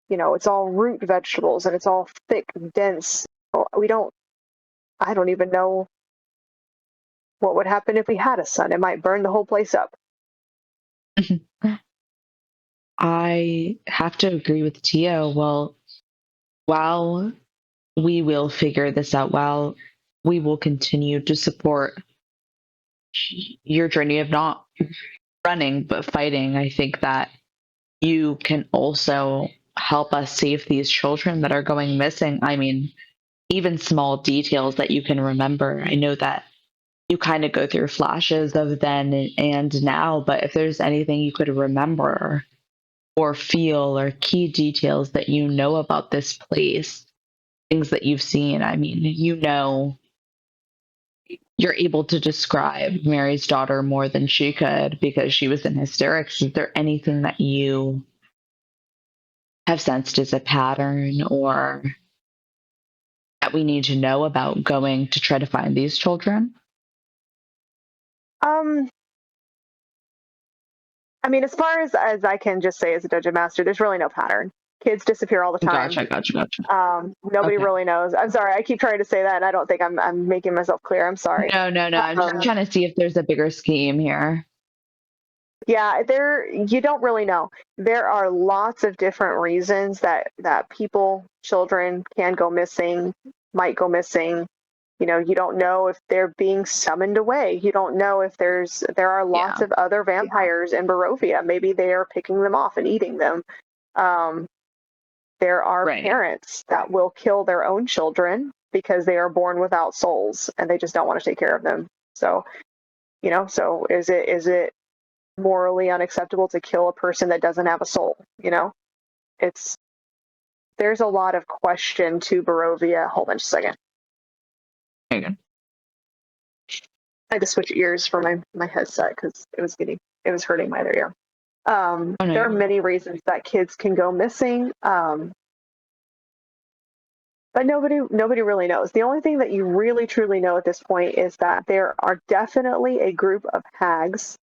Speaker 1: it's all root vegetables and it's all thick and dense. I don't even know what would happen if we had a sun. It might burn the whole place up.
Speaker 2: I have to agree with Tio. Well, while we will figure this out, while we will continue to support your journey of not running but fighting, I think that you can also help us save these children that are going missing. I mean, even small details that you can remember. I know that you kind of go through flashes of then and now, but if there's anything you could remember or feel or key details that you know about this place, things that you've seen, I mean, you're able to describe Mary's daughter more than she could because she was in hysterics. Is there anything that you have sensed as a pattern or that we need to know about going to try to find these children?
Speaker 1: I mean, as far as I can just say as a dungeon master, there's really no pattern. Kids disappear all the time.
Speaker 2: Gotcha.
Speaker 1: Nobody really knows. I'm sorry. I keep trying to say that, and I don't think I'm making myself clear. I'm sorry.
Speaker 2: No. I'm just trying to see if there's a bigger scheme here.
Speaker 1: Yeah, you don't really know. There are lots of different reasons that people, children can go missing, might go missing. You know, you don't know if they're being summoned away. You don't know if there are lots of other vampires in Barovia. Maybe they are picking them off and eating them. There are parents that will kill their own children because they are born without souls and they just don't want to take care of them. So, you know, so is it morally unacceptable to kill a person that doesn't have a soul? You know, there's a lot of question to Barovia. Hold on just a second.
Speaker 2: Okay.
Speaker 1: I had to switch ears for my headset because it was hurting my other ear. There are many reasons that kids can go missing, but nobody really knows. The only thing that you really truly know at this point is that there are definitely a group of hags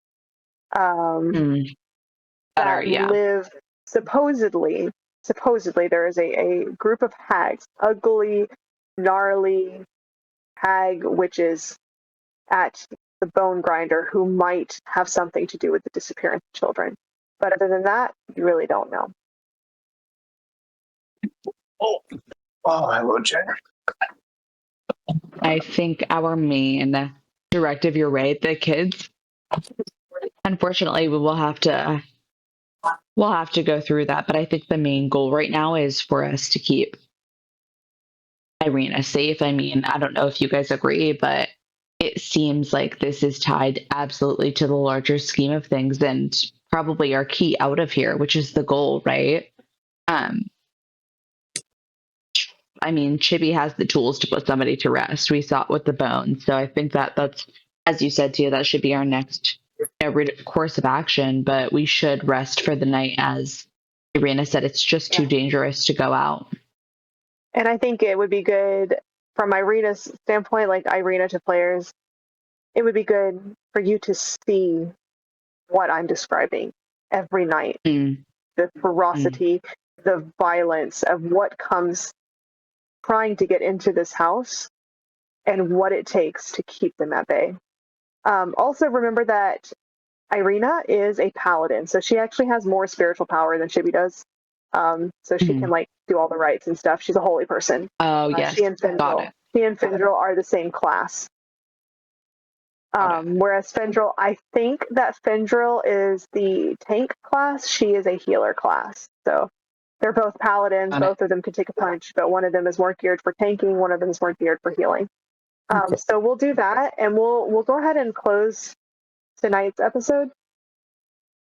Speaker 1: that live. Supposedly there is a group of hags, ugly, gnarly hag witches at the bone grinder who might have something to do with the disappearance of children. But other than that, you really don't know.
Speaker 5: Oh, hello, Jen.
Speaker 2: I think our main directive, you're right, the kids, unfortunately, we'll have to go through that. But I think the main goal right now is for us to keep Irina safe. I mean, I don't know if you guys agree, but it seems like this is tied absolutely to the larger scheme of things and probably our key out of here, which is the goal, right? I mean, Chibi has the tools to put somebody to rest. We saw it with the bones. So I think that's, as you said, Tia, that should be our next course of action. But we should rest for the night. As Irina said, it's just too dangerous to go out.
Speaker 1: And I think it would be good from Irina's standpoint, like Irina to players, it would be good for you to see what I'm describing every night. The ferocity, the violence of what comes trying to get into this house and what it takes to keep them at bay. Also remember that Irina is a paladin, so she actually has more spiritual power than Chibi does. So she can like do all the rites and stuff. She's a holy person.
Speaker 2: Oh yes,
Speaker 1: she and Fendril are the same class. Whereas Fendril, I think that Fendril is the tank class. She is a healer class. So they're both paladins. Both of them can take a punch, but one of them is more geared for tanking. One of them is more geared for healing. So we'll do that, and we'll go ahead and close tonight's episode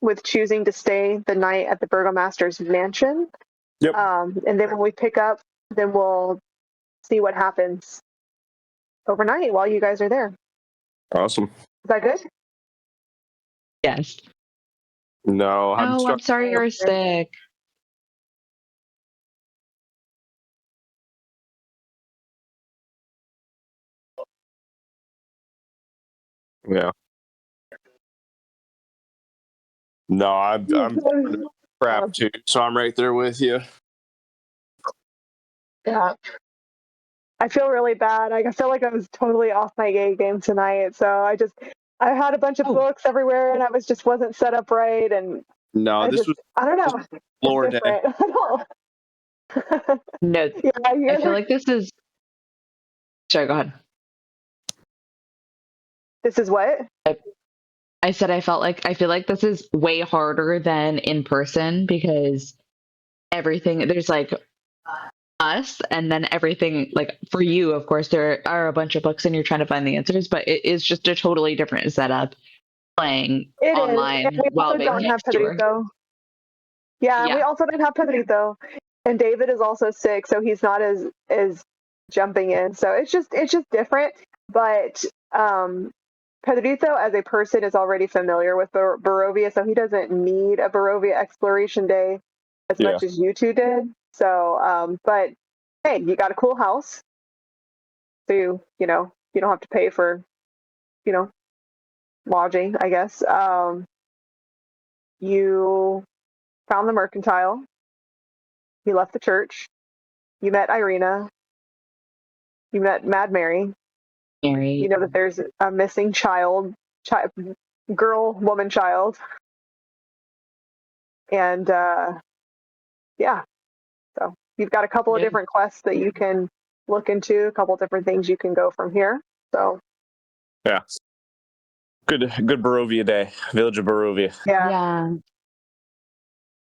Speaker 1: with choosing to stay the night at the Burgomaster's mansion.
Speaker 3: Yep.
Speaker 1: And then when we pick up, then we'll see what happens overnight while you guys are there.
Speaker 3: Awesome.
Speaker 1: Is that good?
Speaker 2: Yes.
Speaker 3: No,
Speaker 2: I'm sorry you're sick.
Speaker 3: Yeah. No, I'm crap too, so I'm right there with you.
Speaker 1: Yeah. I feel really bad. I feel like I was totally off my game tonight. So I had a bunch of books everywhere, and I wasn't set up right. And
Speaker 3: no,
Speaker 1: I don't know.
Speaker 3: Lower day.
Speaker 2: No, I feel like this is. Sorry, go ahead.
Speaker 1: This is what?
Speaker 2: I said I feel like this is way harder than in person because everything there's like us and then everything like for you, of course, there are a bunch of books and you're trying to find the answers, but it is just a totally different setup playing online while being next to her.
Speaker 1: Yeah, we also don't have Pedrito. And David is also sick, so he's not as jumping in. So it's just different. But Pedrito as a person is already familiar with Barovia, so he doesn't need a Barovia exploration day as much as you two did. So, but hey, you got a cool house. So you know, you don't have to pay for, you know, lodging, I guess. You found the mercantile. You left the church. You met Irina. You met Mad Mary.
Speaker 2: Mary.
Speaker 1: You know that there's a missing girl, woman, child. And yeah, so you've got a couple of different quests that you can look into, a couple of different things you can go from here. So
Speaker 5: yeah, good Barovia day, Village of Barovia.
Speaker 2: Yeah.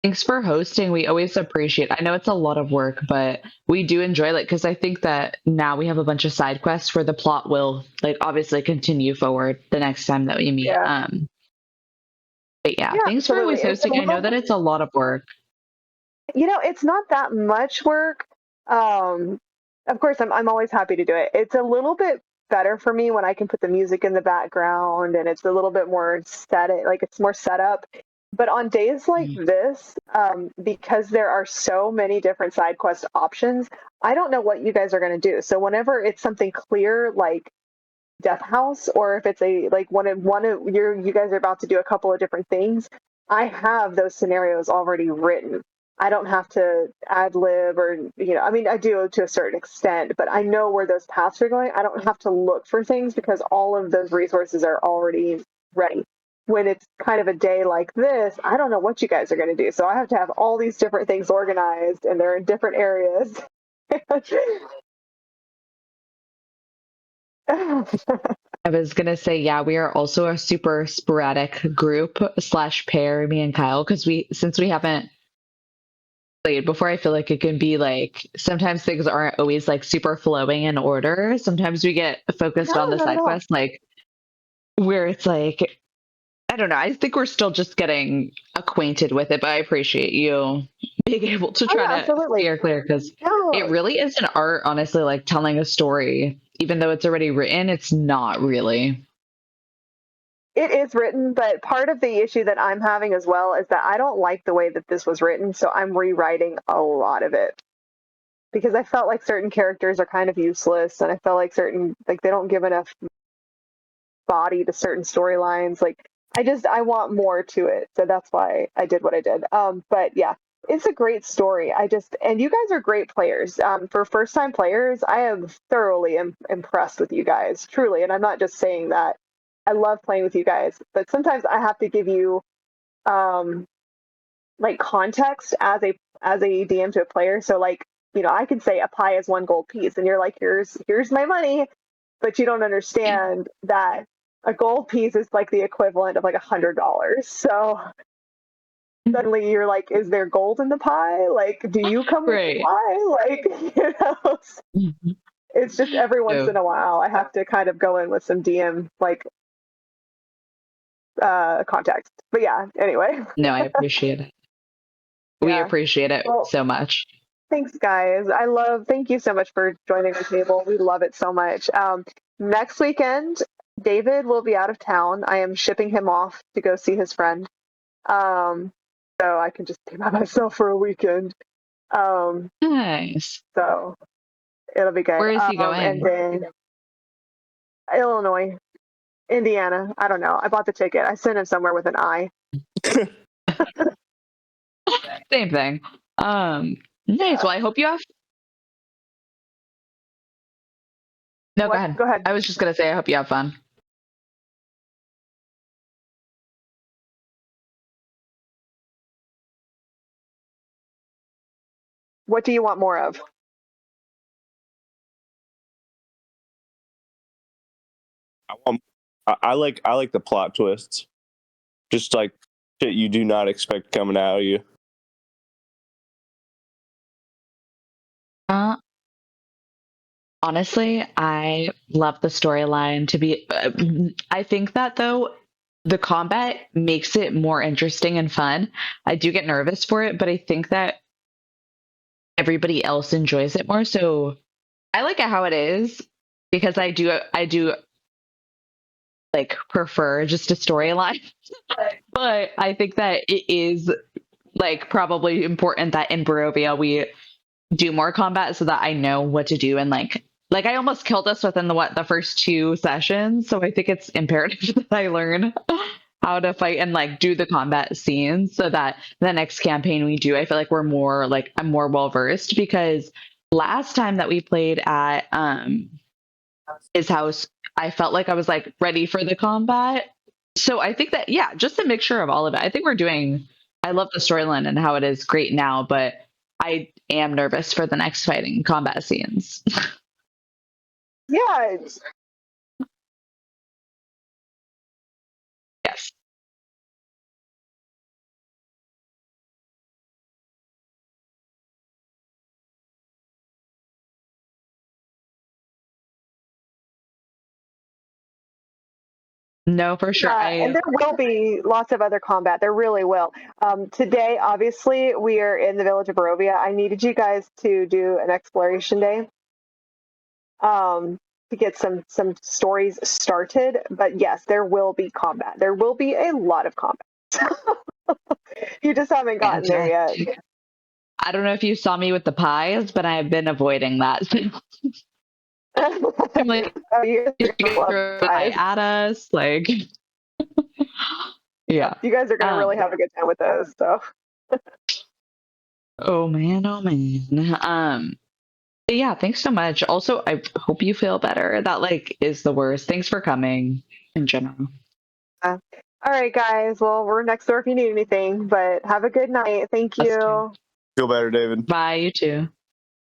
Speaker 2: Thanks for hosting. We always appreciate. I know it's a lot of work, but we do enjoy it because I think that now we have a bunch of side quests where the plot will like obviously continue forward the next time that we meet.
Speaker 1: Yeah.
Speaker 2: But yeah, thanks for always hosting. I know that it's a lot of work.
Speaker 1: You know, it's not that much work. Of course, I'm always happy to do it. It's a little bit better for me when I can put the music in the background and it's a little bit more static, like it's more set up. But on days like this, because there are so many different side quest options, I don't know what you guys are going to do. So whenever it's something clear like Death House, or if it's a like one of you guys are about to do a couple of different things, I have those scenarios already written. I don't have to ad lib or, you know, I mean, I do to a certain extent, but I know where those paths are going. I don't have to look for things because all of those resources are already ready. When it's kind of a day like this, I don't know what you guys are going to do. So I have to have all these different things organized and they're in different areas.
Speaker 2: I was going to say, yeah, we are also a super sporadic group / pair, me and Kyle, because since we haven't played before, I feel like it can be like sometimes things aren't always like super flowing in order. Sometimes we get focused on the side quest, like where it's like, I don't know. I think we're still just getting acquainted with it, but I appreciate you being able to try to steer clear because it really is an art, honestly, like telling a story. Even though it's already written, it's not really.
Speaker 1: It is written, but part of the issue that I'm having as well is that I don't like the way that this was written, so I'm rewriting a lot of it. Because I felt like certain characters are kind of useless, and I felt like they don't give enough body to certain storylines. Like, I want more to it, so that's why I did what I did. But yeah, it's a great story. And you guys are great players. For first-time players, I am thoroughly impressed with you guys, truly, and I'm not just saying that. I love playing with you guys, but sometimes I have to give you like context as a DM to a player. So like, you know, I could say a pie is 1 gold piece and you're like, here's my money, but you don't understand that a gold piece is like the equivalent of like $100. So suddenly you're like, is there gold in the pie? Like, do you come with the pie? Like, you know, it's just every once in a while I have to kind of go in with some DM like context. But yeah, anyway.
Speaker 2: No, I appreciate it. We appreciate it so much.
Speaker 1: Thanks, guys. Thank you so much for joining the table. We love it so much. Next weekend, David will be out of town. I am shipping him off to go see his friend. So I can just be by myself for a weekend.
Speaker 2: Nice.
Speaker 1: So it'll be good.
Speaker 2: Where is he going?
Speaker 1: And then Illinois. Indiana. I don't know. I bought the ticket. I sent him somewhere with an I.
Speaker 2: Same thing. Nice. Well, I hope you have. No, go ahead.
Speaker 1: Go ahead.
Speaker 2: I was just gonna say I hope you have fun.
Speaker 1: What do you want more of?
Speaker 5: I like the plot twists. Just like shit you do not expect coming out of you.
Speaker 2: Honestly, I love the storyline to be. I think that though, the combat makes it more interesting and fun. I do get nervous for it, but I think that everybody else enjoys it more. So I like it how it is because I do like prefer just a storyline. But I think that it is like probably important that in Barovia we do more combat so that I know what to do, and like I almost killed us within the first 2 sessions, so I think it's imperative that I learn how to fight and like do the combat scenes so that the next campaign we do, I feel like we're more like I'm more well versed, because last time that we played at his house, I felt like I was like ready for the combat. So I think that, yeah, just a mixture of all of it. I think I love the storyline and how it is great now, but I am nervous for the next fighting combat scenes.
Speaker 1: Yeah.
Speaker 2: Yes. No, for sure.
Speaker 1: And there will be lots of other combat. There really will. Today, obviously, we are in the village of Barovia. I needed you guys to do an exploration day to get some stories started. But yes, there will be combat. There will be a lot of combat. You just haven't gotten there yet.
Speaker 2: I don't know if you saw me with the pies, but I've been avoiding that. I'm like,
Speaker 1: oh, you
Speaker 2: throw a pie at us, like, yeah.
Speaker 1: You guys are gonna really have a good time with those. So.
Speaker 2: Oh man, oh man. But yeah, thanks so much. Also, I hope you feel better. That like is the worst. Thanks for coming in general.
Speaker 1: All right, guys. Well, we're next door if you need anything, but have a good night. Thank you.
Speaker 3: Feel better, David.
Speaker 2: Bye, you too.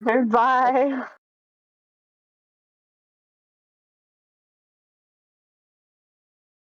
Speaker 1: Bye.